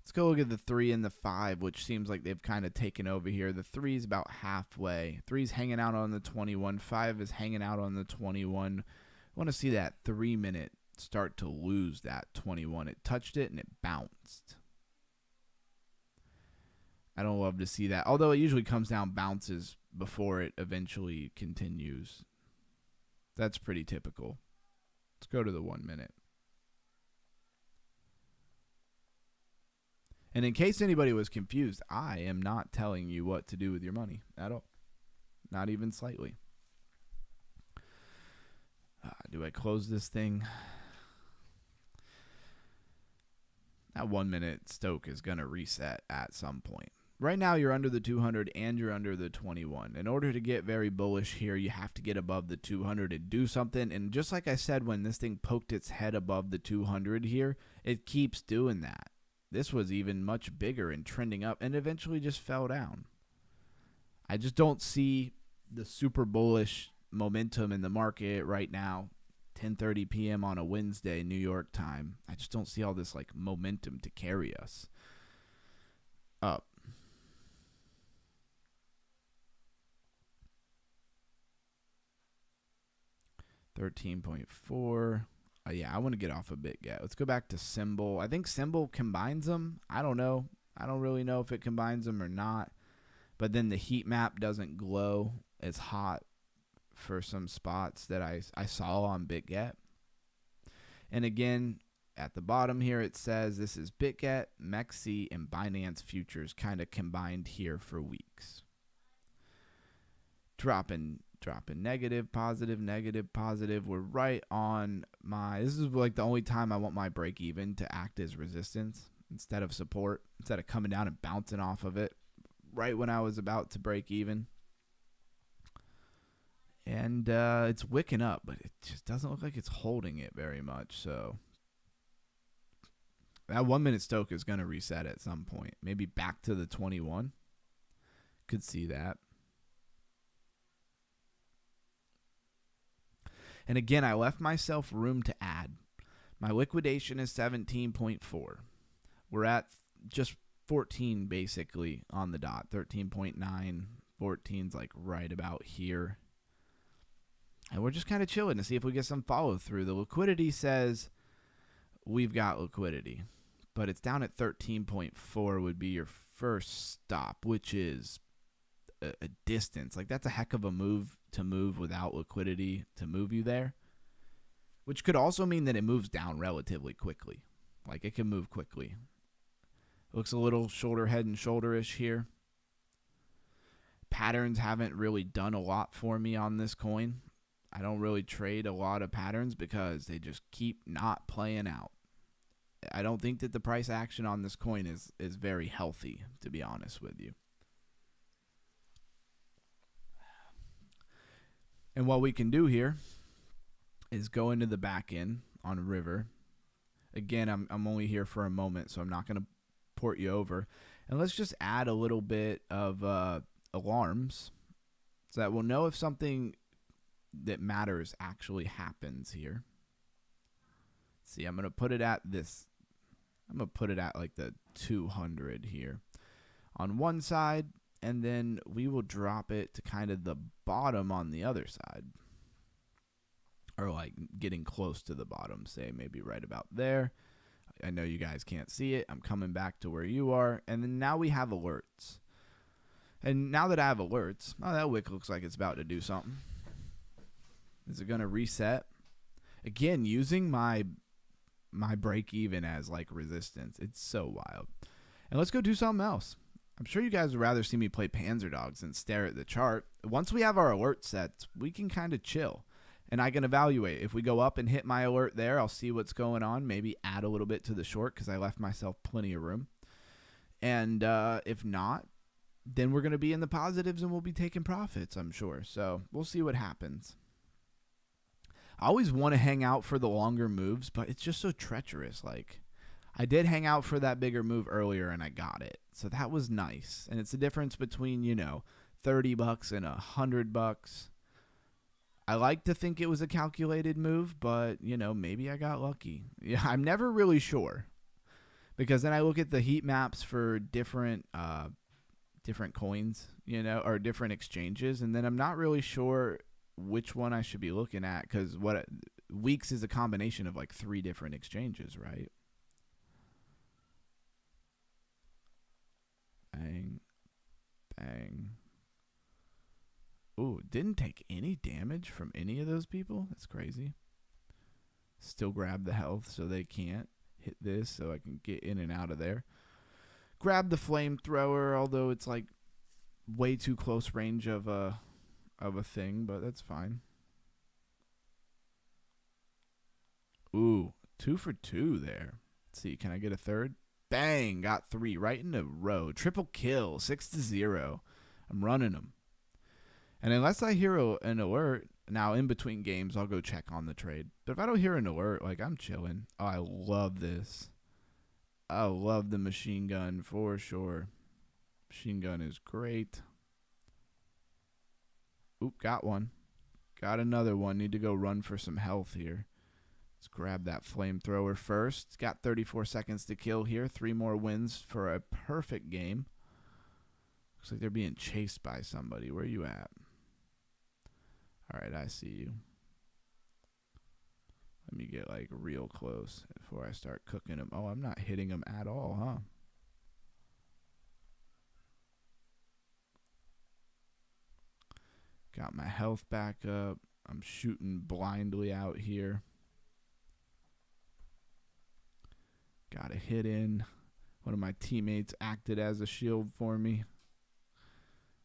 Let's go look at the 3 and the 5, which seems like they've kind of taken over here. The 3 is about halfway. 3 is hanging out on the 21. 5 is hanging out on the 21. I want to see that 3 minute start to lose that 21. It touched it and it bounced. I don't love to see that. Although it usually comes down, bounces before it eventually continues. That's pretty typical. Let's go to the 1 minute. And in case anybody was confused, I am not telling you what to do with your money at all. not even slightly. Do I close this thing? That 1 minute Stoke is going to reset at some point. Right now, you're under the 200 and you're under the 21. In order to get very bullish here, you have to get above the 200 and do something. And just like I said, when this thing poked its head above the 200 here, it keeps doing that. This was even much bigger and trending up and eventually just fell down. I just don't see the super bullish momentum in the market right now. 10:30 p.m. on a Wednesday, New York time. I just don't see all this like momentum to carry us up. $13.4. Yeah, I want to get off a BitGet. Let's go back to Symbol. I think Symbol combines them. I don't know. I don't really know if it combines them or not. But then the heat map doesn't glow as hot for some spots that I saw on BitGet. And again, at the bottom here, it says this is BitGet, MEXC, and Binance futures kind of combined here for Weex. Dropping negative, positive, negative, positive. We're right on my, this is like the only time I want my break even to act as resistance instead of support, instead of coming down and bouncing off of it right when I was about to break even. And it's wicking up, but it just doesn't look like it's holding it very much. So that 1 minute Stoke is going to reset at some point. Maybe back to the 21. Could see that. And again, I left myself room to add. My liquidation is 17.4. We're at just 14 basically on the dot. 13.9. 14's like right about here. And we're just kind of chilling to see if we get some follow through. The liquidity says we've got liquidity, but it's down at 13.4 would be your first stop, which is a distance. Like that's a heck of a move to move without liquidity to move you there, which could also mean that it moves down relatively quickly. Like it can move quickly. Looks a little shoulder, head and shoulder-ish here. Patterns haven't really done a lot for me on this coin. I don't really trade a lot of patterns because they just keep not playing out. I don't think that the price action on this coin is very healthy, to be honest with you. And what we can do here is go into the back end on River. Again, I'm only here for a moment, so I'm not going to port you over. And let's just add a little bit of alarms so that we'll know if something that matters actually happens here. Let's see, I'm going to put it at this. I'm going to put it at like the 200 here on one side, and then we will drop it to kind of the bottom on the other side, or like getting close to the bottom, say maybe right about there. I know you guys can't see it. I'm coming back to where you are, and then now we have alerts. And now that I have alerts, oh, that wick looks like it's about to do something. Is it going to reset? Again, using my break even as like resistance. It's so wild. And let's go do something else. I'm sure you guys would rather see me play Panzer Dogs than stare at the chart. Once we have our alert sets, we can kind of chill. And I can evaluate. If we go up and hit my alert there, I'll see what's going on. Maybe add a little bit to the short because I left myself plenty of room. And if not, then we're going to be in the positives and we'll be taking profits, I'm sure. So we'll see what happens. I always want to hang out for the longer moves, but it's just so treacherous. Like, I did hang out for that bigger move earlier and I got it. So that was nice. And it's the difference between, $30 and $100. I like to think it was a calculated move, but, maybe I got lucky. Yeah, I'm never really sure. Because then I look at the heat maps for different coins, or different exchanges, and then I'm not really sure which one I should be looking at, because Weex is a combination of like 3 different exchanges, right? Bang, bang. Ooh, didn't take any damage from any of those people. That's crazy. Still grab the health so they can't hit this, so I can get in and out of there. Grab the flamethrower, although it's like way too close range of of a thing, but that's fine. Ooh, 2 for 2 there. Let's see, can I get a third? Bang, got 3 right in a row. Triple kill, 6-0. I'm running them. And unless I hear an alert, now in between games, I'll go check on the trade. But if I don't hear an alert, like, I'm chilling. Oh, I love this. I love the machine gun for sure. Machine gun is great. Oop, got one. Got another one. Need to go run for some health here. Let's grab that flamethrower first. Got 34 seconds to kill here. 3 more wins for a perfect game. Looks like they're being chased by somebody. Where are you at? All right, I see you. Let me get like real close before I start cooking them. Oh, I'm not hitting them at all, huh? Got my health back up. I'm shooting blindly out here. Got a hit in. One of my teammates acted as a shield for me.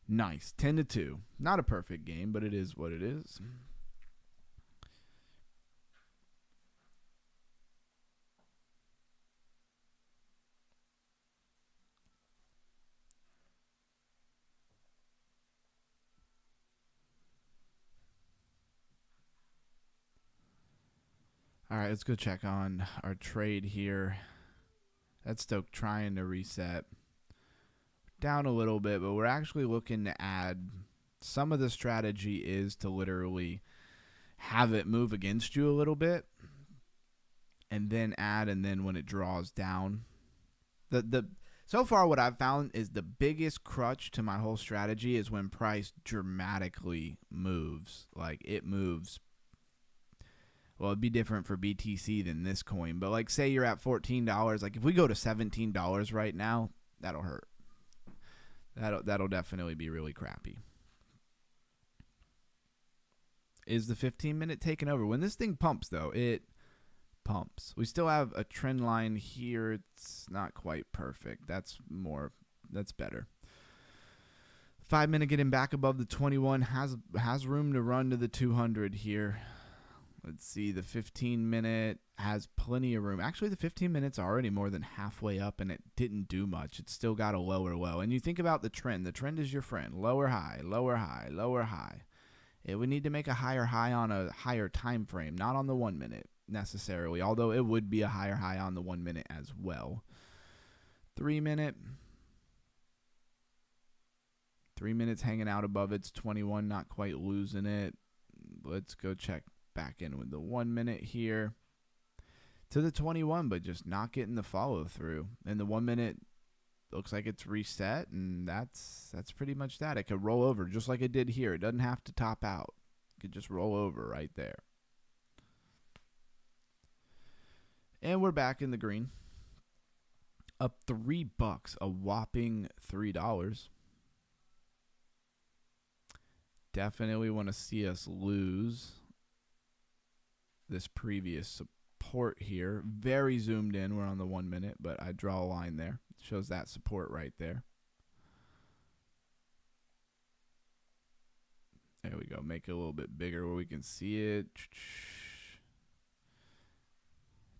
Nice. 10-2. Not a perfect game, but it is what it is. All right, let's go check on our trade here. That's Stoke trying to reset. Down a little bit, but we're actually looking to add. Some of the strategy is to literally have it move against you a little bit and then add, and then when it draws down. So far what I've found is the biggest crutch to my whole strategy is when price dramatically moves. Like it moves. Well, it'd be different for BTC than this coin, but like say you're at $14, like if we go to $17 right now, that'll hurt. That'll definitely be really crappy. Is the 15-minute taking over? When this thing pumps, though, it pumps. We still have a trend line here. It's not quite perfect. That's better. 5-minute getting back above the 21 has room to run to the 200 here. Let's see, the 15-minute has plenty of room. Actually, the 15 minutes are already more than halfway up, and it didn't do much. It's still got a lower low. And you think about the trend. The trend is your friend. Lower high, lower high, lower high. It would need to make a higher high on a higher time frame, not on the 1 minute necessarily, although it would be a higher high on the 1 minute as well. 3 minute. 3 minutes hanging out above its 21, not quite losing it. Let's go check back in with the 1 minute here to the 21, but just not getting the follow through. And the 1 minute looks like it's reset, and that's pretty much that. It could roll over just like it did here. It doesn't have to top out. It could just roll over right there. And we're back in the green. Up $3, a whopping $3. Definitely want to see us lose this previous support here. Very zoomed in. We're on the 1 minute, but I draw a line there. It shows that support right there. There we go. Make it a little bit bigger where we can see it.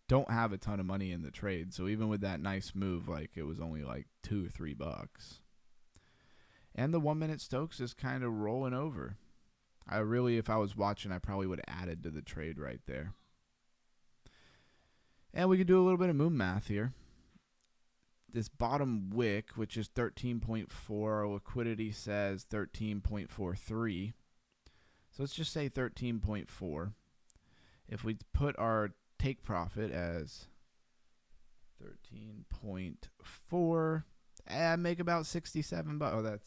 Don't have a ton of money in the trade, so even with that nice move, like it was only like $2 or $3. And the 1 minute Stokes is kind of rolling over. If I was watching, I probably would have added to the trade right there. And we could do a little bit of moon math here. This bottom wick, which is 13.4, our liquidity says 13.43. So let's just say 13.4. If we put our take profit as 13.4, make about $67. Oh,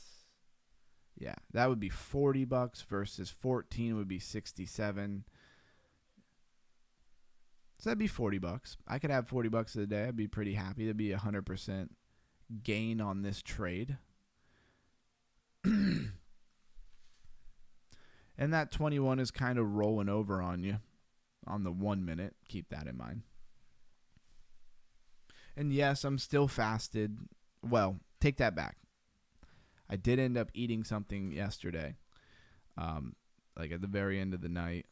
yeah, that would be $40 versus 14 would be 67. So that'd be $40. I could have $40 a day. I'd be pretty happy. That'd be 100% gain on this trade. And that 21 is kind of rolling over on you on the 1 minute. Keep that in mind. And yes, I'm still fasted. Well, take that back. I did end up eating something yesterday. like at the very end of the night.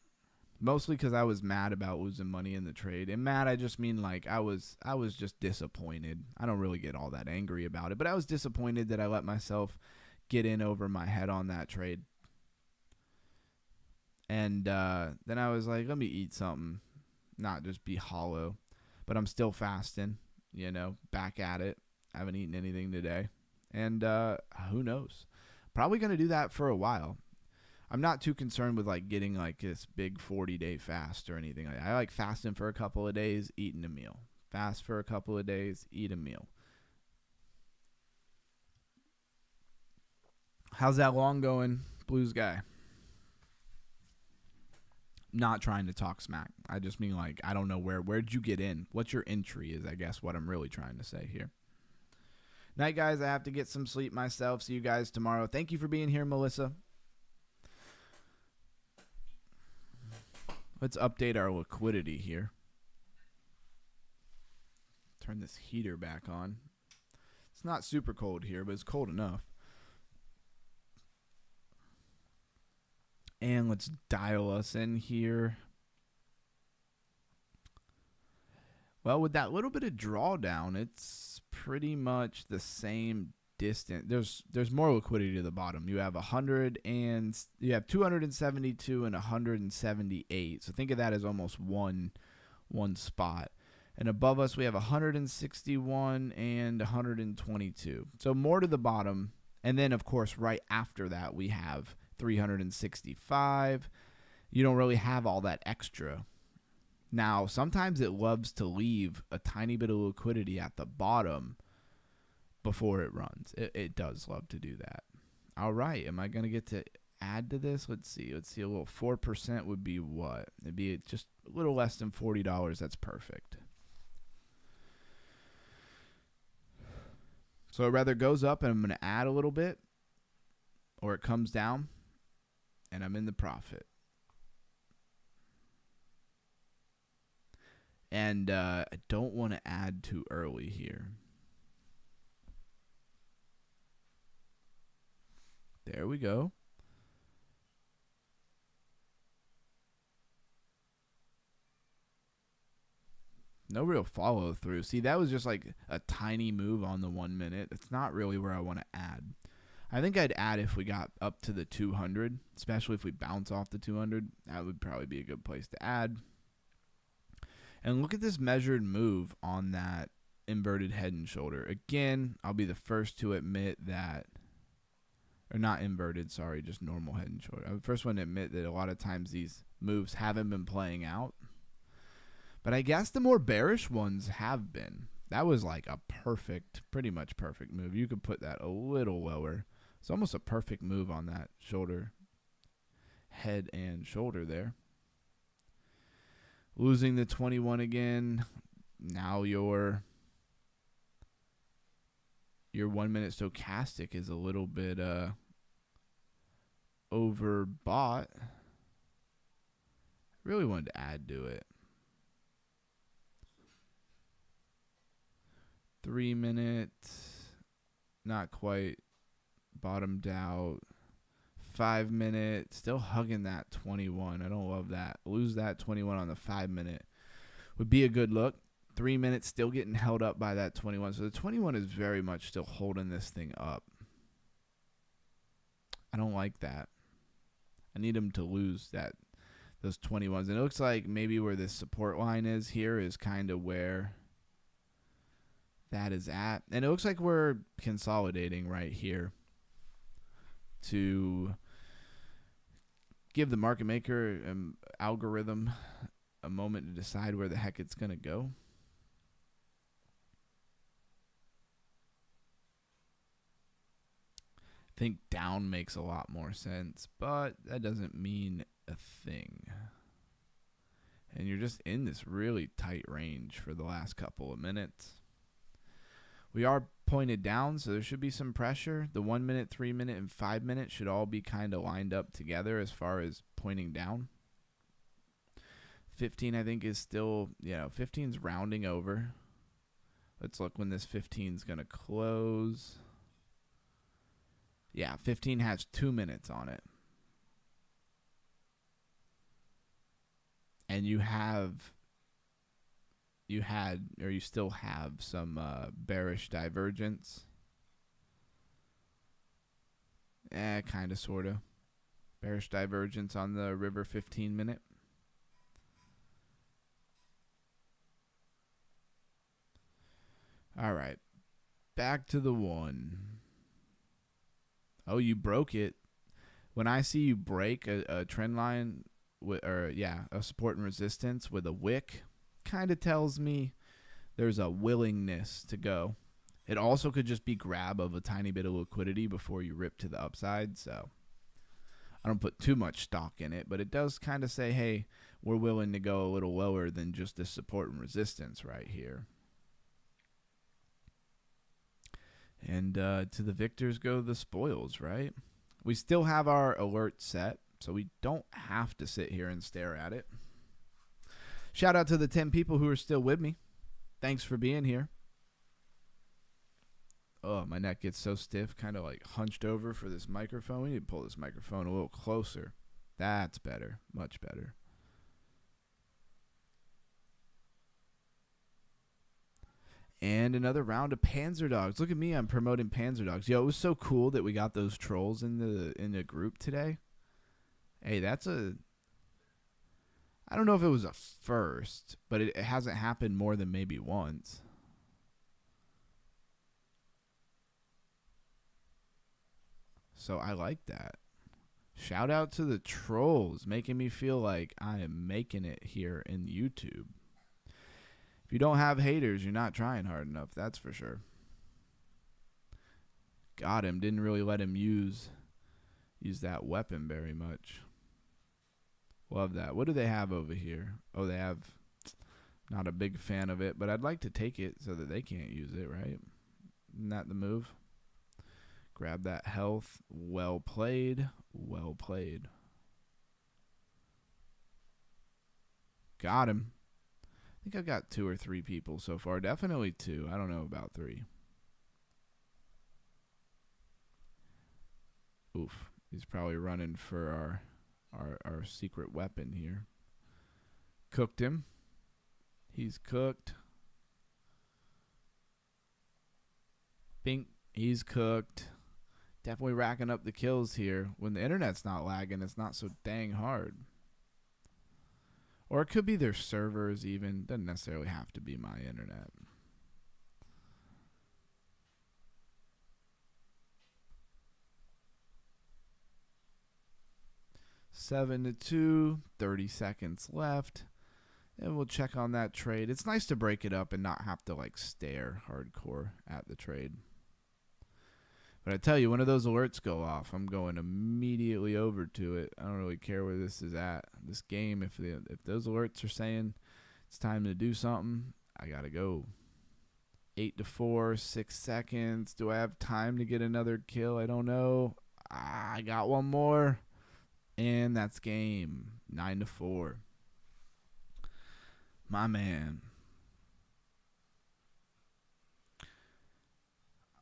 Mostly because I was mad about losing money in the trade. And mad, I just mean like I was just disappointed. I don't really get all that angry about it, but I was disappointed that I let myself get in over my head on that trade. And then I was like, let me eat something, not just be hollow. But I'm still fasting, back at it. I haven't eaten anything today. And who knows? Probably going to do that for a while. I'm not too concerned with like getting like this big 40-day fast or anything like that. I like fasting for a couple of days, eating a meal. Fast for a couple of days, eat a meal. How's that long going, Blues guy? Not trying to talk smack. I just mean like, I don't know where'd you get in? What's your entry is I guess what I'm really trying to say here. Night, guys. I have to get some sleep myself. See you guys tomorrow. Thank you for being here, Melissa. Let's update our liquidity here. Turn this heater back on. It's not super cold here, but it's cold enough. And let's dial us in here. Well, with that little bit of drawdown, it's pretty much the same distance. There's more liquidity to the bottom. You have 272 and 178. So think of that as almost one spot. And above us we have 161 and 122. So more to the bottom. And then of course right after that we have 365. You don't really have all that extra. Now, sometimes it loves to leave a tiny bit of liquidity at the bottom before it runs. It does love to do that. All right. Am I going to get to add to this? Let's see. A little 4% would be what? It'd be just a little less than $40. That's perfect. So it rather goes up and I'm going to add a little bit, or it comes down and I'm in the profit. And I don't want to add too early here. There we go. No real follow through. See, that was just like a tiny move on the 1 minute. It's not really where I want to add. I think I'd add if we got up to the 200, especially if we bounce off the 200. That would probably be a good place to add. And look at this measured move on that inverted head and shoulder. Again, I'll be the first to admit that, or not inverted, sorry, just normal head and shoulder. I'm the first one to admit that a lot of times these moves haven't been playing out. But I guess the more bearish ones have been. That was like a perfect, pretty much perfect move. You could put that a little lower. It's almost a perfect move on that shoulder, head and shoulder there. Losing the 21 again. Now your 1 minute stochastic is a little bit overbought. Really wanted to add to it. 3 minutes, not quite bottomed out. 5 minute, still hugging that 21. I don't love that. Lose that 21 on the 5 minute would be a good look. 3 minutes still getting held up by that 21. So the 21 is very much still holding this thing up. I don't like that. I need him to lose those 21s. And it looks like maybe where this support line is here is kind of where that is at. And it looks like we're consolidating right here to give the market maker algorithm a moment to decide where the heck it's going to go. I think down makes a lot more sense, but that doesn't mean a thing. And you're just in this really tight range for the last couple of minutes. We are pointed down, so there should be some pressure. The 1 minute, 3 minute, and 5 minute should all be kind of lined up together as far as pointing down. 15, I think, is still, 15's rounding over. Let's look when this 15's going to close. Yeah, 15 has 2 minutes on it. and you still have some bearish divergence. Kind of, sort of. Bearish divergence on the river 15-minute. All right. Back to the one. Oh, you broke it. When I see you break a trend line, a support and resistance with a wick, kind of tells me there's a willingness to go. It also could just be grab of a tiny bit of liquidity before you rip to the upside. So I don't put too much stock in it, but it does kind of say, hey, we're willing to go a little lower than just this support and resistance right here. And to the victors go the spoils, right? We still have our alert set, so we don't have to sit here and stare at it. Shout out to the 10 people who are still with me. Thanks for being here. Oh, my neck gets so stiff, kind of like hunched over for this microphone. We need to pull this microphone a little closer. That's better, much better. And another round of Panzer Dogs. Look at me, I'm promoting Panzer Dogs. Yo, it was so cool that we got those trolls in the group today. Hey, that's a... I don't know if it was a first, but it hasn't happened more than maybe once. So I like that. Shout out to the trolls, making me feel like I am making it here in YouTube. If you don't have haters, you're not trying hard enough, that's for sure. Got him. Didn't really let him use that weapon very much. Love that. What do they have over here? Oh, they have... Not a big fan of it, but I'd like to take it so that they can't use it, right? Isn't that the move? Grab that health. Well played. Well played. Got him. I think I've got 2 or 3 people so far. Definitely 2. I don't know about 3. Oof. He's probably running for our secret weapon here. Cooked him. He's cooked. Bink. He's cooked. Definitely racking up the kills here. When the internet's not lagging, it's not so dang hard. Or it could be their servers even. Doesn't necessarily have to be my internet. Seven to 2, 30 seconds left. And we'll check on that trade. It's nice to break it up and not have to like stare hardcore at the trade. But I tell you, when those alerts go off, I'm going immediately over to it. I don't really care where this is at. This game, if those alerts are saying it's time to do something, I gotta go. 8 to 4, 6 seconds. Do I have time to get another kill? I don't know. I got one more. And that's game. 9 to 4. My man.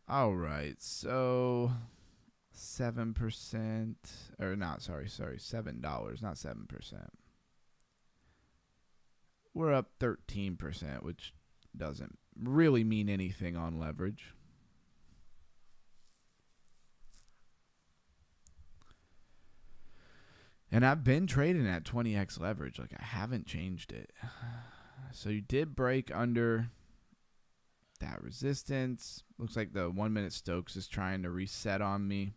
All right, so 7%, or not, sorry, $7, not 7%. We're up 13%, which doesn't really mean anything on leverage. And I've been trading at 20x leverage. Like, I haven't changed it. So you did break under that resistance. Looks like the 1 minute Stokes is trying to reset on me.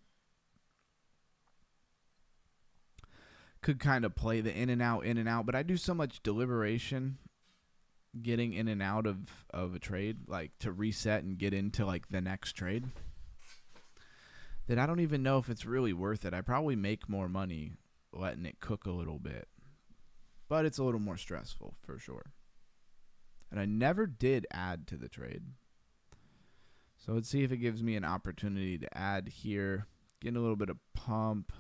Could kind of play the in and out, but I do so much deliberation getting in and out of a trade, like to reset and get into like the next trade, that I don't even know if it's really worth it. I probably make more money letting it cook a little bit, but it's a little more stressful for sure. And I never did add to the trade. So let's see if it gives me an opportunity to add here. Getting a little bit of pump.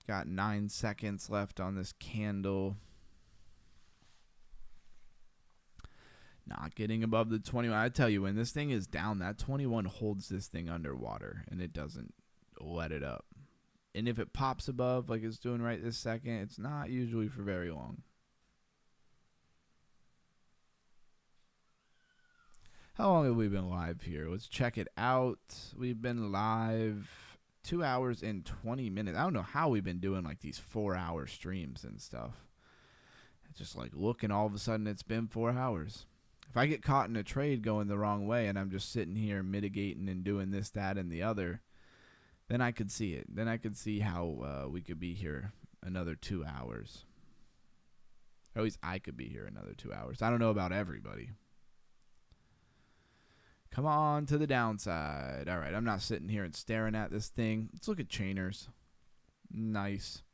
Got 9 seconds left on this candle. Not getting above the 21. I tell you, when this thing is down, that 21 holds this thing underwater, and it doesn't let it up. And if it pops above like it's doing right this second, it's not usually for very long. How long have we been live here? Let's check it out. We've been live 2 hours and 20 minutes. I don't know how we've been doing like these 4-hour streams and stuff. Just like looking, all of a sudden it's been 4 hours. If I get caught in a trade going the wrong way and I'm just sitting here mitigating and doing this, that, and the other, then I could see it. Then I could see how we could be here another 2 hours. Or at least I could be here another 2 hours. I don't know about everybody. Come on to the downside. All right, I'm not sitting here and staring at this thing. Let's look at chainers. Nice.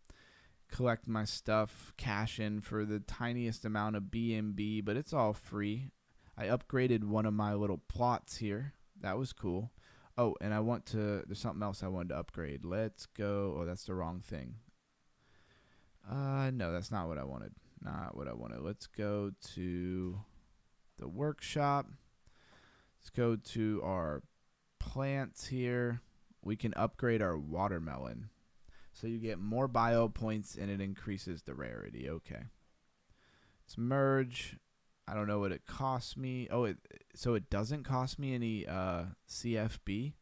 Collect my stuff, cash in for the tiniest amount of BNB, but it's all free. I upgraded one of my little plots here. That was cool. Oh, and I want to, there's something else I wanted to upgrade. Let's go. Oh, that's the wrong thing. No, that's not what I wanted. Not what I wanted. Let's go to the workshop. Let's go to our plants here. We can upgrade our watermelon. So you get more bio points and it increases the rarity. Okay. Let's merge. I don't know what it costs me. Oh, so it doesn't cost me any CFB.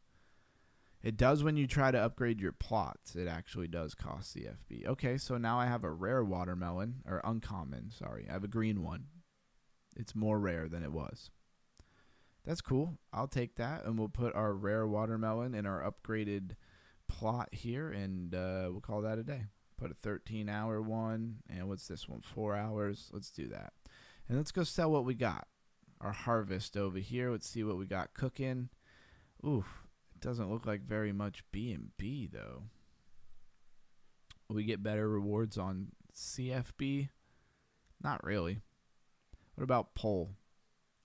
It does when you try to upgrade your plots. It actually does cost CFB. Okay, so now I have a rare watermelon, or uncommon, sorry. I have a green one. It's more rare than it was. That's cool. I'll take that, and we'll put our rare watermelon in our upgraded plot here, and we'll call that a day. Put a 13-hour one, and what's this one? 4 hours. Let's do that. And let's go sell what we got. Our harvest over here. Let's see what we got cooking. Oof, it doesn't look like very much B&B, though. We get better rewards on CFB? Not really. What about poll?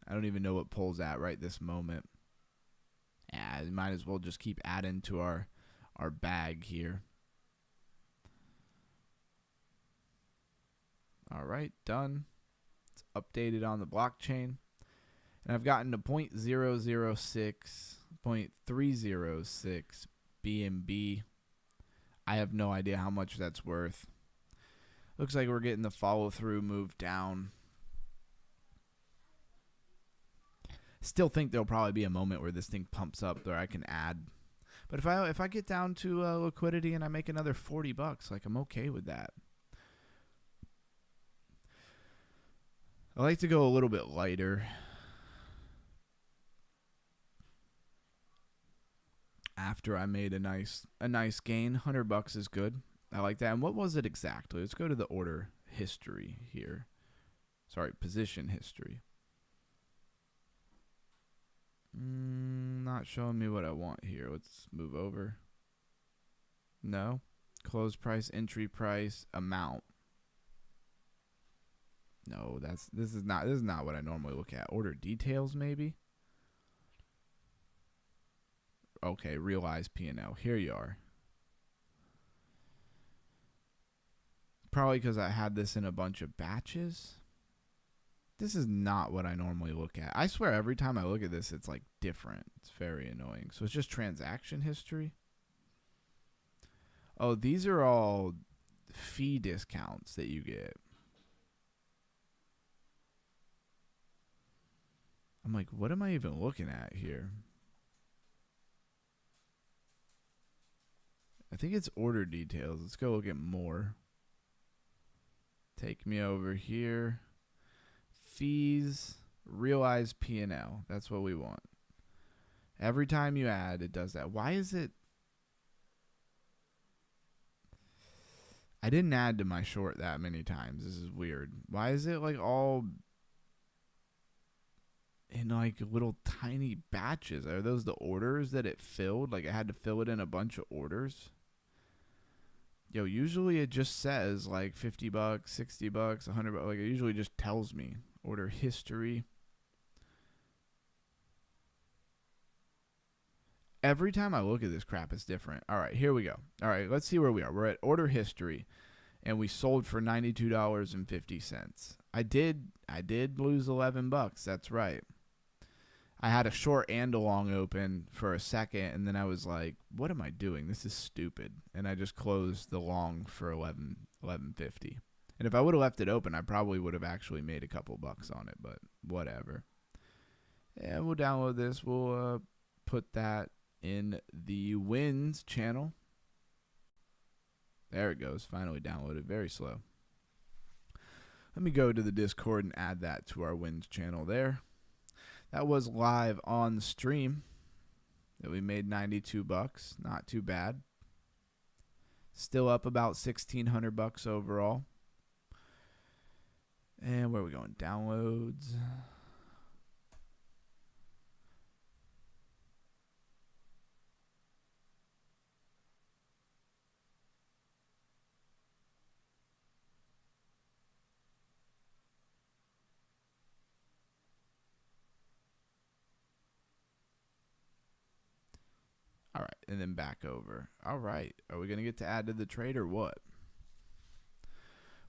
I don't even know what poll's at right this moment. Yeah, we might as well just keep adding to our bag here. All right, done. It's updated on the blockchain. And I've gotten to 0.006, 0.306 BNB. I have no idea how much that's worth. Looks like we're getting the follow through move down. Still think there'll probably be a moment where this thing pumps up where I can add. But if I get down to liquidity and I make another $40, like I'm okay with that. I like to go a little bit lighter. After I made a nice gain, $100 is good. I like that. And what was it exactly? Let's go to the order history here. Sorry, position history. Not showing me what I want here. Let's move over. No. Close price, entry price, amount. No, this is not what I normally look at. Order details maybe. Okay, realize P&L. Here you are. Probably because I had this in a bunch of batches. This is not what I normally look at. I swear every time I look at this, it's like different. It's very annoying. So it's just transaction history. Oh, these are all fee discounts that you get. I'm like, what am I even looking at here? I think it's order details. Let's go look at more. Take me over here. Fees, realize P&L. That's what we want. Every time you add, it does that. Why is it? I didn't add to my short that many times. This is weird. Why is it like all in like little tiny batches? Are those the orders that it filled? Like I had to fill it in a bunch of orders? Yo, usually it just says like $50, $60, $100. Like it usually just tells me. Order history. Every time I look at this crap, it's different. All right, here we go. All right, let's see where we are. We're at order history, and we sold for $92.50. I did lose $11. That's right. I had a short and a long open for a second, and then I was like, what am I doing? This is stupid. And I just closed the long for 11.50. And if I would have left it open, I probably would have actually made a couple bucks on it, but whatever. And we'll download this. We'll put that in the wins channel. There it goes. Finally downloaded. Very slow. Let me go to the Discord and add that to our wins channel there. That was live on the stream. That we made 92 bucks. Not too bad. Still up about 1,600 bucks overall. And where are we going? Downloads. All right, and then back over. All right, are we going to get to add to the trade or what?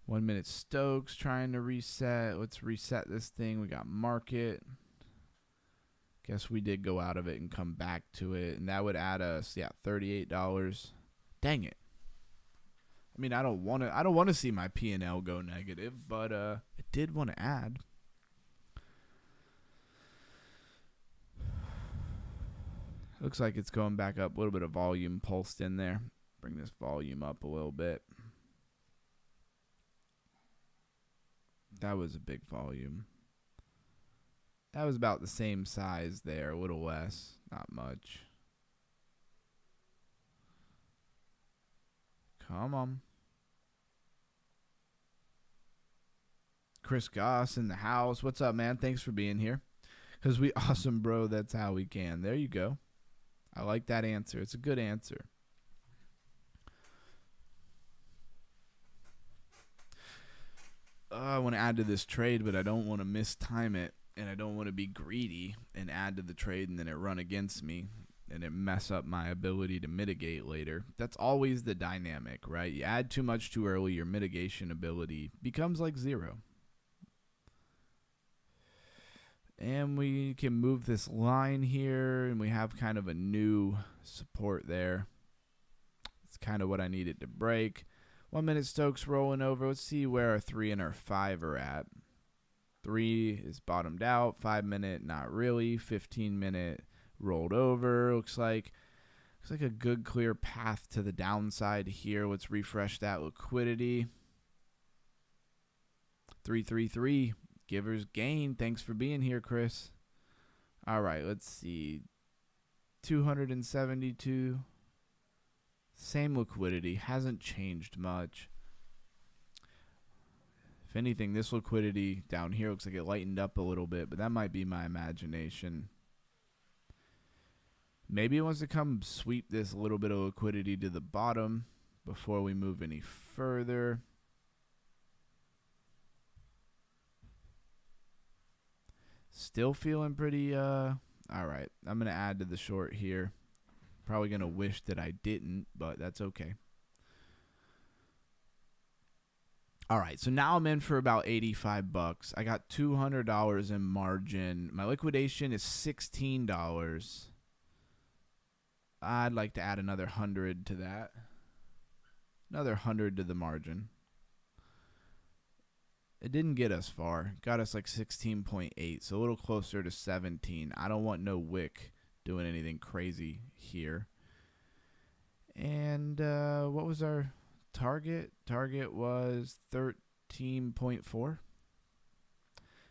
1 minute Stokes trying to reset. Let's reset this thing. We got market. Guess we did go out of it and come back to it, and that would add us, yeah, $38. Dang it. I mean, I don't want to see my P&L go negative, but I did want to add. Looks like it's going back up. A little bit of volume pulsed in there. Bring this volume up a little bit. That was a big volume. That was about the same size there, a little less, not much. Come on. Chris Goss in the house. What's up, man? Thanks for being here. Because we awesome, bro. That's how we can. There you go. I like that answer. It's a good answer. I want to add to this trade, but I don't want to mistime it, and I don't want to be greedy and add to the trade and then it run against me and it mess up my ability to mitigate later. That's always the dynamic, right? You add too much too early, your mitigation ability becomes like zero. And we can move this line here, and we have kind of a new support there. It's kind of what I needed to break. 1 minute Stokes rolling over. Let's see where our 3 and our 5 are at. 3 is bottomed out. 5 minute, not really. 15 minute rolled over. Looks like a good clear path to the downside here. Let's refresh that liquidity. 333. Givers gain. Thanks for being here, Chris. All right, let's see. 272. Same liquidity. Hasn't changed much. If anything, this liquidity down here looks like it lightened up a little bit, but that might be my imagination. Maybe it wants to come sweep this little bit of liquidity to the bottom before we move any further. Still feeling pretty, all right. I'm going to add to the short here. Probably going to wish that I didn't, but that's okay. All right, so now I'm in for about 85 bucks. I got $200 in margin. My liquidation is $16. I'd like to add another 100 to that. Another 100 to the margin. It didn't get us far. Got us like 16.8, so a little closer to 17. I don't want no wick doing anything crazy here. And what was our target? Target was 13.4.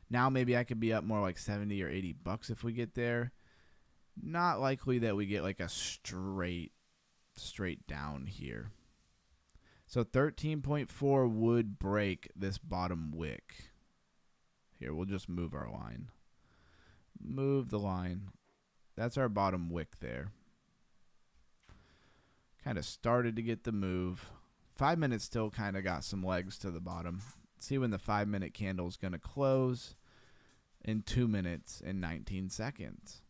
Now maybe I could be up more like 70 or 80 bucks if we get there. Not likely that we get like a straight down here. So 13.4 would break this bottom wick. Here, we'll just move our line. Move the line. That's our bottom wick there. Kind of started to get the move. 5 minutes still kind of got some legs to the bottom. See when the 5 minute candle is going to close in 2 minutes and 19 seconds.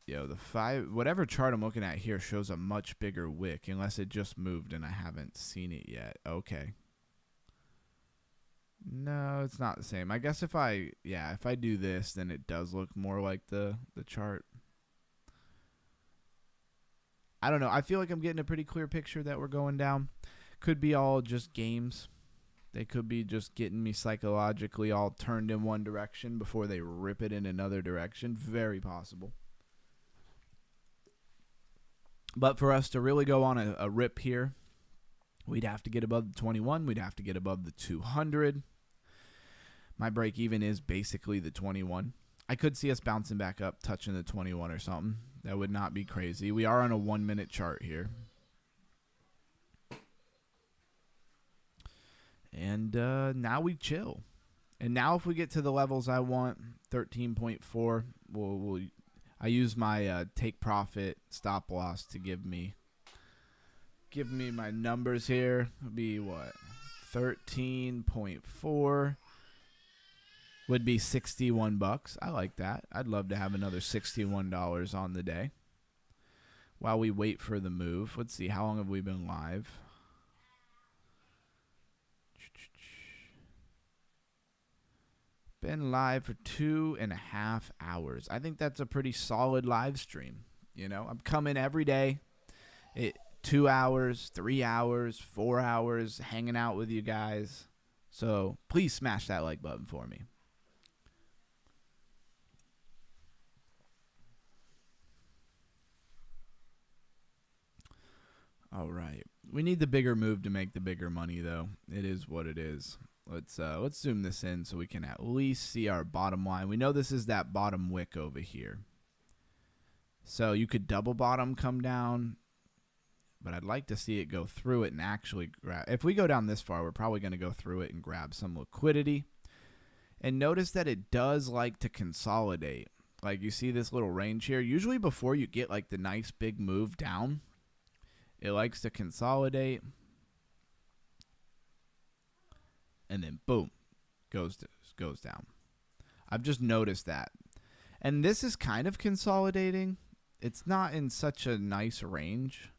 Yo, whatever chart I'm looking at here shows a much bigger wick, unless it just moved and I haven't seen it yet. Okay. No, it's not the same. I guess if I do this, then it does look more like the chart. I don't know. I feel like I'm getting a pretty clear picture that we're going down. Could be all just games. They could be just getting me psychologically all turned in one direction before they rip it in another direction. Very possible. But for us to really go on a rip here, we'd have to get above the 21. We'd have to get above the 200. My break even is basically the 21. I could see us bouncing back up, touching the 21 or something. That would not be crazy. We are on a 1 minute chart here. And now we chill. And now if we get to the levels I want, 13.4, I use my take profit stop loss to give me my numbers here. It'll be what? 13.4 would be 61 bucks. I like that. I'd love to have another $61 on the day. While we wait for the move, let's see, how long have we been live? Been live for 2.5 hours. I think that's a pretty solid live stream. You know, I'm coming every day. 2 hours, 3 hours, 4 hours, hanging out with you guys. So please smash that like button for me. All right. We need the bigger move to make the bigger money, though. It is what it is. Let's zoom this in so we can at least see our bottom line. We know this is that bottom wick over here. So you could double bottom come down, but I'd like to see it go through it and actually grab. If we go down this far, we're probably going to go through it and grab some liquidity. And notice that it does like to consolidate. Like you see this little range here. Usually before you get like the nice big move down, it likes to consolidate. And then boom, goes down. I've just noticed that. And this is kind of consolidating. It's not in such a nice range.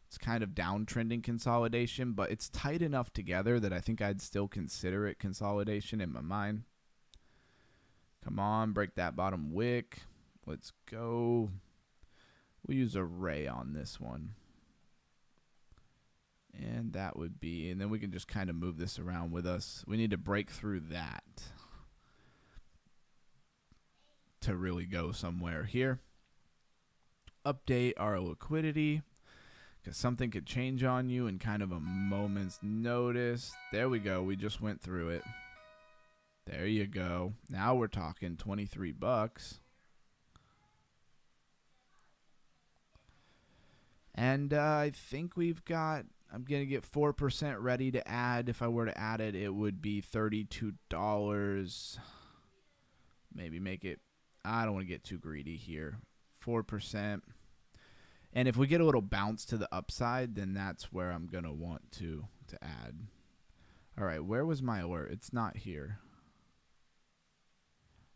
It's kind of downtrending consolidation, but it's tight enough together that I think I'd still consider it consolidation in my mind. Come on, break that bottom wick. Let's go. We'll use a ray on this one. And that would be, and then we can just kind of move this around with us. We need to break through that to really go somewhere here. Update our liquidity because something could change on you in kind of a moment's notice. There we go. We just went through it. There you go. Now we're talking 23 bucks. And I think we've got, I'm going to get 4% ready to add. If I were to add it, it would be $32. Maybe make it, I don't want to get too greedy here. 4%. And if we get a little bounce to the upside, then that's where I'm going to want to add. All right, where was my alert? It's not here.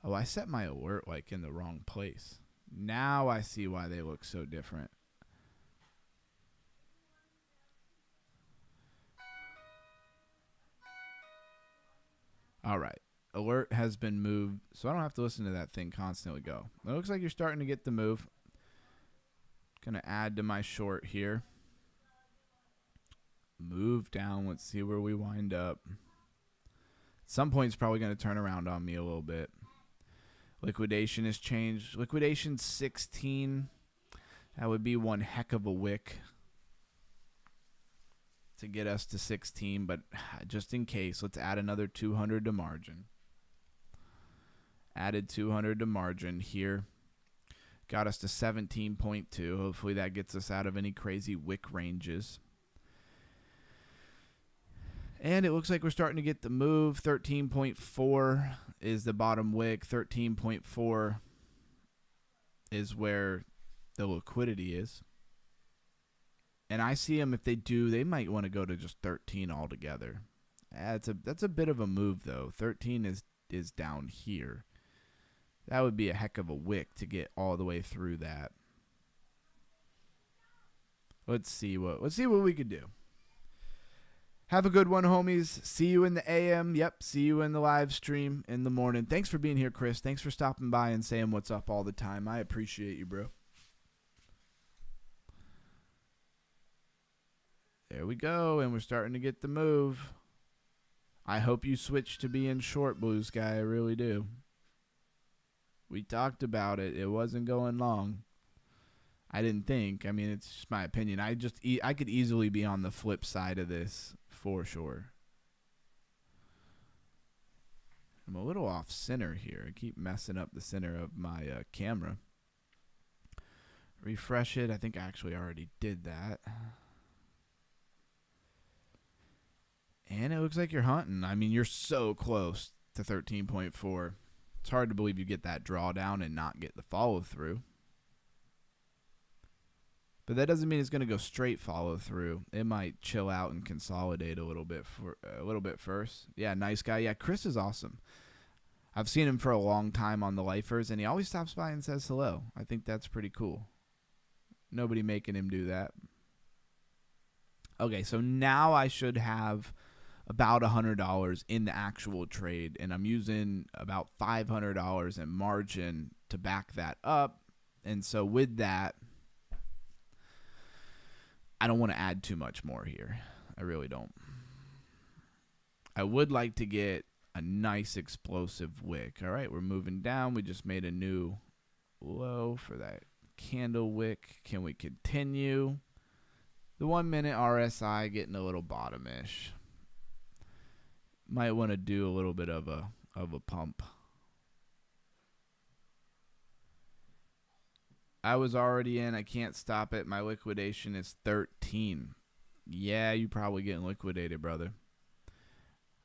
Oh, I set my alert like in the wrong place. Now I see why they look so different. All right. Alert has been moved, so I don't have to listen to that thing constantly go. It looks like you're starting to get the move. Going to add to my short here. Move down. Let's see where we wind up. At some point, it's probably going to turn around on me a little bit. Liquidation has changed. Liquidation 16. That would be one heck of a wick to get us to 16, but just in case, let's add another 200 to margin. Added 200 to margin here. Got us to 17.2. Hopefully that gets us out of any crazy wick ranges. And it looks like we're starting to get the move. 13.4 is the bottom wick. 13.4 is where the liquidity is. And I see them, if they do, they might want to go to just 13 altogether. That's a bit of a move, though. 13 is down here. That would be a heck of a wick to get all the way through that. Let's see what we could do. Have a good one, homies. See you in the AM. Yep, see you in the live stream in the morning. Thanks for being here, Chris. Thanks for stopping by and saying what's up all the time. I appreciate you, bro. There we go, and we're starting to get the move. I hope you switch to being short, Blue Sky. I really do. We talked about it. It wasn't going long. I didn't think. I mean, it's just my opinion. I could easily be on the flip side of this for sure. I'm a little off center here. I keep messing up the center of my camera. Refresh it. I think I actually already did that. And it looks like you're hunting. I mean, you're so close to 13.4. It's hard to believe you get that drawdown and not get the follow through. But that doesn't mean it's going to go straight follow through. It might chill out and consolidate a little bit first. Yeah, nice guy. Yeah, Chris is awesome. I've seen him for a long time on the lifers, and he always stops by and says hello. I think that's pretty cool. Nobody making him do that. Okay, so now I should have about $100 in the actual trade, and I'm using about $500 in margin to back that up. And so with that, I don't want to add too much more here. I really don't. I would like to get a nice explosive wick. All right, we're moving down. We just made a new low for that candle wick. Can we continue? The 1 minute RSI getting a little bottomish. Might want to do a little bit of a pump. I was already in. I can't stop it. My liquidation is 13. Yeah, you probably getting liquidated, brother.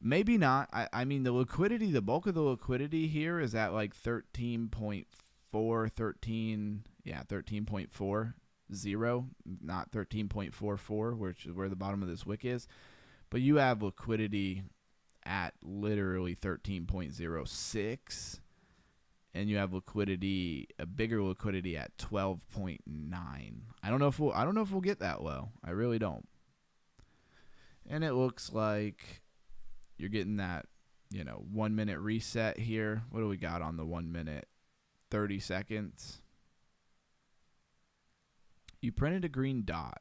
Maybe not. I mean, the liquidity, the bulk of the liquidity here is at like 13.4, 13, yeah, 13.40, not 13.44, which is where the bottom of this wick is. But you have liquidity at literally 13.06, and you have liquidity, a bigger liquidity at 12.9. I don't know if we'll get that low. I really don't. And it looks like you're getting that, 1 minute reset here. What do we got on the 1 minute? 30 seconds. You printed a green dot.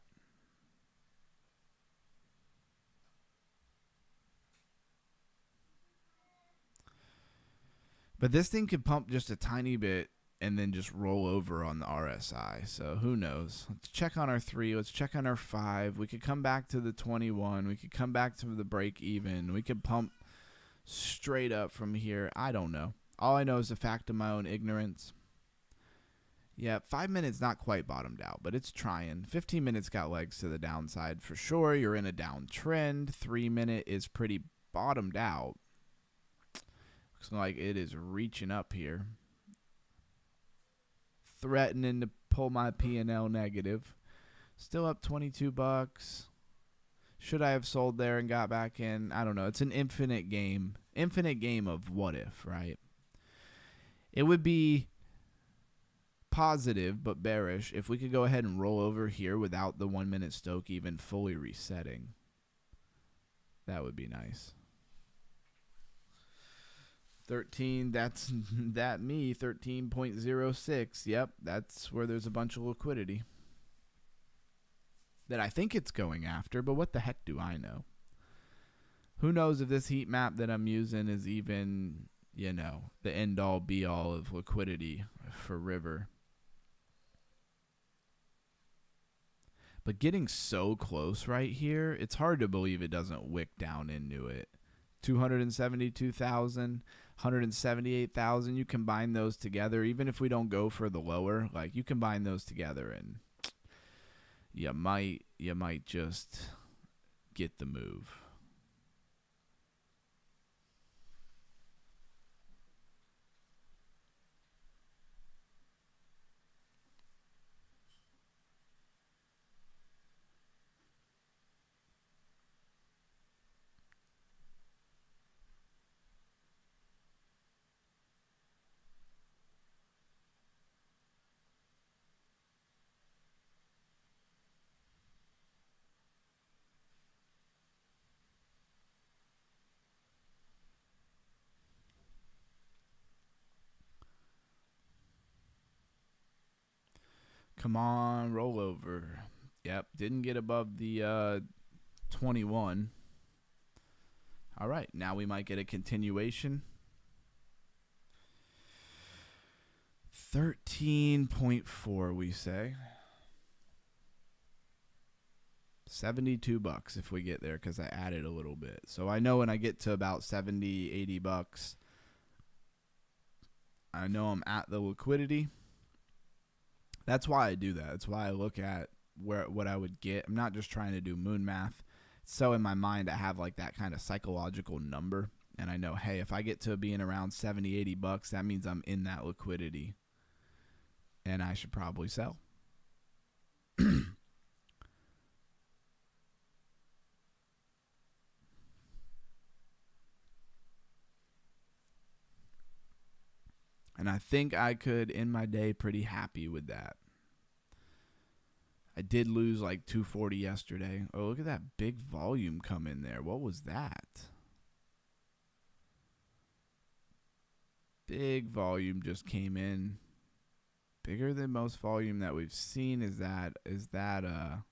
But this thing could pump just a tiny bit and then just roll over on the RSI. So who knows? Let's check on our 3. Let's check on our 5. We could come back to the 21. We could come back to the break even. We could pump straight up from here. I don't know. All I know is the fact of my own ignorance. Yeah, 5 minutes not quite bottomed out, but it's trying. 15 minutes got legs to the downside for sure. You're in a downtrend. 3 minute is pretty bottomed out. Looks like it is reaching up here. Threatening to pull my P&L negative. Still up $22. Should I have sold there and got back in? I don't know. It's an infinite game. Infinite game of what if, right? It would be positive but bearish if we could go ahead and roll over here without the 1 minute Stoke even fully resetting. That would be nice. 13, that's that me, 13.06. Yep, that's where there's a bunch of liquidity that I think it's going after, but what the heck do I know? Who knows if this heat map that I'm using is even, the end all be all of liquidity for River. But getting so close right here, it's hard to believe it doesn't wick down into it. 272,000, 178,000. You combine those together, even if we don't go for the lower, like you combine those together and you might just get the move. Come on, roll over. Yep, didn't get above the 21. All right, now we might get a continuation. 13.4 we say. 72 bucks if we get there, because I added a little bit. So I know when I get to about 70, 80 bucks, I know I'm at the liquidity. That's why I do that. That's why I look at what I would get. I'm not just trying to do moon math. So in my mind, I have like that kind of psychological number. And I know, hey, if I get to being around 70, 80 bucks, that means I'm in that liquidity. And I should probably sell. And I think I could end my day pretty happy with that. I did lose like 240 yesterday. Oh, look at that big volume come in there. What was that? Big volume just came in. Bigger than most volume that we've seen. Is that a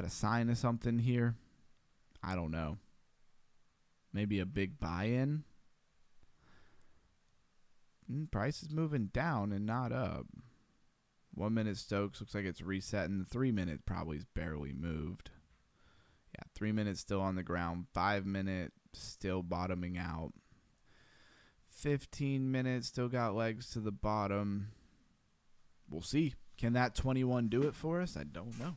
sign of something here? I don't know. Maybe a big buy-in. Price is moving down and not up. 1 minute Stokes looks like it's resetting. The 3 minute probably is barely moved. Yeah, 3 minutes still on the ground. 5 minute still bottoming out. 15 minutes still got legs to the bottom. We'll see. Can that 21 do it for us? I don't know.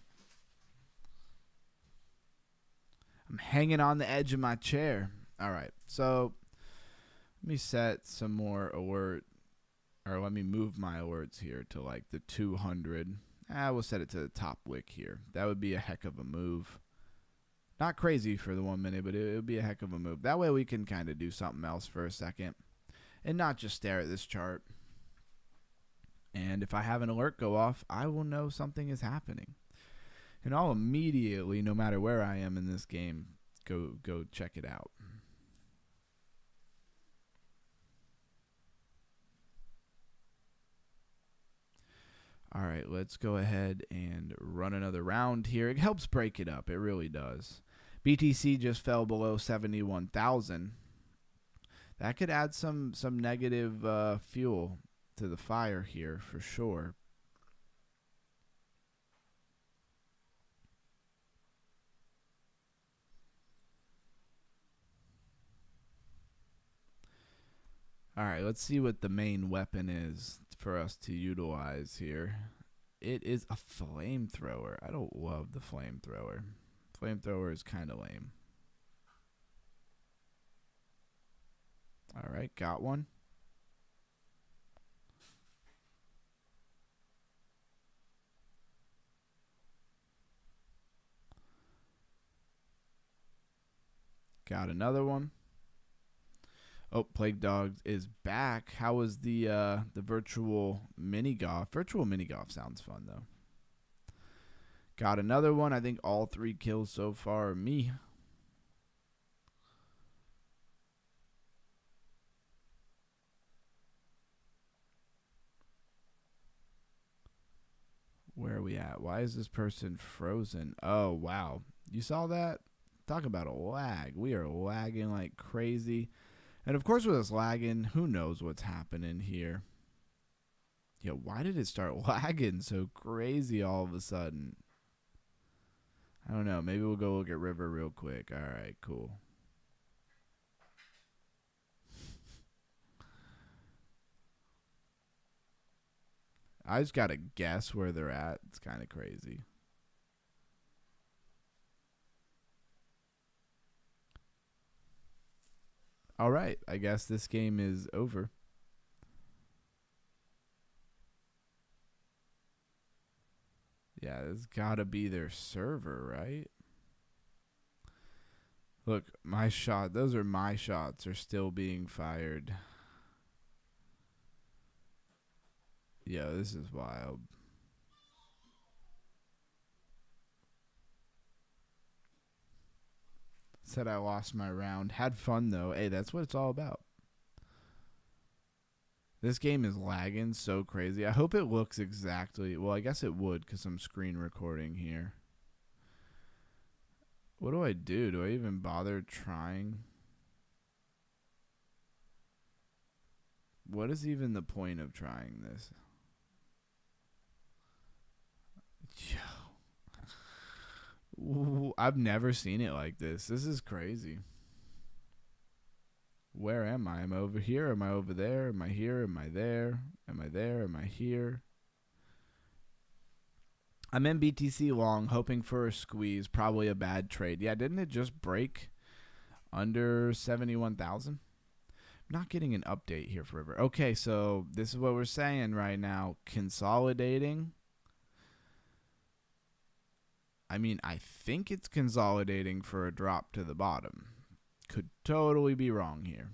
I'm hanging on the edge of my chair. All right, so let me set some more alert, or let me move my alerts here to like the 200. We'll set it to the top wick here. That would be a heck of a move. Not crazy for the 1 minute, but it would be a heck of a move. That way we can kind of do something else for a second and not just stare at this chart. And if I have an alert go off, I will know something is happening. And I'll immediately, no matter where I am in this game, go check it out. All right, let's go ahead and run another round here. It helps break it up. It really does. BTC just fell below 71,000. That could add some negative fuel to the fire here for sure. All right, let's see what the main weapon is for us to utilize here. It is a flamethrower. I don't love the flamethrower. Flamethrower is kind of lame. All right, got one. Got another one. Oh, Plague Dogs is back. How was the virtual mini golf? Virtual mini golf sounds fun though. Got another one. I think all 3 kills so far are me. Where are we at? Why is this person frozen? Oh, wow. You saw that? Talk about a lag. We are lagging like crazy. And of course with us lagging, who knows what's happening here. Yo, why did it start lagging so crazy all of a sudden? I don't know. Maybe we'll go look at River real quick. All right, cool. I just got to guess where they're at. It's kind of crazy. All right. I guess this game is over. Yeah, this got to be their server, right? Look, my shot. Those are my shots are still being fired. Yeah, this is wild. Said I lost my round. Had fun, though. Hey, that's what it's all about. This game is lagging so crazy. I hope it looks exactly... Well, I guess it would because I'm screen recording here. What do I do? Do I even bother trying? What is even the point of trying this? Yo. I've never seen it like this. This is crazy. Where am I? Am I over here? Am I over there? Am I here? Am I there? Am I there? Am I here? I'm in BTC long, hoping for a squeeze. Probably a bad trade. Yeah, didn't it just break under 71,000? I'm not getting an update here forever. Okay, so this is what we're saying right now. Consolidating. I mean, I think it's consolidating for a drop to the bottom. Could totally be wrong here.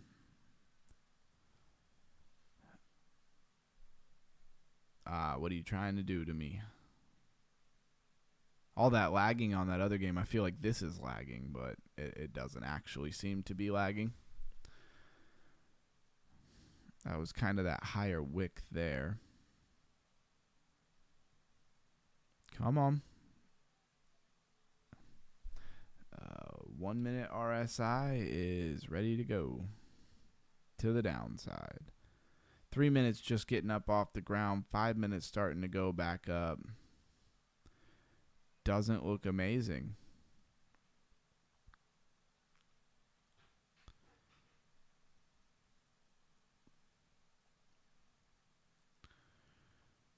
What are you trying to do to me? All that lagging on that other game, I feel like this is lagging, but it doesn't actually seem to be lagging. That was kind of that higher wick there. Come on. 1 minute RSI is ready to go to the downside. 3 minutes just getting up off the ground. 5 minutes starting to go back up. Doesn't look amazing.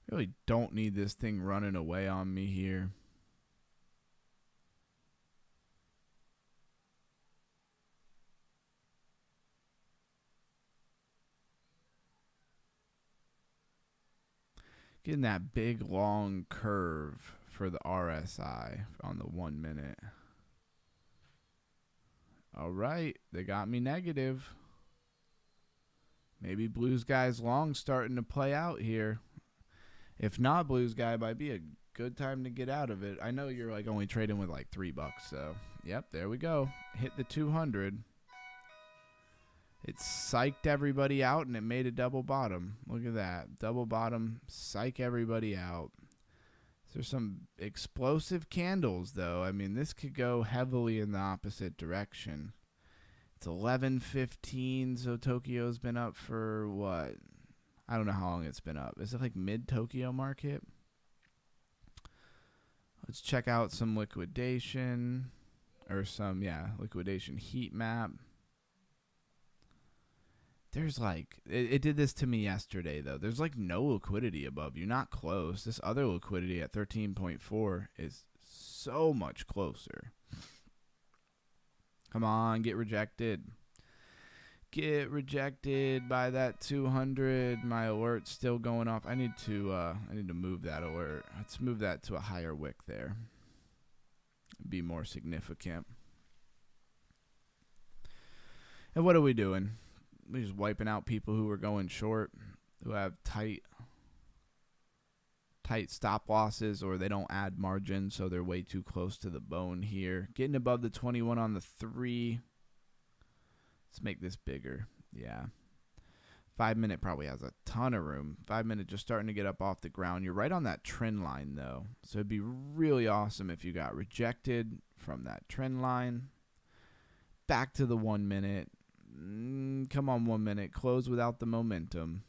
Really don't need this thing running away on me here. Getting that big long curve for the RSI on the 1 minute. All right, they got me negative. Maybe Blue Sky's long starting to play out here. If not, Blue Sky might be a good time to get out of it. I know you're like only trading with like $3, so yep, there we go. Hit the 200. It psyched everybody out and it made a double bottom. Look at that. Double bottom, psych everybody out. There's some explosive candles though. I mean, this could go heavily in the opposite direction. It's 11:15, so Tokyo's been up for what? I don't know how long it's been up. Is it like mid-Tokyo market? Let's check out some liquidation. Or some, yeah, liquidation heat map. There's like, it did this to me yesterday, though. There's like no liquidity above you. Not close. This other liquidity at 13.4 is so much closer. Come on, get rejected. Get rejected by that 200. My alert's still going off. I need to move that alert. Let's move that to a higher wick there. Be more significant. And what are we doing? We're just wiping out people who are going short, who have tight stop losses, or they don't add margin, so they're way too close to the bone here. Getting above the 21 on the 3. Let's make this bigger. Yeah. 5 minute probably has a ton of room. 5 minute just starting to get up off the ground. You're right on that trend line, though. So it'd be really awesome if you got rejected from that trend line. Back to the 1 minute. Come on, 1 minute. Close without the momentum.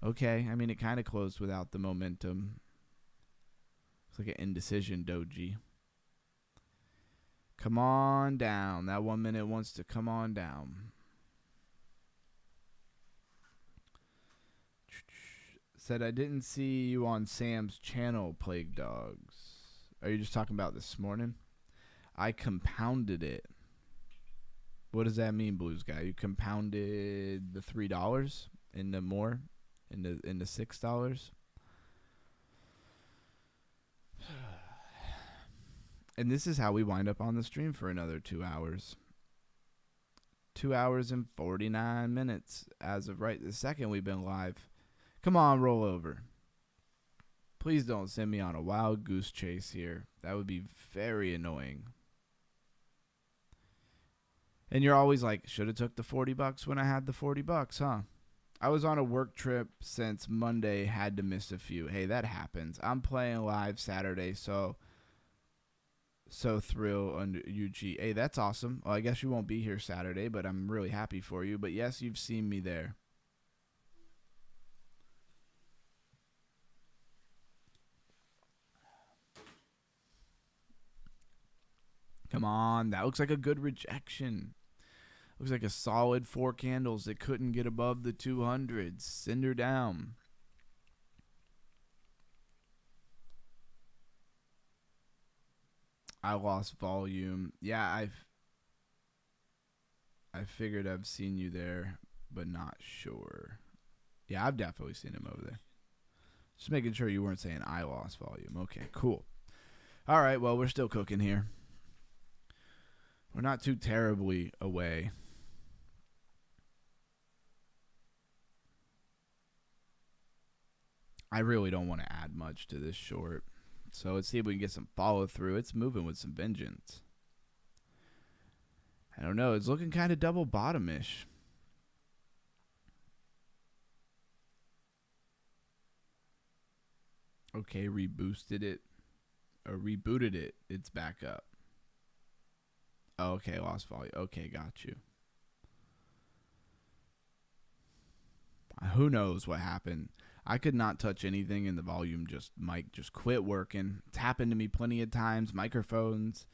Okay, I mean, it kind of closed without the momentum. It's like an indecision doji. Come on down. That 1 minute wants to come on down. Said, I didn't see you on Sam's channel, Plague Dogs. Are you just talking about this morning? I compounded it. What does that mean, Blues Guy? You compounded the $3 into more? Into $6? And this is how we wind up on the stream for another 2 hours. 2 hours and 49 minutes as of right this second we've been live. Come on, roll over. Please don't send me on a wild goose chase here. That would be very annoying. And you're always like, should have took the $40 when I had the $40, huh? I was on a work trip since Monday, had to miss a few. Hey, that happens. I'm playing live Saturday, so thrill under UG. Hey, that's awesome. Well, I guess you won't be here Saturday, but I'm really happy for you. But yes, you've seen me there. Come on, that looks like a good rejection. Looks like a solid 4 candles that couldn't get above the 200s. Send her down. I lost volume. Yeah, I figured I've seen you there, but not sure. Yeah, I've definitely seen him over there. Just making sure you weren't saying I lost volume. Okay, cool. All right, well, we're still cooking here. We're not too terribly away. I really don't want to add much to this short. So let's see if we can get some follow through. It's moving with some vengeance. I don't know. It's looking kind of double bottom-ish. Okay, rebooted it. Or rebooted it. It's back up. Oh, okay, lost volume. Okay, got you. Who knows what happened? I could not touch anything and the volume mic just quit working. It's happened to me plenty of times. Microphones,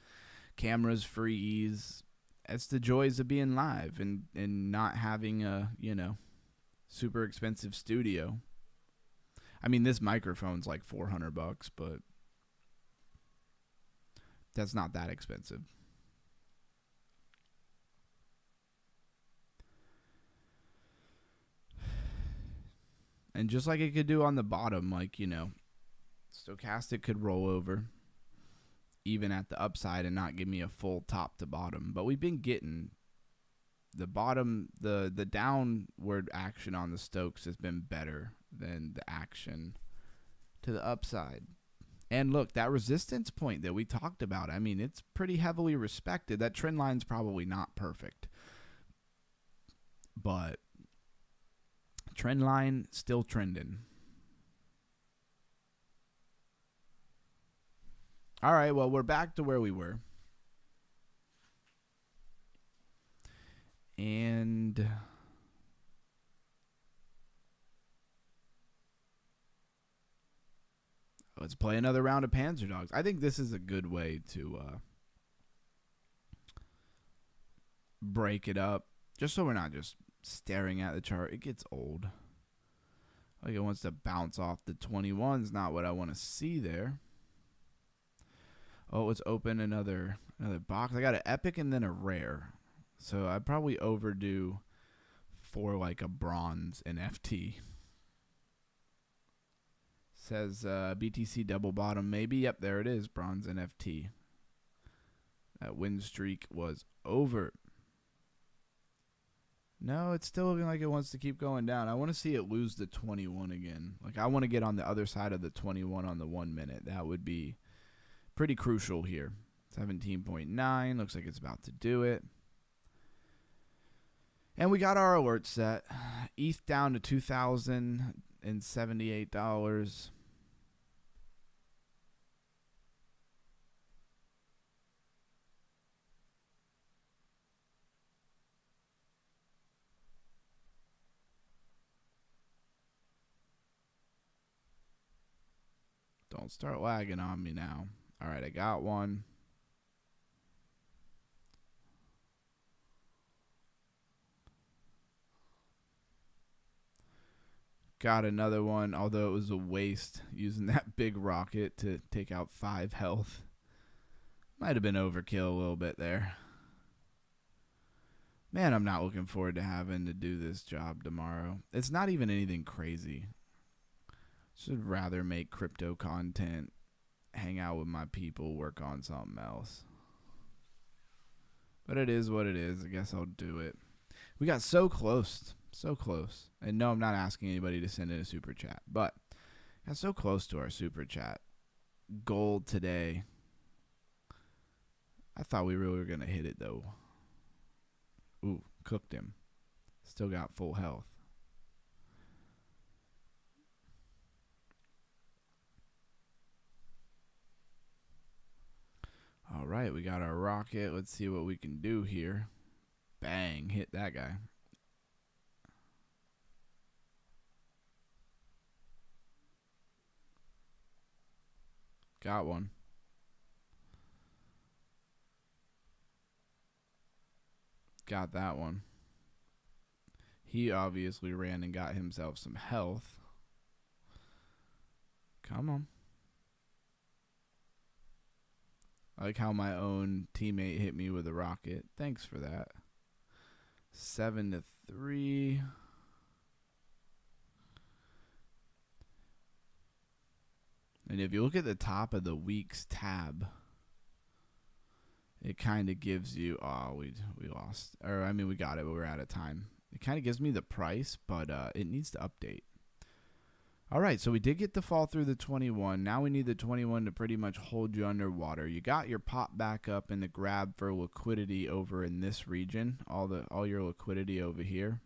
cameras freeze. That's the joys of being live and not having a, super expensive studio. I mean, this microphone's like $400, but that's not that expensive. And just like it could do on the bottom, like, stochastic could roll over even at the upside and not give me a full top to bottom. But we've been getting the bottom, the downward action on the Stokes has been better than the action to the upside. And look, that resistance point that we talked about, I mean, it's pretty heavily respected. That trend line's probably not perfect, but trend line still trending. All right, well, we're back to where we were. And let's play another round of Panzer Dogs. I think this is a good way to break it up, just so we're not just staring at the chart. It gets old. Like, it wants to bounce off the 21's not what I want to see there. Oh, let's open another box. I got an epic and then a rare. So I'd probably overdue for like a bronze NFT. Says BTC double bottom maybe. Yep, there it is. Bronze NFT. That win streak was over. No, it's still looking like it wants to keep going down. I want to see it lose the 21 again. Like, I want to get on the other side of the 21 on the 1 minute. That would be pretty crucial here. 17.9. Looks like it's about to do it. And we got our alert set. ETH down to $2,078. Don't start lagging on me now. All right, I got one. Got another one, although it was a waste using that big rocket to take out 5 health. Might have been overkill a little bit there. Man, I'm not looking forward to having to do this job tomorrow. It's not even anything crazy. Should rather make crypto content, hang out with my people, work on something else. But it is what it is. I guess I'll do it. We got so close. So close. And no, I'm not asking anybody to send in a super chat, but got so close to our super chat goal today. I thought we really were going to hit it, though. Ooh, cooked him. Still got full health. All right, we got our rocket. Let's see what we can do here. Bang, hit that guy. Got one. Got that one. He obviously ran and got himself some health. Come on. I like how my own teammate hit me with a rocket. Thanks for that. 7-3. And if you look at the top of the Weex tab, it kind of gives you, oh, we lost. Or, I mean, we got it, but we're out of time. It kind of gives me the price, but it needs to update. All right, so we did get the fall through the 21. Now we need the 21 to pretty much hold you underwater. You got your pop back up and the grab for liquidity over in this region. All your liquidity over here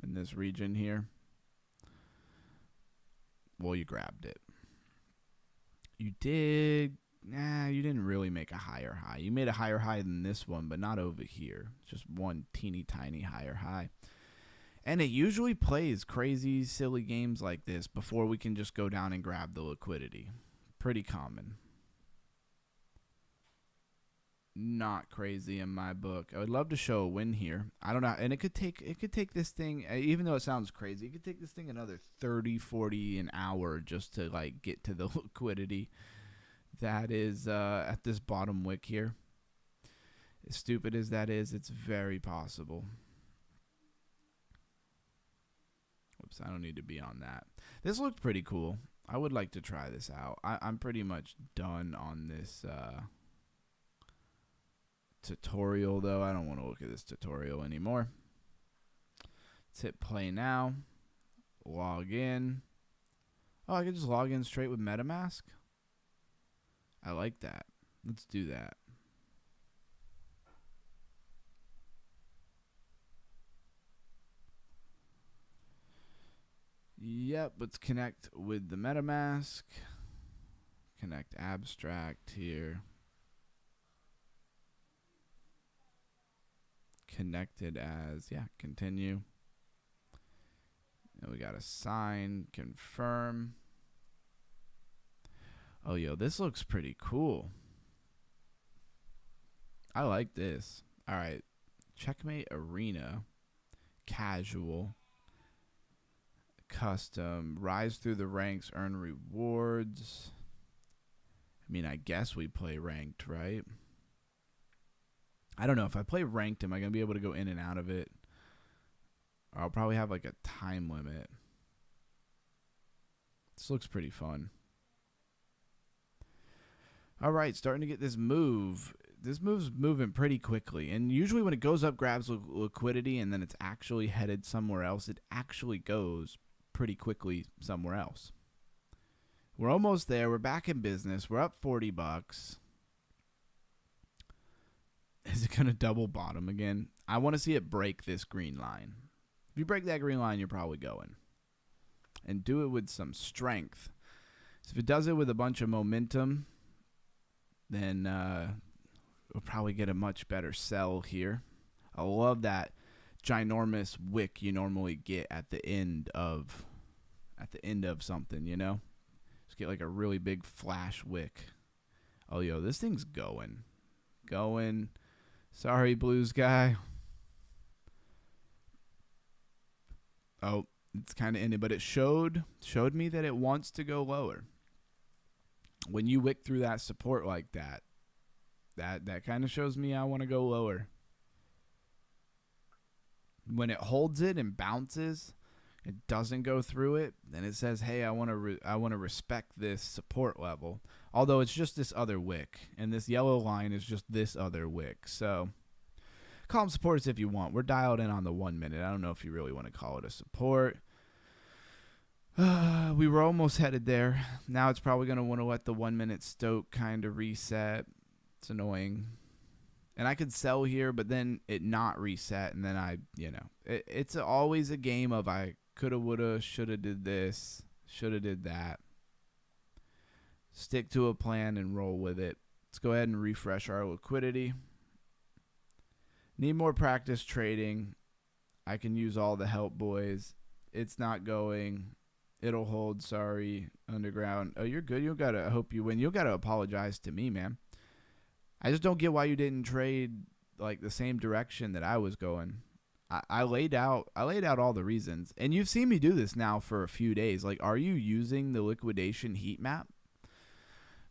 in this region here. Well, you grabbed it. You did. Nah, you didn't really make a higher high. You made a higher high than this one, but not over here. Just one teeny tiny higher high. And it usually plays crazy, silly games like this before we can just go down and grab the liquidity. Pretty common. Not crazy in my book. I would love to show a win here. I don't know, and it could take this thing, even though it sounds crazy, it could take this thing another 30, 40 an hour just to like get to the liquidity that is at this bottom wick here. As stupid as that is, it's very possible. Oops, I don't need to be on that. This looked pretty cool. I would like to try this out. I'm pretty much done on this tutorial, though. I don't want to look at this tutorial anymore. Let's hit play now. Log in. Oh, I can just log in straight with MetaMask? I like that. Let's do that. Yep, let's connect with the MetaMask. Connect abstract here. Connected as, yeah, continue. And we got to sign, confirm. Oh, yo, this looks pretty cool. I like this. All right. Checkmate Arena. Casual. Custom. Rise through the ranks. Earn rewards. I mean, I guess we play ranked, right? I don't know. If I play ranked, am I going to be able to go in and out of it? Or I'll probably have like a time limit. This looks pretty fun. All right, starting to get this move. This move's moving pretty quickly. And usually when it goes up, grabs liquidity, and then it's actually headed somewhere else, it actually goes pretty quickly somewhere else. We're almost there. We're back in business. We're up 40 bucks. Is it going to double bottom again? I want to see it break this green line. If you break that green line, you're probably going. And do it with some strength. So if it does it with a bunch of momentum, then we'll probably get a much better sell here. I love that ginormous wick you normally get at the end of something, you know? Just get like a really big flash wick. Oh, yo, this thing's going. Sorry, Blues guy. Oh, it's kind of ended, but it showed me that it wants to go lower. When you wick through that support like that kind of shows me I want to go lower. When it holds it and bounces, it doesn't go through it, then it says, "Hey, I want to respect this support level." Although it's just this other wick, and this yellow line is just this other wick. So call them supports if you want. We're dialed in on the 1 minute. I don't know if you really want to call it a support. We were almost headed there. Now it's probably going to want to let the 1 minute stoke kind of reset. It's annoying. And I could sell here, but then it not reset, and then it's always a game of I coulda, woulda, shoulda did this, shoulda did that. Stick to a plan and roll with it. Let's go ahead and refresh our liquidity. Need more practice trading. I can use all the help, boys. It's not going. It'll hold. Sorry, underground. Oh, you're good. I hope you win. You gotta apologize to me, man. I just don't get why you didn't trade like the same direction that I was going. I laid out all the reasons, and you've seen me do this now for a few days. Like, are you using the liquidation heat map?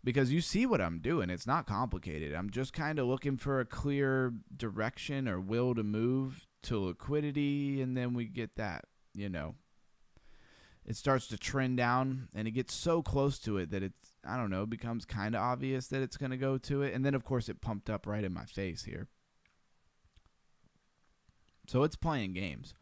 Because you see what I'm doing. It's not complicated. I'm just kind of looking for a clear direction or will to move to liquidity, and then we get that, it starts to trend down, and it gets so close to it that it's, I don't know, becomes kind of obvious that it's going to go to it. And then, of course, it pumped up right in my face here. So it's playing games.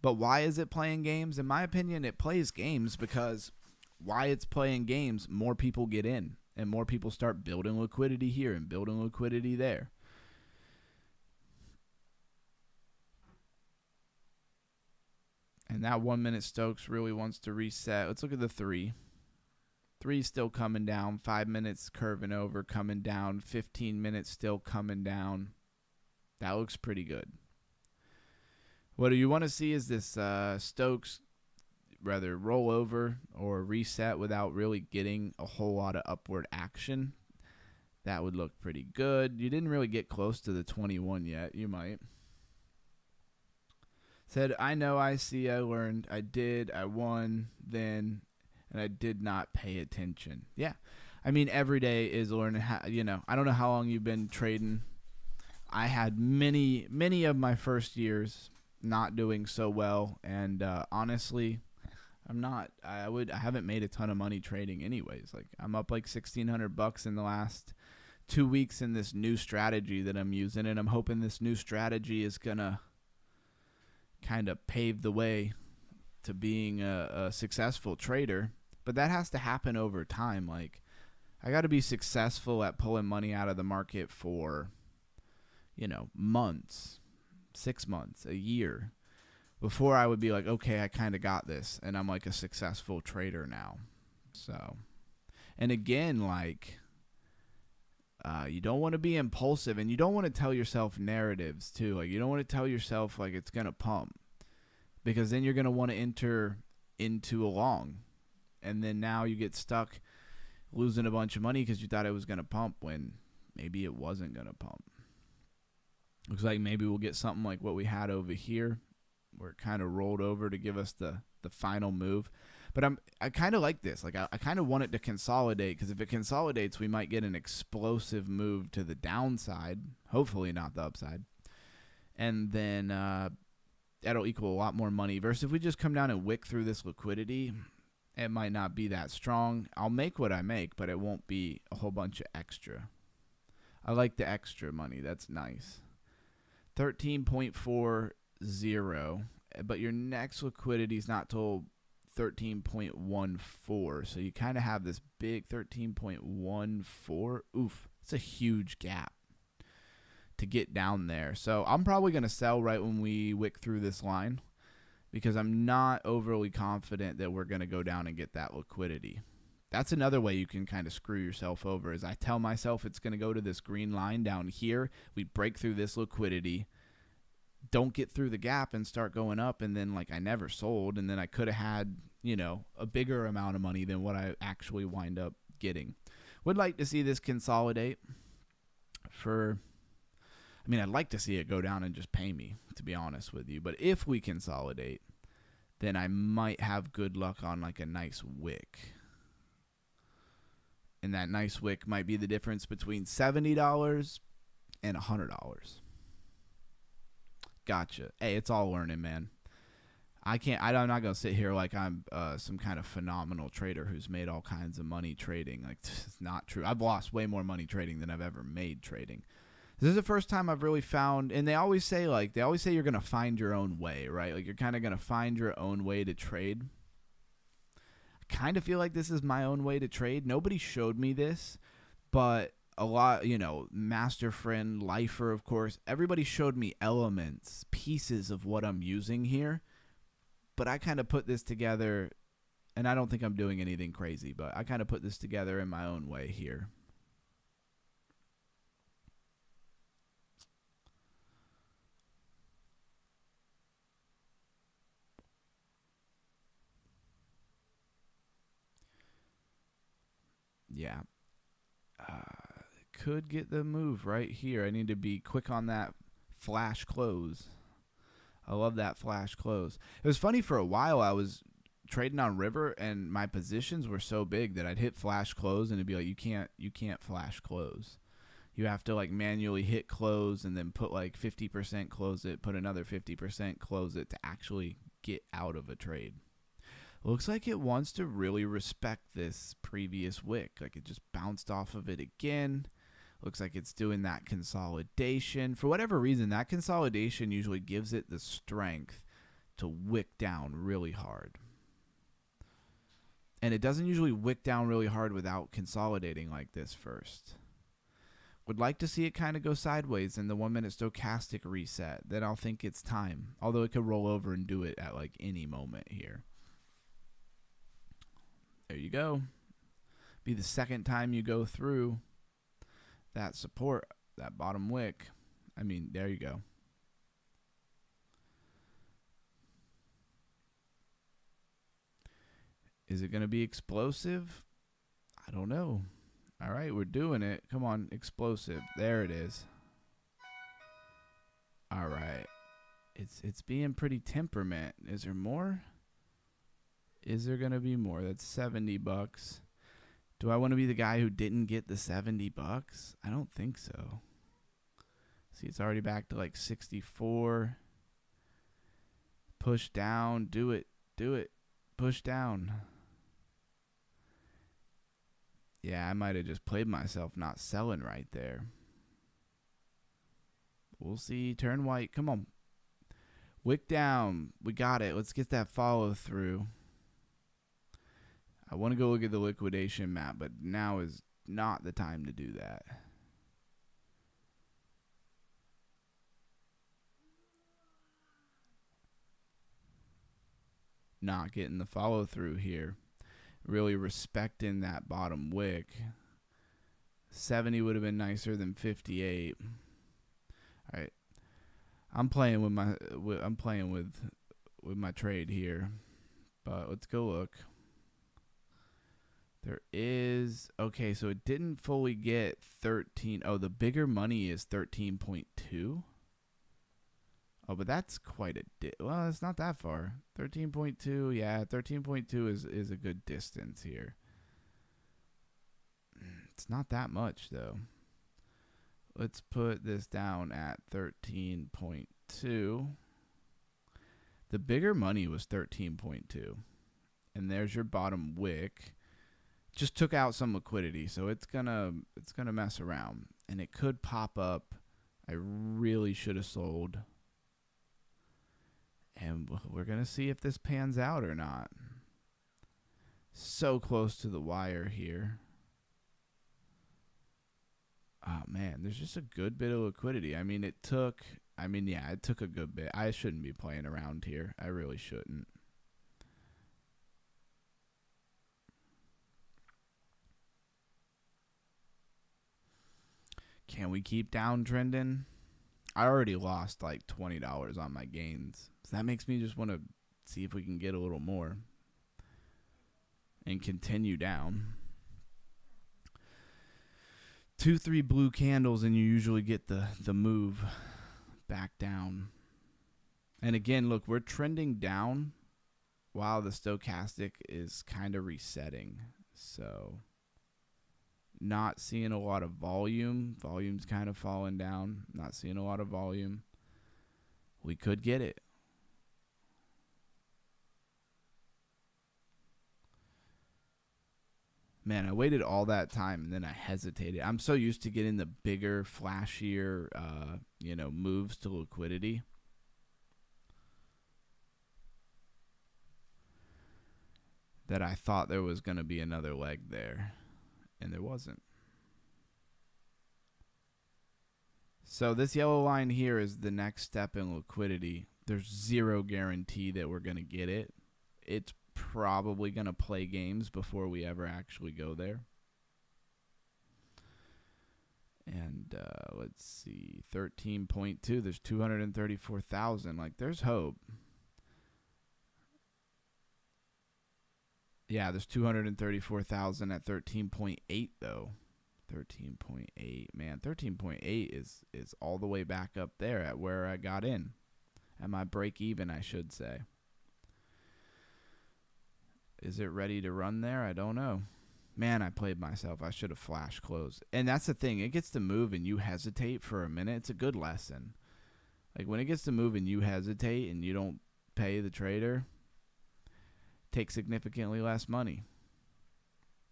But why is it playing games? In my opinion, it plays games because why it's playing games, more people get in, and more people start building liquidity here and building liquidity there. And that 1 minute Stokes really wants to reset. Let's look at the 3. 3 still coming down. 5 minutes curving over, coming down. 15 minutes still coming down. That looks pretty good. What you want to see is this Stokes rather roll over or reset without really getting a whole lot of upward action. That would look pretty good. You didn't really get close to the 21 yet. You might. Said, I know, I see, I learned, I did, I won, then, and I did not pay attention. Yeah. I mean, every day is learning how, I don't know how long you've been trading. I had many of my first years not doing so well, and honestly, I haven't made a ton of money trading anyways. Like, I'm up like $1,600 in the last 2 weeks in this new strategy that I'm using, and I'm hoping this new strategy is gonna kind of pave the way to being a successful trader. But that has to happen over time. Like, I got to be successful at pulling money out of the market for, months, 6 months, a year, before I would be like, okay, I kind of got this, and I'm like a successful trader now. So, and again, like, you don't want to be impulsive, and you don't want to tell yourself narratives too. Like, you don't want to tell yourself like it's gonna pump, because then you're gonna want to enter into a long, and then now you get stuck losing a bunch of money because you thought it was gonna pump when maybe it wasn't gonna pump. Looks like maybe we'll get something like what we had over here, where it kind of rolled over to give us the final move. But I kind of like this. Like, I kind of want it to consolidate, because if it consolidates, we might get an explosive move to the downside. Hopefully not the upside. And then that'll equal a lot more money. Versus if we just come down and wick through this liquidity, it might not be that strong. I'll make what I make, but it won't be a whole bunch of extra. I like the extra money. That's nice. 13.40. But your next liquidity is not till 13.14, so you kind of have this big 13.14. Oof, it's a huge gap to get down there. So I'm probably going to sell right when we wick through this line, because I'm not overly confident that we're going to go down and get that liquidity. That's another way you can kind of screw yourself over, is I tell myself it's going to go to this green line down here. We break through this liquidity, don't get through the gap and start going up, and then like I never sold, and then I could have had, a bigger amount of money than what I actually wind up getting. Would like to see this consolidate I'd like to see it go down and just pay me, to be honest with you. But if we consolidate, then I might have good luck on like a nice wick. And that nice wick might be the difference between $70 and $100. Gotcha. Hey, it's all learning, man. I'm not going to sit here like I'm some kind of phenomenal trader who's made all kinds of money trading. Like, it's not true. I've lost way more money trading than I've ever made trading. This is the first time I've really found, and they always say you're going to find your own way, right? Like, you're kind of going to find your own way to trade. I kind of feel like this is my own way to trade. Nobody showed me this, but a lot, Master Friend, Lifer, of course. Everybody showed me elements, pieces of what I'm using here, but I kind of put this together, and I don't think I'm doing anything crazy, but I kind of put this together in my own way here. Yeah. Could get the move right here. I need to be quick on that flash close. I love that flash close. It was funny, for a while I was trading on river and my positions were so big that I'd hit flash close and it'd be like, you can't flash close. You have to like manually hit close and then put like 50% close it, put another 50% close it to actually get out of a trade. Looks like it wants to really respect this previous wick. Like it just bounced off of it again. Looks like it's doing that consolidation. For whatever reason, that consolidation usually gives it the strength to wick down really hard. And it doesn't usually wick down really hard without consolidating like this first. Would like to see it kind of go sideways in the 1 minute stochastic reset. Then I'll think it's time. Although it could roll over and do it at like any moment here. There you go. Be the second time you go through that support, that bottom wick. I mean, there you go. Is it going to be explosive? I don't know. All right, we're doing it. Come on, explosive. There it is. All right. It's being pretty temperament. Is there more? Is there going to be more? That's $70. Do I want to be the guy who didn't get the $70? I don't think so. See, it's already back to like 64. Push down. Do it. Do it. Push down. Yeah, I might have just played myself not selling right there. We'll see. Turn white. Come on. Wick down. We got it. Let's get that follow through. I want to go look at the liquidation map, but now is not the time to do that. Not getting the follow through here. Really respecting that bottom wick. 70 would have been nicer than 58. All right. I'm playing with my trade here. But let's go look. There is, okay, so it didn't fully get 13. Oh, the bigger money is 13.2. Oh, but that's quite a well, it's not that far. 13.2, yeah, 13.2 is a good distance here. It's not that much though. Let's put this down at 13.2. The bigger money was 13.2. And there's your bottom wick. Just took out some liquidity, so it's gonna mess around, and it could pop up. I really should have sold, and we're gonna see if this pans out or not. So close to the wire here. Oh man, there's just a good bit of liquidity. I mean, it took a good bit. I shouldn't be playing around here. I really shouldn't. Can we keep downtrending? I already lost like $20 on my gains. So that makes me just want to see if we can get a little more and continue down. 2-3 blue candles and you usually get the move back down. And again, look, we're trending down while the stochastic is kind of resetting. So not seeing a lot of volume. Volume's kind of falling down. Not seeing a lot of volume. We could get it. Man, I waited all that time and then I hesitated. I'm so used to getting the bigger, flashier, moves to liquidity. That I thought there was going to be another leg there. And there wasn't. So this yellow line here is the next step in liquidity. There's zero guarantee that we're going to get it. It's probably going to play games before we ever actually go there. And let's see, 13.2, there's 234,000. Like, there's hope. Yeah, there's 234,000 at 13.8 though. 13.8, man, 13.8 is all the way back up there at where I got in. At my break even, I should say. Is it ready to run there? I don't know. Man, I played myself. I should have flash closed. And that's the thing. It gets to move and you hesitate for a minute. It's a good lesson. Like, when it gets to move and you hesitate and you don't pay the trader, take significantly less money.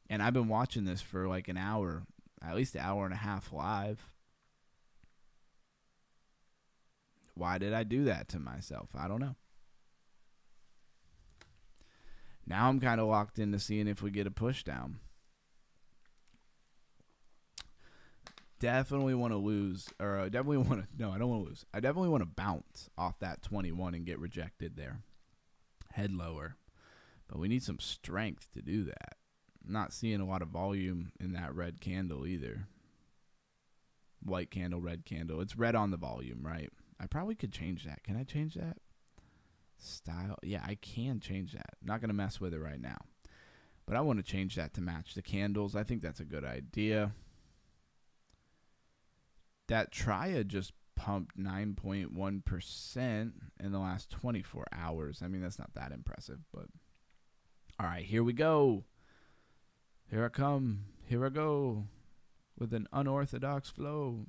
And I've been watching this for like an hour, at least an hour and a half live. Why did I do that to myself? I don't know. Now I'm kind of locked into seeing if we get a push down. Definitely want to lose, or definitely want to, no, I don't want to lose. I definitely want to bounce off that 21 and get rejected there. Head lower. But we need some strength to do that. I'm not seeing a lot of volume in that red candle either. White candle, red candle. It's red on the volume, right? I probably could change that. Can I change that? Style. Yeah, I can change that. I'm not going to mess with it right now. But I want to change that to match the candles. I think that's a good idea. That Tria just pumped 9.1% in the last 24 hours. I mean, that's not that impressive, but all right, here we go. Here I come. Here I go with an unorthodox flow.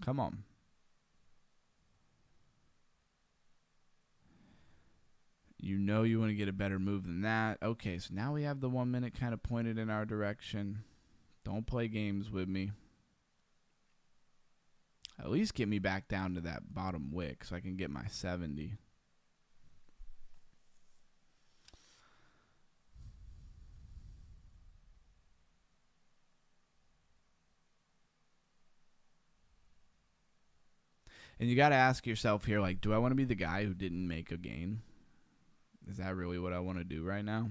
Come on. You know you want to get a better move than that. Okay, so now we have the 1 minute kind of pointed in our direction. Don't play games with me. At least get me back down to that bottom wick so I can get my 70. And you got to ask yourself here, like, do I want to be the guy who didn't make a gain? Is that really what I want to do right now?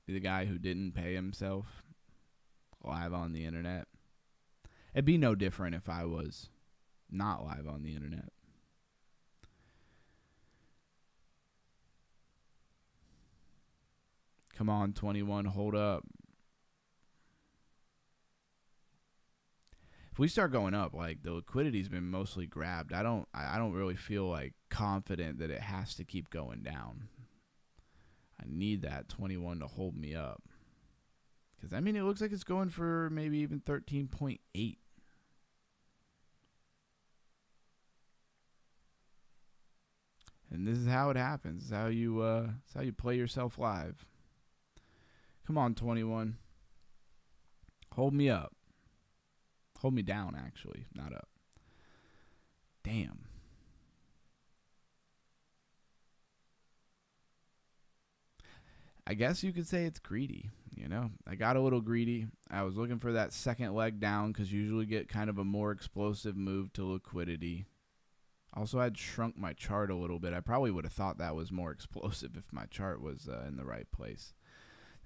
Be the guy who didn't pay himself live on the internet? It'd be no different if I was not live on the internet. Come on, 21, hold up. If we start going up, like, the liquidity's been mostly grabbed. I don't really feel like confident that it has to keep going down. I need that 21 to hold me up. Because, I mean, it looks like it's going for maybe even 13.8. And this is how it happens. This is how you play yourself live. Come on, 21. Hold me up. Hold me down, actually, not up. Damn. I guess you could say it's greedy, you know. I got a little greedy. I was looking for that second leg down because you usually get kind of a more explosive move to liquidity. Also, I'd shrunk my chart a little bit. I probably would have thought that was more explosive if my chart was in the right place.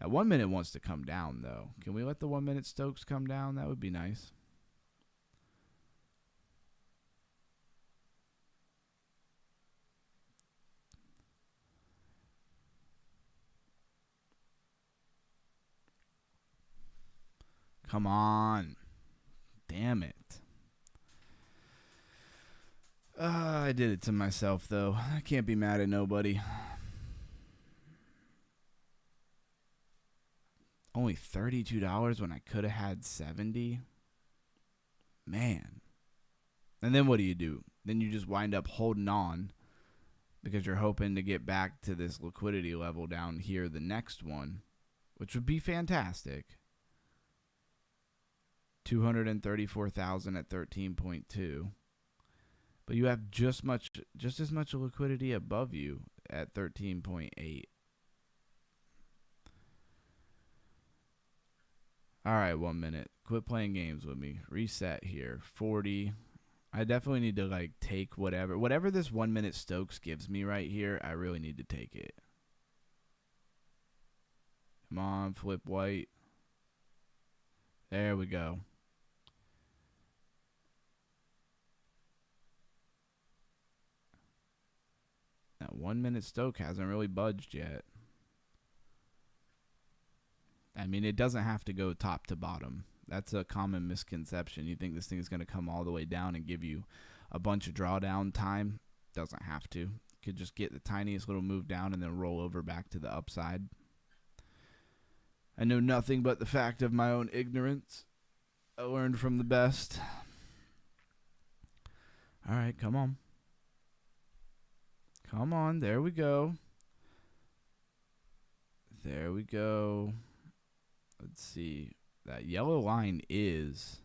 That 1 minute wants to come down, though. Can we let the 1 minute Stokes come down? That would be nice. Come on. Damn it. I did it to myself, though. I can't be mad at nobody. Only $32 when I could have had 70. Man. And then what do? Then you just wind up holding on because you're hoping to get back to this liquidity level down here, the next one, which would be fantastic. 234,000 at 13.2. But you have just as much liquidity above you at 13.8. All right, 1 minute. Quit playing games with me. Reset here. 40. I definitely need to like take whatever this 1 minute Stokes gives me right here. I really need to take it. Come on, flip white. There we go. That 1 minute Stoke hasn't really budged yet. I mean, it doesn't have to go top to bottom. That's a common misconception. You think this thing is going to come all the way down and give you a bunch of drawdown time. Doesn't have to. Could just get the tiniest little move down and then roll over back to the upside. I know nothing but the fact of my own ignorance. I learned from the best. All right, come on. Come on, there we go. There we go. Let's see. That yellow line is...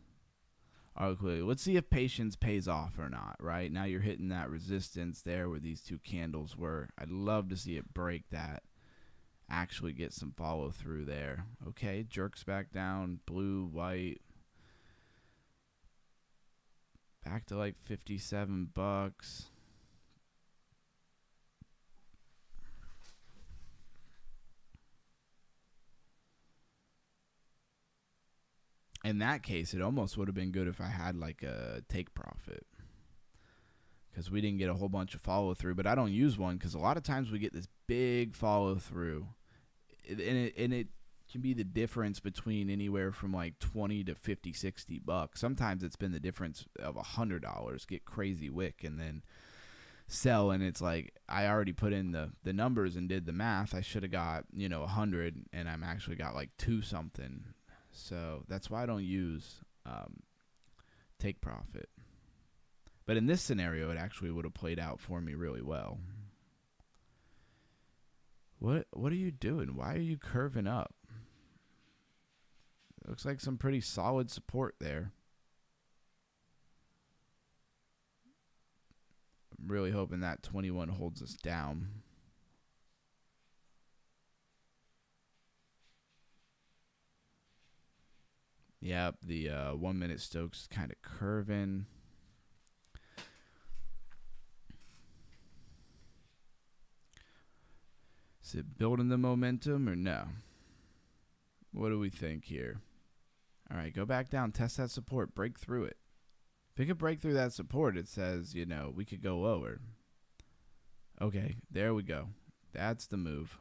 Okay, let's see if patience pays off or not, right? Now you're hitting that resistance there where these two candles were. I'd love to see it break that. Actually get some follow through there. Okay, jerks back down. Blue, white. Back to like 57 bucks. In that case, it almost would have been good if I had like a take profit, because we didn't get a whole bunch of follow through. But I don't use one because a lot of times we get this big follow through, and it can be the difference between anywhere from like 20 to 50, 60 bucks. Sometimes it's been the difference of $100. Get crazy wick and then sell, and it's like I already put in the numbers and did the math. I should have got 100, and I'm actually got like 2 something. So that's why I don't use take profit. But in this scenario, it actually would have played out for me really well. What are you doing? Why are you curving up? It looks like some pretty solid support there. I'm really hoping that 21 holds us down. Yep, the 1 minute Stokes kind of curving. Is it building the momentum or no? What do we think here? All right, go back down, test that support, break through it. If it could break through that support, it says, we could go lower. Okay, there we go. That's the move.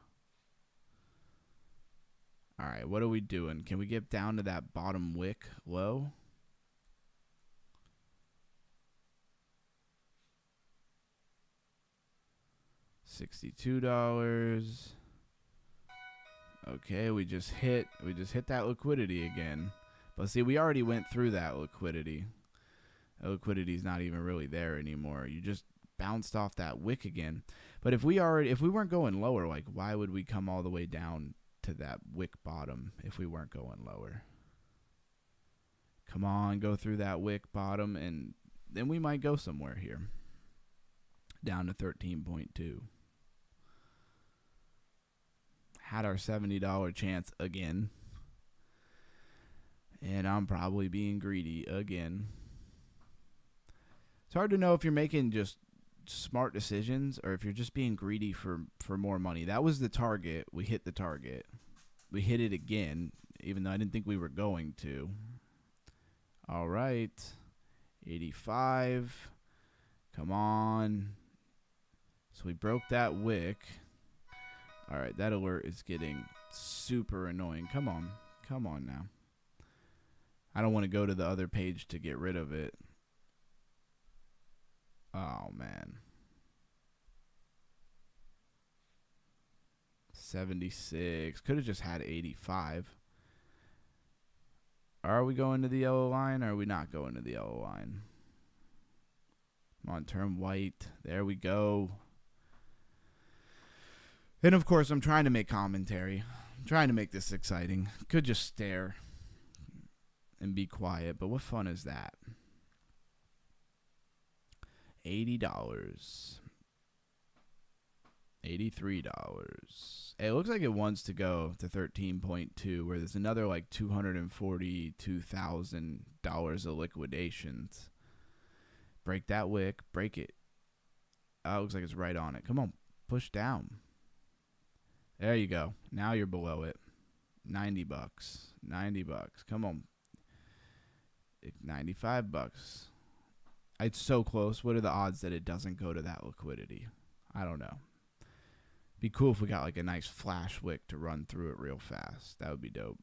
All right, what are we doing? Can we get down to that bottom wick low? $62. Okay, we just hit that liquidity again. But see, we already went through that liquidity. That liquidity's not even really there anymore. You just bounced off that wick again. But if we weren't going lower, like why would we come all the way down to that wick bottom if we weren't going lower? Come on, go through that wick bottom, and then we might go somewhere here. Down to 13.2. Had our $70 chance again. And I'm probably being greedy again. It's hard to know if you're making just smart decisions or if you're just being greedy for more money. That was the target. We hit the target. We hit it again, even though I didn't think we were going to. All right. 85. Come on. So we broke that wick. All right, that alert is getting super annoying. Come on. Come on now. I don't want to go to the other page to get rid of it. Oh, man. 76. Could have just had 85. Are we going to the yellow line or are we not going to the yellow line? Come on, turn white. There we go. And, of course, I'm trying to make commentary. I'm trying to make this exciting. Could just stare and be quiet, but what fun is that? $80. $83. It looks like it wants to go to 13.2, where there's another like $242,000 of liquidations. Break that wick. Break it. Oh, it looks like it's right on it. Come on. Push down. There you go. Now you're below it. $90. $90. Come on. $95. It's so close. What are the odds that it doesn't go to that liquidity? I don't know. Be cool if we got like a nice flash wick to run through it real fast. That would be dope.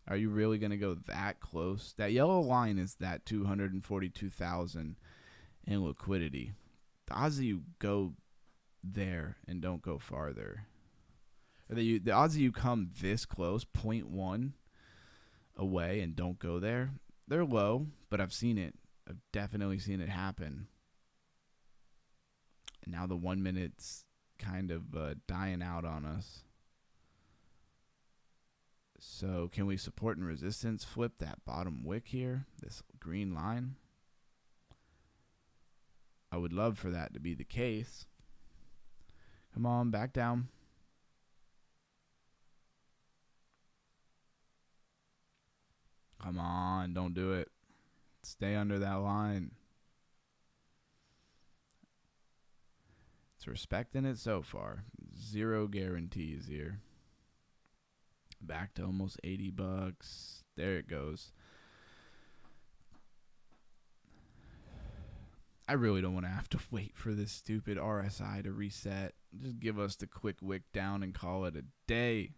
Are you really going to go that close? That yellow line is that 242,000 in liquidity. The odds that you go there and don't go farther. Or the odds that you come this close, 0.1 away and don't go there, they're low, but I've seen it. I've definitely seen it happen. And now the 1 minute's kind of dying out on us. So can we support and resistance flip that bottom wick here, this green line? I would love for that to be the case. Come on, back down. Come on, don't do it. Stay under that line. It's respecting it so far. Zero guarantees here. Back to almost $80. There it goes. I really don't want to have to wait for this stupid RSI to reset. Just give us the quick wick down and call it a day.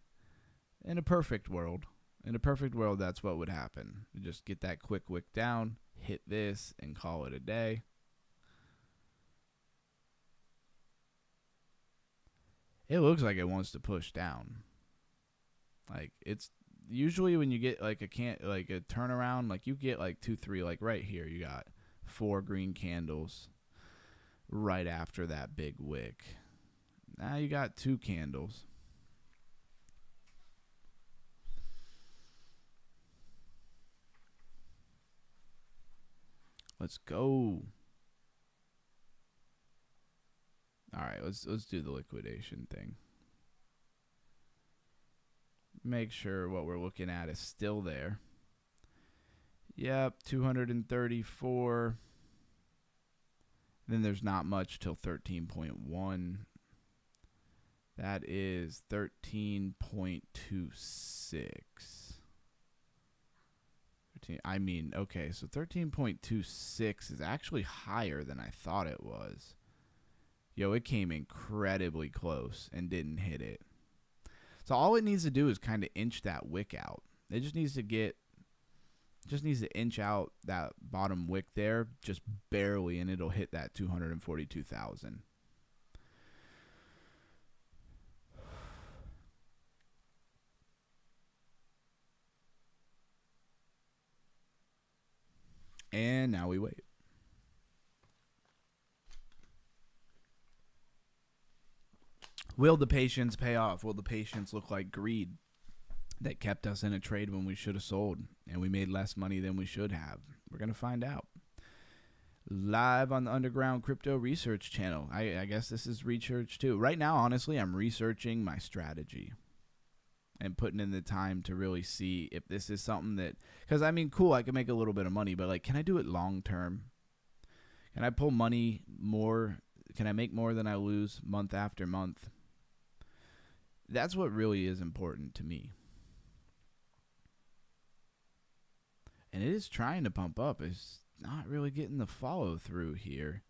In a perfect world. In a perfect world, that's what would happen. You just get that quick wick down, hit this, and call it a day. It looks like it wants to push down. Like, it's usually when you get like a turnaround, like you get like 2, 3, like right here, you got 4 green candles right after that big wick. Now you got 2 candles. Let's go. All right, let's do the liquidation thing. Make sure what we're looking at is still there. Yep, 234. Then there's not much till 13.1. That is 13.26. I mean, okay, so 13.26 is actually higher than I thought it was. Yo, it came incredibly close and didn't hit it. So all it needs to do is kind of inch that wick out. It just needs to inch out that bottom wick there just barely, and it'll hit that 242,000. And now we wait. Will the patience pay off? Will the patience look like greed that kept us in a trade when we should have sold and we made less money than we should have? We're going to find out. Live on the Underground Crypto Research channel. I guess this is research too. Right now, honestly, I'm researching my strategy and putting in the time to really see if this is something that, because I mean, cool, I can make a little bit of money, but like, can I do it long term? Can I pull money more? Can I make more than I lose month after month? That's what really is important to me. And it is trying to pump up. It's not really getting the follow through here.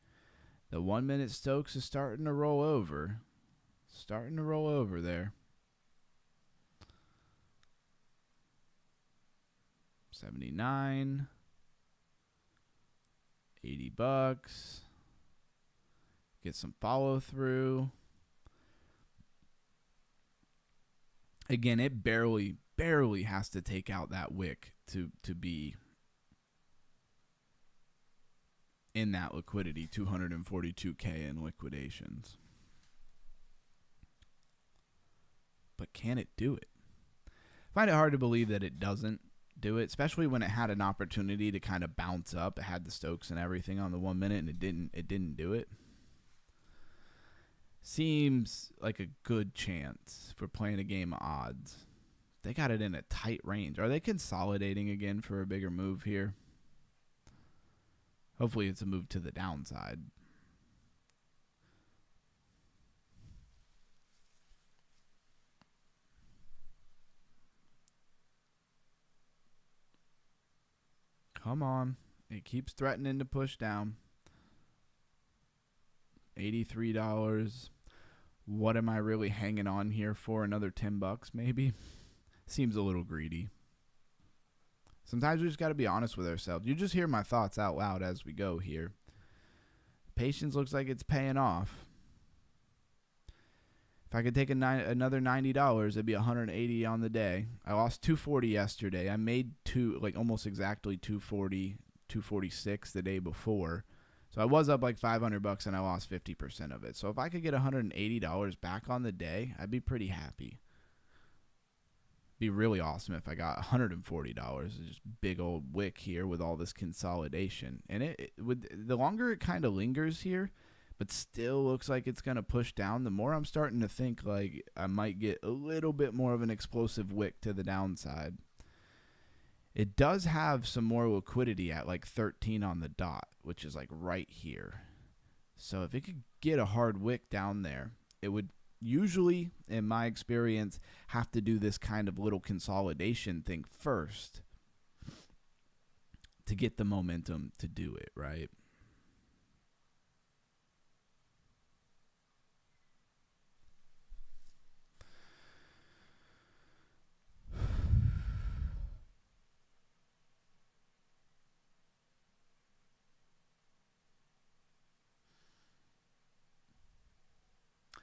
The 1 minute Stokes is starting to roll over. Starting to roll over there. 79. $80. Get some follow through. Again, it barely has to take out that wick to be in that liquidity, 242K in liquidations. But can it do it? I find it hard to believe that it doesn't do it, especially when it had an opportunity to kind of bounce up. It had the Stokes and everything on the 1 minute, and it didn't do it. Seems like a good chance for playing a game of odds. They got it in a tight range. Are they consolidating again for a bigger move here? Hopefully it's a move to the downside. Come on. It keeps threatening to push down. $83. What am I really hanging on here for? Another $10 maybe? Seems a little greedy. Sometimes we just got to be honest with ourselves. You just hear my thoughts out loud as we go here. Patience looks like it's paying off. If I could take another $90, it'd be $180 on the day. I lost $240 yesterday. I made almost exactly $240, $246 the day before. So I was up like $500 and I lost 50% of it. So if I could get $180 back on the day, I'd be pretty happy. Be really awesome if I got $140. It's just big old wick here with all this consolidation. And it the longer it kind of lingers here, but still looks like it's going to push down, the more I'm starting to think like I might get a little bit more of an explosive wick to the downside. It does have some more liquidity at like 13 on the dot, which is like right here. So if it could get a hard wick down there, it would usually, in my experience, have to do this kind of little consolidation thing first to get the momentum to do it, right?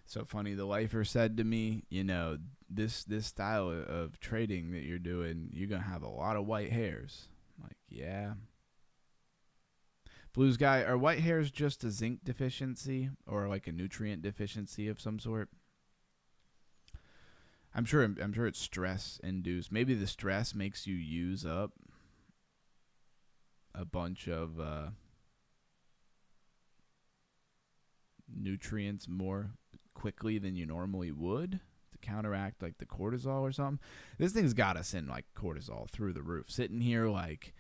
So funny, the lifer said to me, you know, this style of trading that you're doing, you're going to have a lot of white hairs. I'm like, yeah. Blues guy, are white hairs just a zinc deficiency or like a nutrient deficiency of some sort? I'm sure it's stress induced. Maybe the stress makes you use up a bunch of nutrients more quickly than you normally would to counteract like the cortisol or something. This thing's got us in like cortisol through the roof. Sitting here like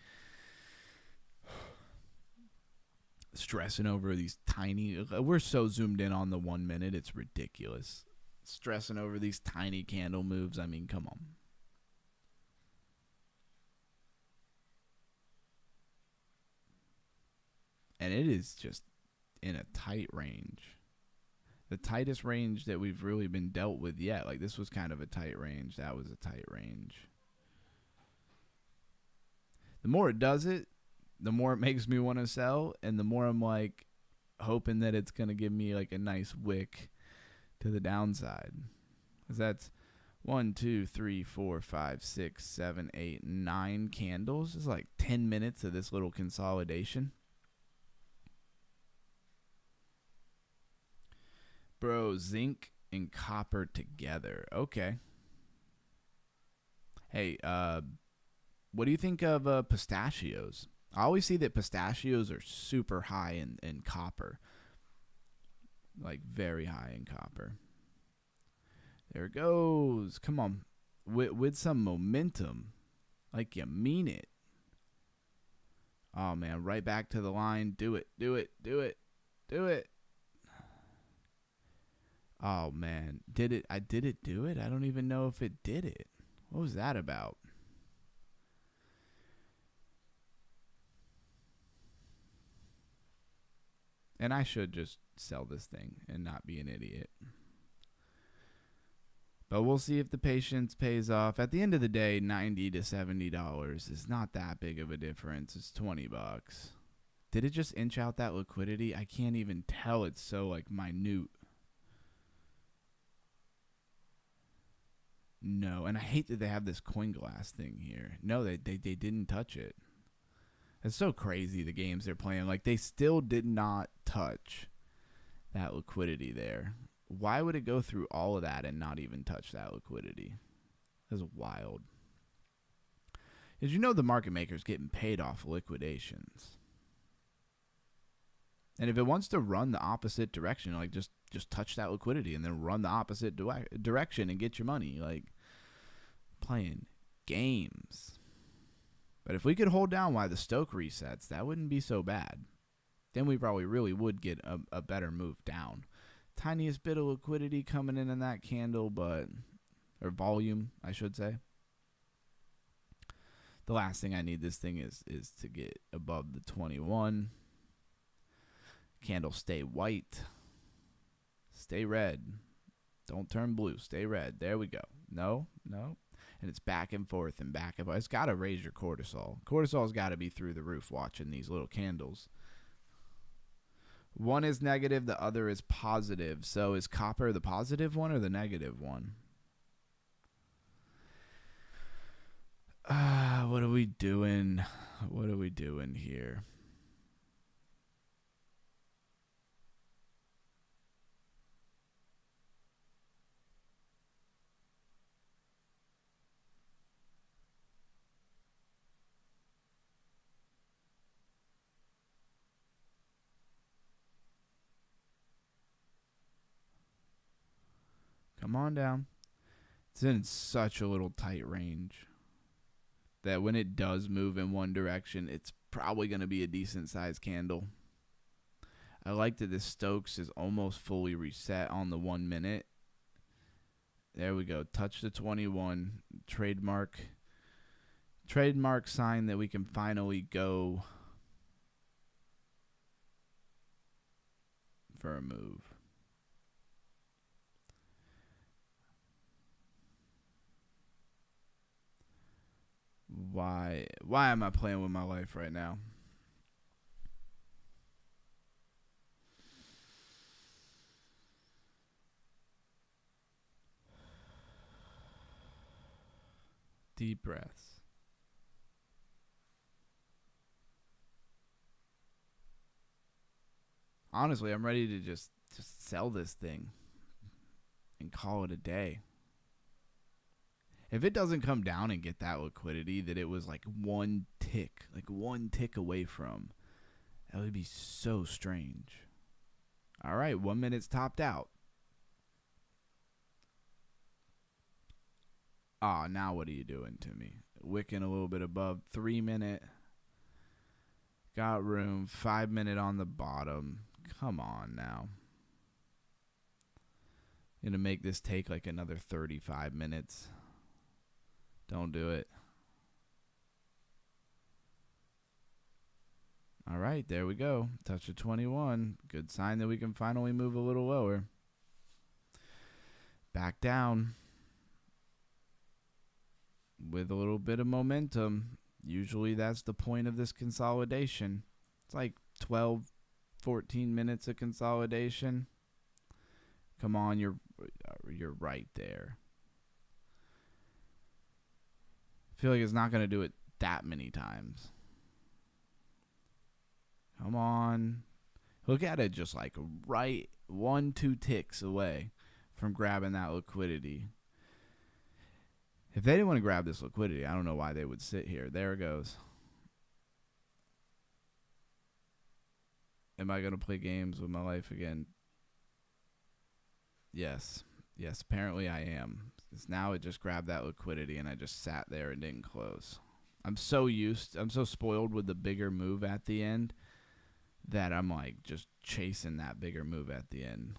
stressing over these tiny, we're so zoomed in on the 1 minute, it's ridiculous. Stressing over these tiny candle moves. I mean, come on. And it is just in a tight range. The tightest range that we've really been dealt with yet. Like, this was kind of a tight range. That was a tight range. The more it does it, the more it makes me want to sell. And the more I'm, like, hoping that it's going to give me, like, a nice wick to the downside. Because that's 1, 2, 3, 4, 5, 6, 7, 8, 9 candles. It's like 10 minutes of this little consolidation. Bro, zinc and copper together. Okay. Hey, what do you think of pistachios? I always see that pistachios are super high in copper. Like, very high in copper. There it goes. Come on. With some momentum. Like you mean it. Oh, man. Right back to the line. Do it. Do it. Do it. Do it. Oh, man. Did it do it? I don't even know if it did it. What was that about? And I should just sell this thing and not be an idiot. But we'll see if the patience pays off. At the end of the day, $90 to $70 is not that big of a difference. It's $20. Did it just inch out that liquidity? I can't even tell. It's so like minute. No, and I hate that they have this coin glass thing here. No, they didn't touch it. It's so crazy, the games they're playing. Like, they still did not touch that liquidity there. Why would it go through all of that and not even touch that liquidity? That's wild. Did you know the market maker's getting paid off liquidations? And if it wants to run the opposite direction, like just just touch that liquidity and then run the opposite direction and get your money. Like, playing games. But if we could hold down while the Stoke resets, that wouldn't be so bad. Then we probably really would get a better move down. Tiniest bit of liquidity coming in that candle, or volume, I should say. The last thing I need this thing is to get above the 21. Candle stay white. Stay red. Don't turn blue. Stay red. There we go. No. And it's back and forth and back and forth. It's got to raise your cortisol. Cortisol's got to be through the roof watching these little candles. One is negative, the other is positive. So is copper the positive one or the negative one? What are we doing? What are we doing here? Come on down. It's in such a little tight range that when it does move in one direction, it's probably going to be a decent sized candle. I like that this Stokes is almost fully reset on the 1 minute. There we go. Touch the 21. Trademark sign that we can finally go for a move. Why am I playing with my life right now? Deep breaths. Honestly, I'm ready to just sell this thing and call it a day. If it doesn't come down and get that liquidity that it was like one tick away from, that would be so strange. All right, 1 minute's topped out. Now what are you doing to me? Wicking a little bit above. 3 minute. Got room. 5 minute on the bottom. Come on now. Gonna make this take like another 35 minutes. Don't do it. All right, there we go. Touch of 21. Good sign that we can finally move a little lower. Back down. With a little bit of momentum. Usually that's the point of this consolidation. It's like 12, 14 minutes of consolidation. Come on, you're right there. I feel like it's not going to do it that many times. Come on. Look at it, just like right 1-2 ticks away from grabbing that liquidity. If they didn't want to grab this liquidity, I don't know why they would sit here. There it goes. Am I going to play games with my life again? Yes. Yes, apparently I am. Because now it just grabbed that liquidity and I just sat there and didn't close. I'm so spoiled with the bigger move at the end that I'm like just chasing that bigger move at the end.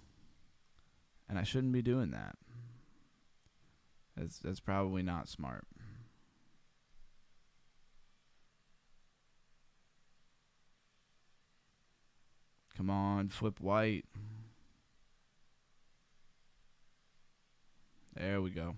And I shouldn't be doing that. That's probably not smart. Come on, flip white. There we go.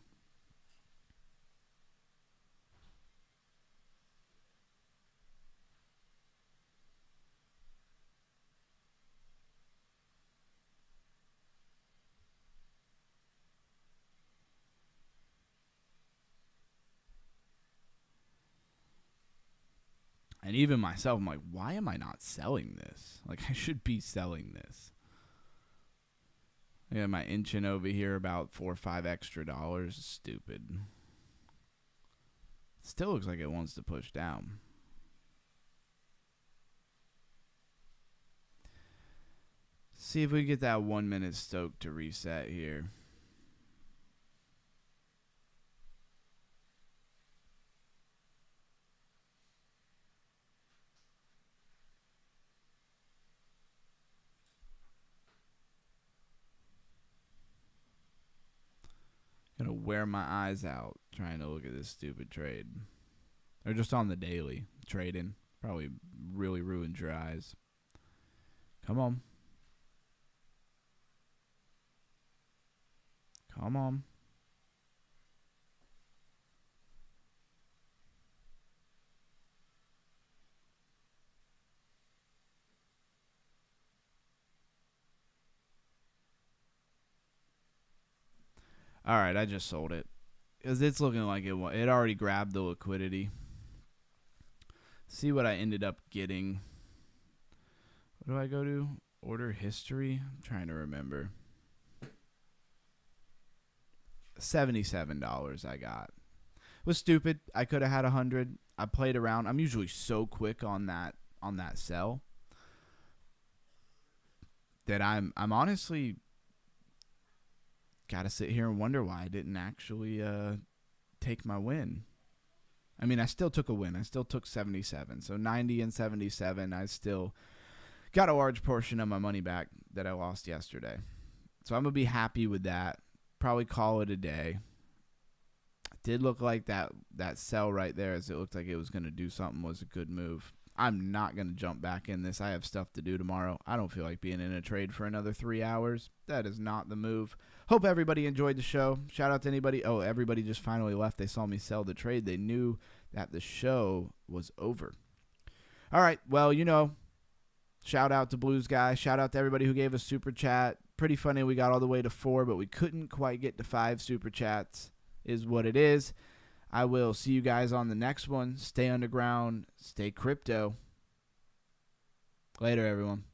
And even myself, I'm like, why am I not selling this? Like, I should be selling this. Yeah, my inching over here about $4 or $5 extra. Stupid. Still looks like it wants to push down. See if we get that 1 minute stoke to reset here. Gonna wear my eyes out trying to look at this stupid trade. Or just on the daily trading. Probably really ruined your eyes. Come on. Come on. All right, I just sold it because it's looking like it already grabbed the liquidity. See what I ended up getting. What do I go to? Order history? I'm trying to remember. $77 I got. It was stupid. I could have had 100. I played around. I'm usually so quick on that sell that I'm honestly gotta sit here and wonder why I didn't actually take my win. I mean, I still took a win. I still took 77. So 90 and 77, I still got a large portion of my money back that I lost yesterday. So I'm going to be happy with that. Probably call it a day. It did look like that sell right there, as it looked like it was going to do something, was a good move. I'm not going to jump back in this. I have stuff to do tomorrow. I don't feel like being in a trade for another 3 hours. That is not the move. Hope everybody enjoyed the show. Shout out to anybody. Oh, everybody just finally left. They saw me sell the trade. They knew that the show was over. All right. Well, shout out to Blues Guy. Shout out to everybody who gave us super chat. Pretty funny. We got all the way to 4, but we couldn't quite get to 5 super chats is what it is. I will see you guys on the next one. Stay underground. Stay crypto. Later, everyone.